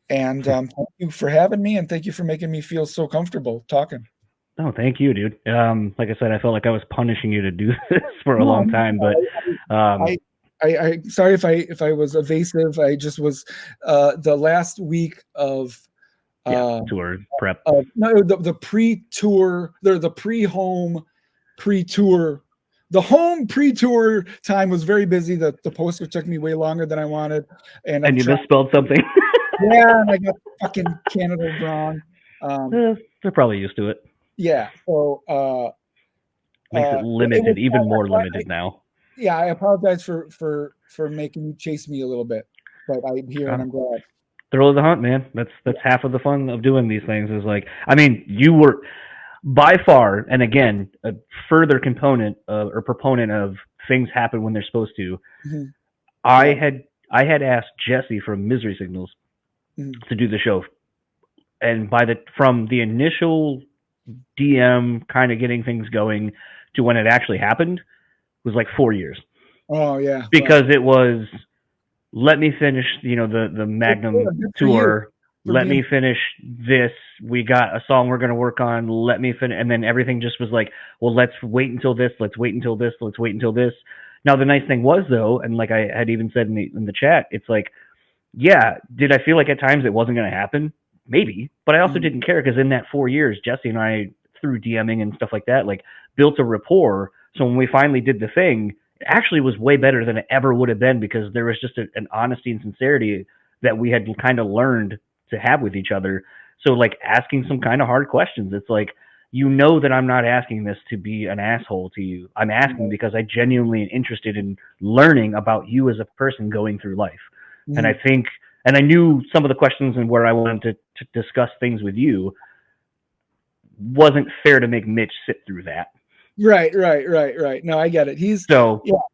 And thank you for having me, and thank you for making me feel so comfortable talking. Oh, thank you, dude. Like I said, I felt like I was punishing you to do this for a long time, but I sorry if I was evasive. I just was the last week of tour prep. No, the pre-tour, the pre-home pre-tour. The home pre-tour time was very busy. The poster took me way longer than I wanted, and you misspelled something. Yeah, and I got fucking Canada wrong. They're probably used to it. Yeah, so makes it limited, even more limited now. Yeah, I apologize for making you chase me a little bit, but I'm here and I'm glad. Thrill of the hunt, man. That's half of the fun of doing these things. Is like, I mean, you were by far, and again, a further component or proponent of things happen when they're supposed to. Mm-hmm. I had asked Jesse from Misery Signals to do the show, and from the initial DM kind of getting things going to when it actually happened was like 4 years. Oh yeah, because it was, let me finish, the Magnum tour. Let me finish this. We got a song we're going to work on. Let me finish. And then everything just was like, well, let's wait until this. Let's wait until this. Let's wait until this. Now, the nice thing was, though, and like I had even said in the chat, it's like, yeah, did I feel like at times it wasn't going to happen? Maybe. But I also didn't care because in that 4 years, Jesse and I, through DMing and stuff like that, like built a rapport. So when we finally did the thing, it actually was way better than it ever would have been because there was just an honesty and sincerity that we had kind of learned to have with each other. So like asking some kind of hard questions, it's like, that I'm not asking this to be an asshole to you. I'm asking because I genuinely am interested in learning about you as a person going through life. Mm-hmm. And I think, and I knew some of the questions and where I wanted to discuss things with you wasn't fair to make Mitch sit through that. Right. No, I get it.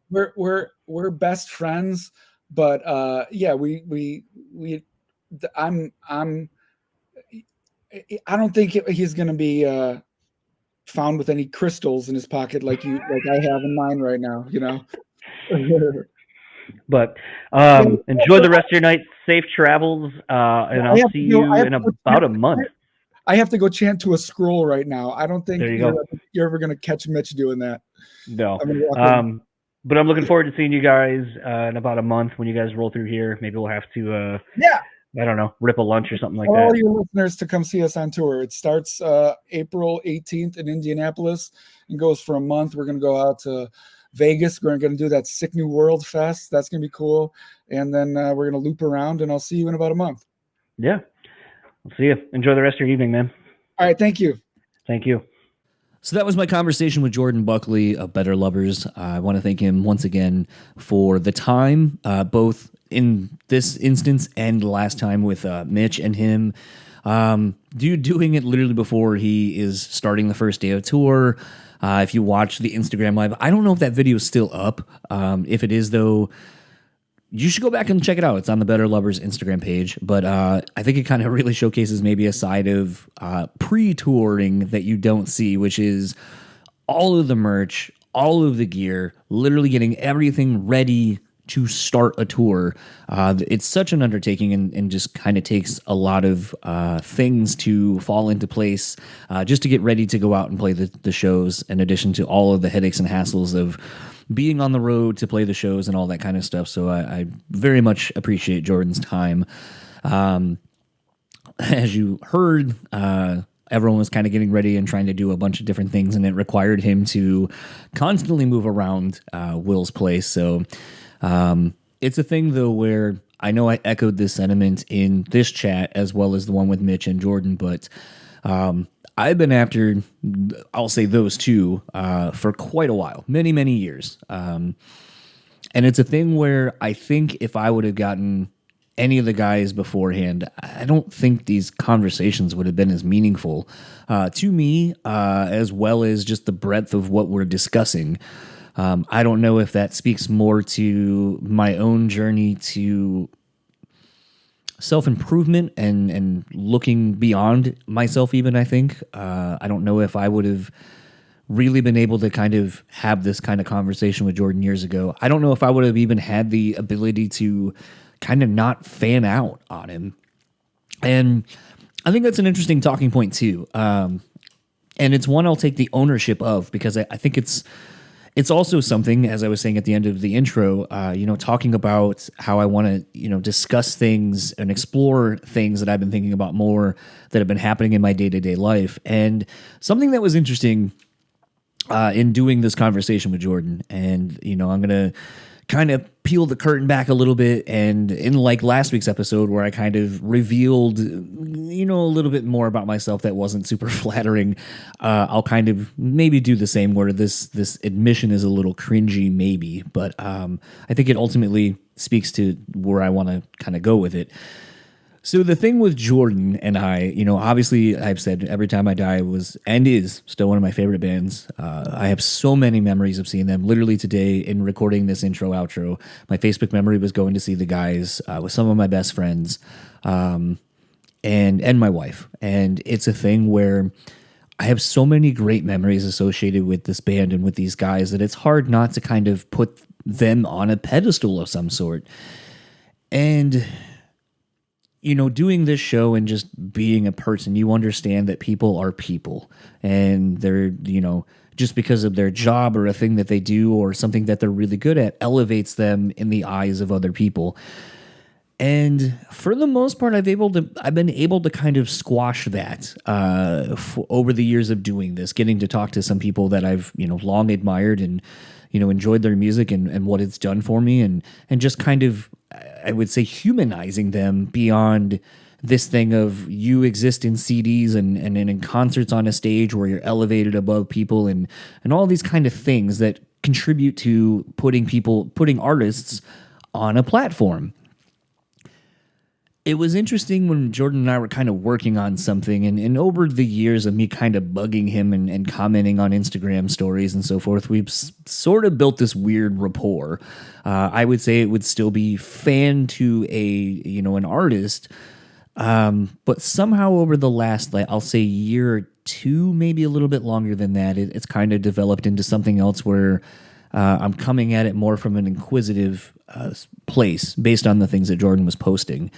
We're best friends, but I don't think he's going to be found with any crystals in his pocket like I have in mine right now, But enjoy the rest of your night. Safe travels, and I'll see you in about a month. I have to go chant to a scroll right now. I don't think you're ever going to catch Mitch doing that. No. But I'm looking forward to seeing you guys in about a month when you guys roll through here. Maybe we'll have to, I don't know, rip a lunch or something like that. All your listeners to come see us on tour. It starts April 18th in Indianapolis and goes for a month. We're going to go out to Vegas. We're going to do that Sick New World Fest. That's going to be cool. And then we're going to loop around, and I'll see you in about a month. Yeah. I'll see you. Enjoy the rest of your evening, man. All right. Thank you. Thank you. So that was my conversation with Jordan Buckley of Better Lovers. I want to thank him once again for the time, both in this instance and last time with Mitch and him. Doing it literally before he is starting the first day of tour. If you watch the Instagram Live, I don't know if that video is still up. If it is, though, you should go back and check it out. It's on the Better Lovers Instagram page. But I think it kind of really showcases maybe a side of pre-touring that you don't see, which is all of the merch, all of the gear, literally getting everything ready to start a tour. It's such an undertaking and just kind of takes a lot of things to fall into place just to get ready to go out and play the shows, in addition to all of the headaches and hassles of being on the road to play the shows and all that kind of stuff. So I very much appreciate Jordan's time. As you heard, everyone was kind of getting ready and trying to do a bunch of different things, and it required him to constantly move around Will's place. So it's a thing, though, where I know I echoed this sentiment in this chat as well as the one with Mitch and Jordan, but I've been after, I'll say those two, for quite a while, many, many years. And it's a thing where I think if I would have gotten any of the guys beforehand, I don't think these conversations would have been as meaningful to me, as well as just the breadth of what we're discussing. I don't know if that speaks more to my own journey to self-improvement and looking beyond myself even, I think. I don't know if I would have really been able to kind of have this kind of conversation with Jordan years ago. I don't know if I would have even had the ability to kind of not fan out on him. And I think that's an interesting talking point too. And it's one I'll take the ownership of, because I think it's it's also something, as I was saying at the end of the intro, talking about how I want to, discuss things and explore things that I've been thinking about more that have been happening in my day-to-day life. And something that was interesting in doing this conversation with Jordan, and, I'm going to kind of peel the curtain back a little bit, and in like last week's episode where I kind of revealed, a little bit more about myself that wasn't super flattering, I'll kind of maybe do the same where this admission is a little cringy maybe, but I think it ultimately speaks to where I want to kind of go with it. So the thing with Jordan and I, obviously I've said Every Time I Die was and is still one of my favorite bands. I have so many memories of seeing them. Literally today in recording this intro outro, my Facebook memory was going to see the guys with some of my best friends and my wife. And it's a thing where I have so many great memories associated with this band and with these guys that it's hard not to kind of put them on a pedestal of some sort. And doing this show and just being a person, you understand that people are people, and they're, just because of their job or a thing that they do or something that they're really good at elevates them in the eyes of other people. And for the most part, I've been able to kind of squash that over the years of doing this, getting to talk to some people that I've, long admired and, enjoyed their music and what it's done for me, and just kind of, I would say, humanizing them beyond this thing of you exist in CDs and in concerts on a stage where you're elevated above people and all these kind of things that contribute to putting artists on a platform. It was interesting when Jordan and I were kind of working on something, and over the years of me kind of bugging him and commenting on Instagram stories and so forth, we've sort of built this weird rapport. I would say it would still be fan to an artist, but somehow over the last, I'll say year or two, maybe a little bit longer than that, it's kind of developed into something else where I'm coming at it more from an inquisitive place based on the things that Jordan was posting.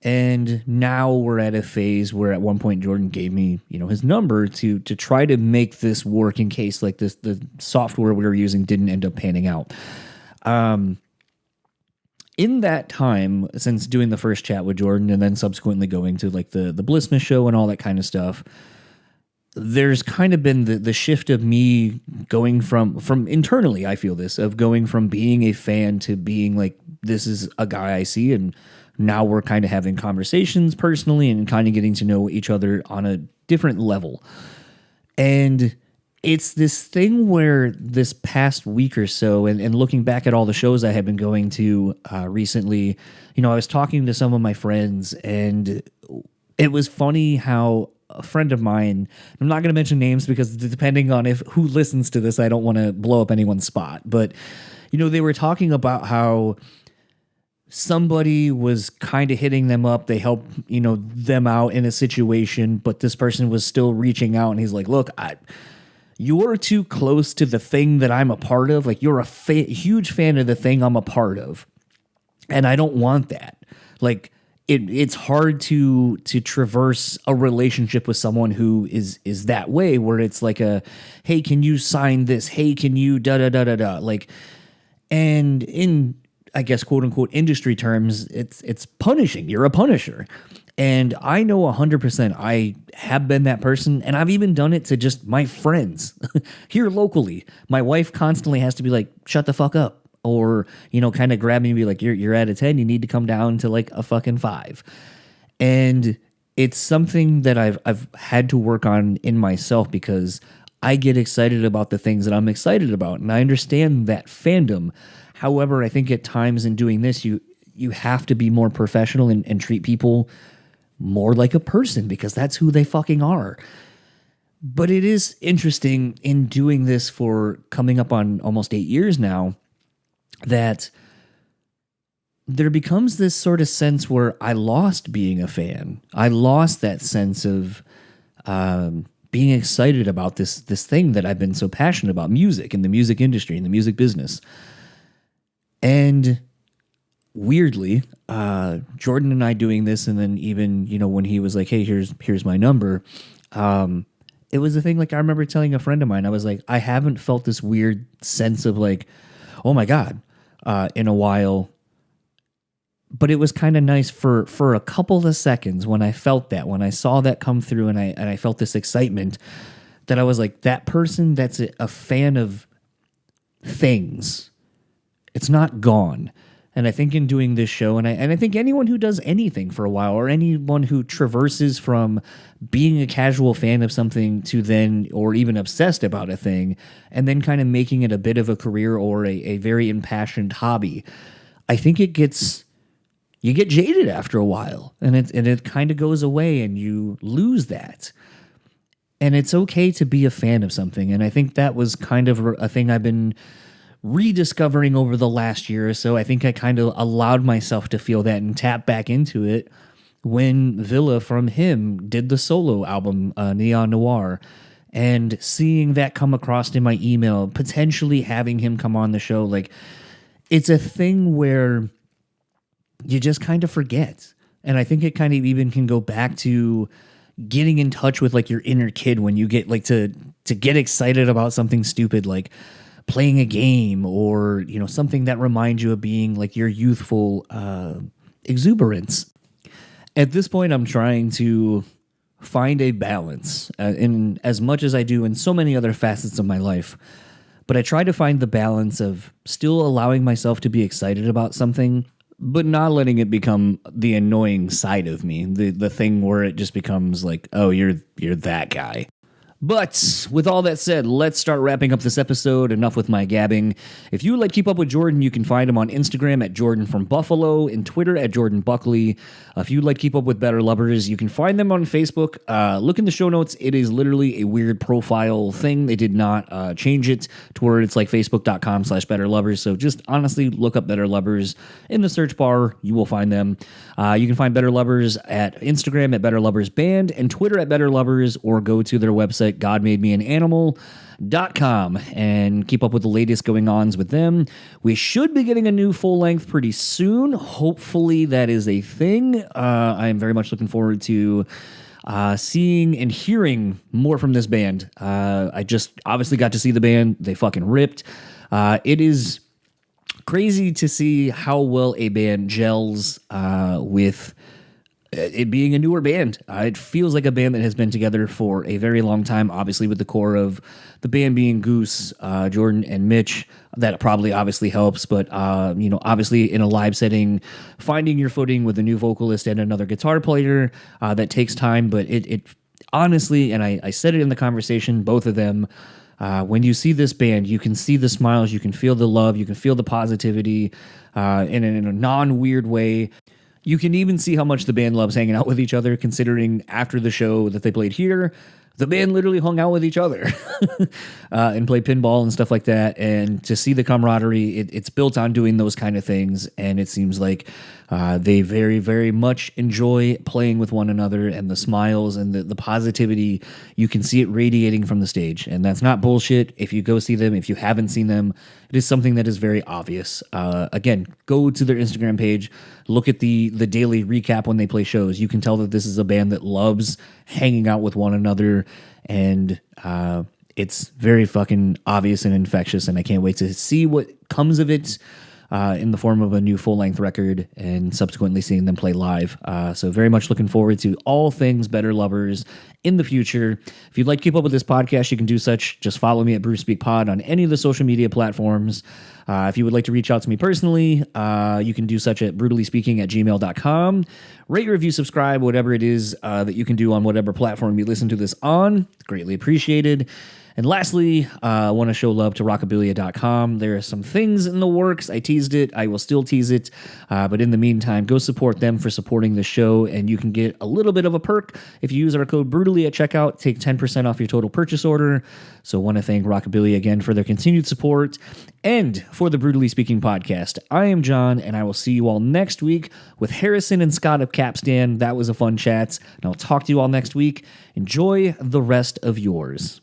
And now we're at a phase where at one point Jordan gave me, his number to try to make this work in case the software we were using didn't end up panning out. In that time, since doing the first chat with Jordan and then subsequently going to the Blissmas show and all that kind of stuff, there's kind of been the shift of me going from internally, I feel this, of going from being a fan to being like, this is a guy I see, and now we're kind of having conversations personally and kind of getting to know each other on a different level. And it's this thing where this past week or so, and looking back at all the shows I have been going to recently, I was talking to some of my friends, and it was funny how a friend of mine, I'm not going to mention names because depending on who listens to this, I don't want to blow up anyone's spot, but, they were talking about how somebody was kind of hitting them up. They helped, them out in a situation, but this person was still reaching out, and he's like, look, you're too close to the thing that I'm a part of. Like, you're a huge fan of the thing I'm a part of, and I don't want that. Like, it's hard to traverse a relationship with someone who is that way, where it's like hey, can you sign this? Hey, can you da-da-da-da-da? Like, and in, I guess, quote unquote industry terms, it's punishing. You're a punisher. And I know 100% I have been that person, and I've even done it to just my friends here locally. My wife constantly has to be like, shut the fuck up. Or, kind of grab me and be like, you're at a 10, you need to come down to like a fucking 5. And it's something that I've had to work on in myself, because I get excited about the things that I'm excited about, and I understand that fandom. However, I think at times in doing this, you have to be more professional and treat people more like a person, because that's who they fucking are. But it is interesting in doing this for coming up on almost 8 years now, that there becomes this sort of sense where I lost being a fan. I lost that sense of being excited about this thing that I've been so passionate about, music and the music industry and the music business. And weirdly, Jordan and I doing this, and then even, when he was like, hey, here's my number, it was a thing, like, I remember telling a friend of mine, I was like, I haven't felt this weird sense of like, oh my God, in a while. But it was kind of nice for a couple of seconds when I felt that, when I saw that come through and I felt this excitement, that I was like, that person that's a fan of things, it's not gone. And I think in doing this show, and I think anyone who does anything for a while, or anyone who traverses from being a casual fan of something to then, or even obsessed about a thing, and then kind of making it a bit of a career or a very impassioned hobby, I think you get jaded after a while, and it kind of goes away, and you lose that. And it's okay to be a fan of something, and I think that was kind of a thing I've been rediscovering over the last year or so. I think I kind of allowed myself to feel that and tap back into it when Villa from him did the solo album, Neon Noir, and seeing that come across in my email, potentially having him come on the show. Like, it's a thing where you just kind of forget. And I think it kind of even can go back to getting in touch with like your inner kid when you get like to get excited about something stupid, like playing a game, or, you know, something that reminds you of being like your youthful exuberance. At this point, I'm trying to find a balance in as much as I do in so many other facets of my life. But I try to find the balance of still allowing myself to be excited about something, but not letting it become the annoying side of me, the thing where it just becomes like, oh, you're that guy. But with all that said, let's start wrapping up this episode. Enough with my gabbing. If you would like to keep up with Jordan, you can find him on Instagram at Jordan from Buffalo and Twitter at Jordan Buckley. If you'd like to keep up with Better Lovers, you can find them on Facebook. Look in the show notes. It is literally a weird profile thing. They did not change it to where it's like facebook.com/Better Lovers. So just honestly look up Better Lovers in the search bar. You will find them. You can find Better Lovers at Instagram at Better Lovers Band and Twitter at Better Lovers, or go to their website, godmademeananimal.com, and keep up with the latest going-ons with them. We should be getting a new full-length pretty soon. Hopefully that is a thing. I am very much looking forward to seeing and hearing more from this band. I just obviously got to see the band. They fucking ripped. It is crazy to see how well a band gels with it being a newer band. It feels like a band that has been together for a very long time, obviously with the core of the band being Goose, Jordan, and Mitch. That probably obviously helps, but obviously in a live setting, finding your footing with a new vocalist and another guitar player, that takes time, but it honestly, and I said it in the conversation, both of them, when you see this band, you can see the smiles, you can feel the love, you can feel the positivity in a non-weird way. You can even see how much the band loves hanging out with each other, considering after the show that they played here, the band literally hung out with each other and played pinball and stuff like that. And to see the camaraderie, it's built on doing those kind of things. And it seems like they very, very much enjoy playing with one another, and the smiles and the positivity, you can see it radiating from the stage. And that's not bullshit. If you go see them, if you haven't seen them, it is something that is very obvious. Again, go to their Instagram page, look at the daily recap when they play shows. You can tell that this is a band that loves hanging out with one another, and it's very fucking obvious and infectious, and I can't wait to see what comes of it in the form of a new full-length record and subsequently seeing them play live. So very much looking forward to all things Better Lovers in the future. If you'd like to keep up with this podcast, you can do such. Just follow me at BrewSpeakPod on any of the social media platforms. If you would like to reach out to me personally, you can do such at Brewtallyspeaking@gmail.com. Rate, review, subscribe, whatever it is that you can do on whatever platform you listen to this on. Greatly appreciated. And lastly, I want to show love to rockabilia.com. There are some things in the works. I teased it. I will still tease it. But in the meantime, go support them for supporting the show, and you can get a little bit of a perk if you use our code BREWtally at checkout. Take 10% off your total purchase order. So I want to thank Rockabilia again for their continued support and for the Brewtally Speaking podcast. I am John, and I will see you all next week with Harrison and Scott of Capstan. That was a fun chat, and I'll talk to you all next week. Enjoy the rest of yours.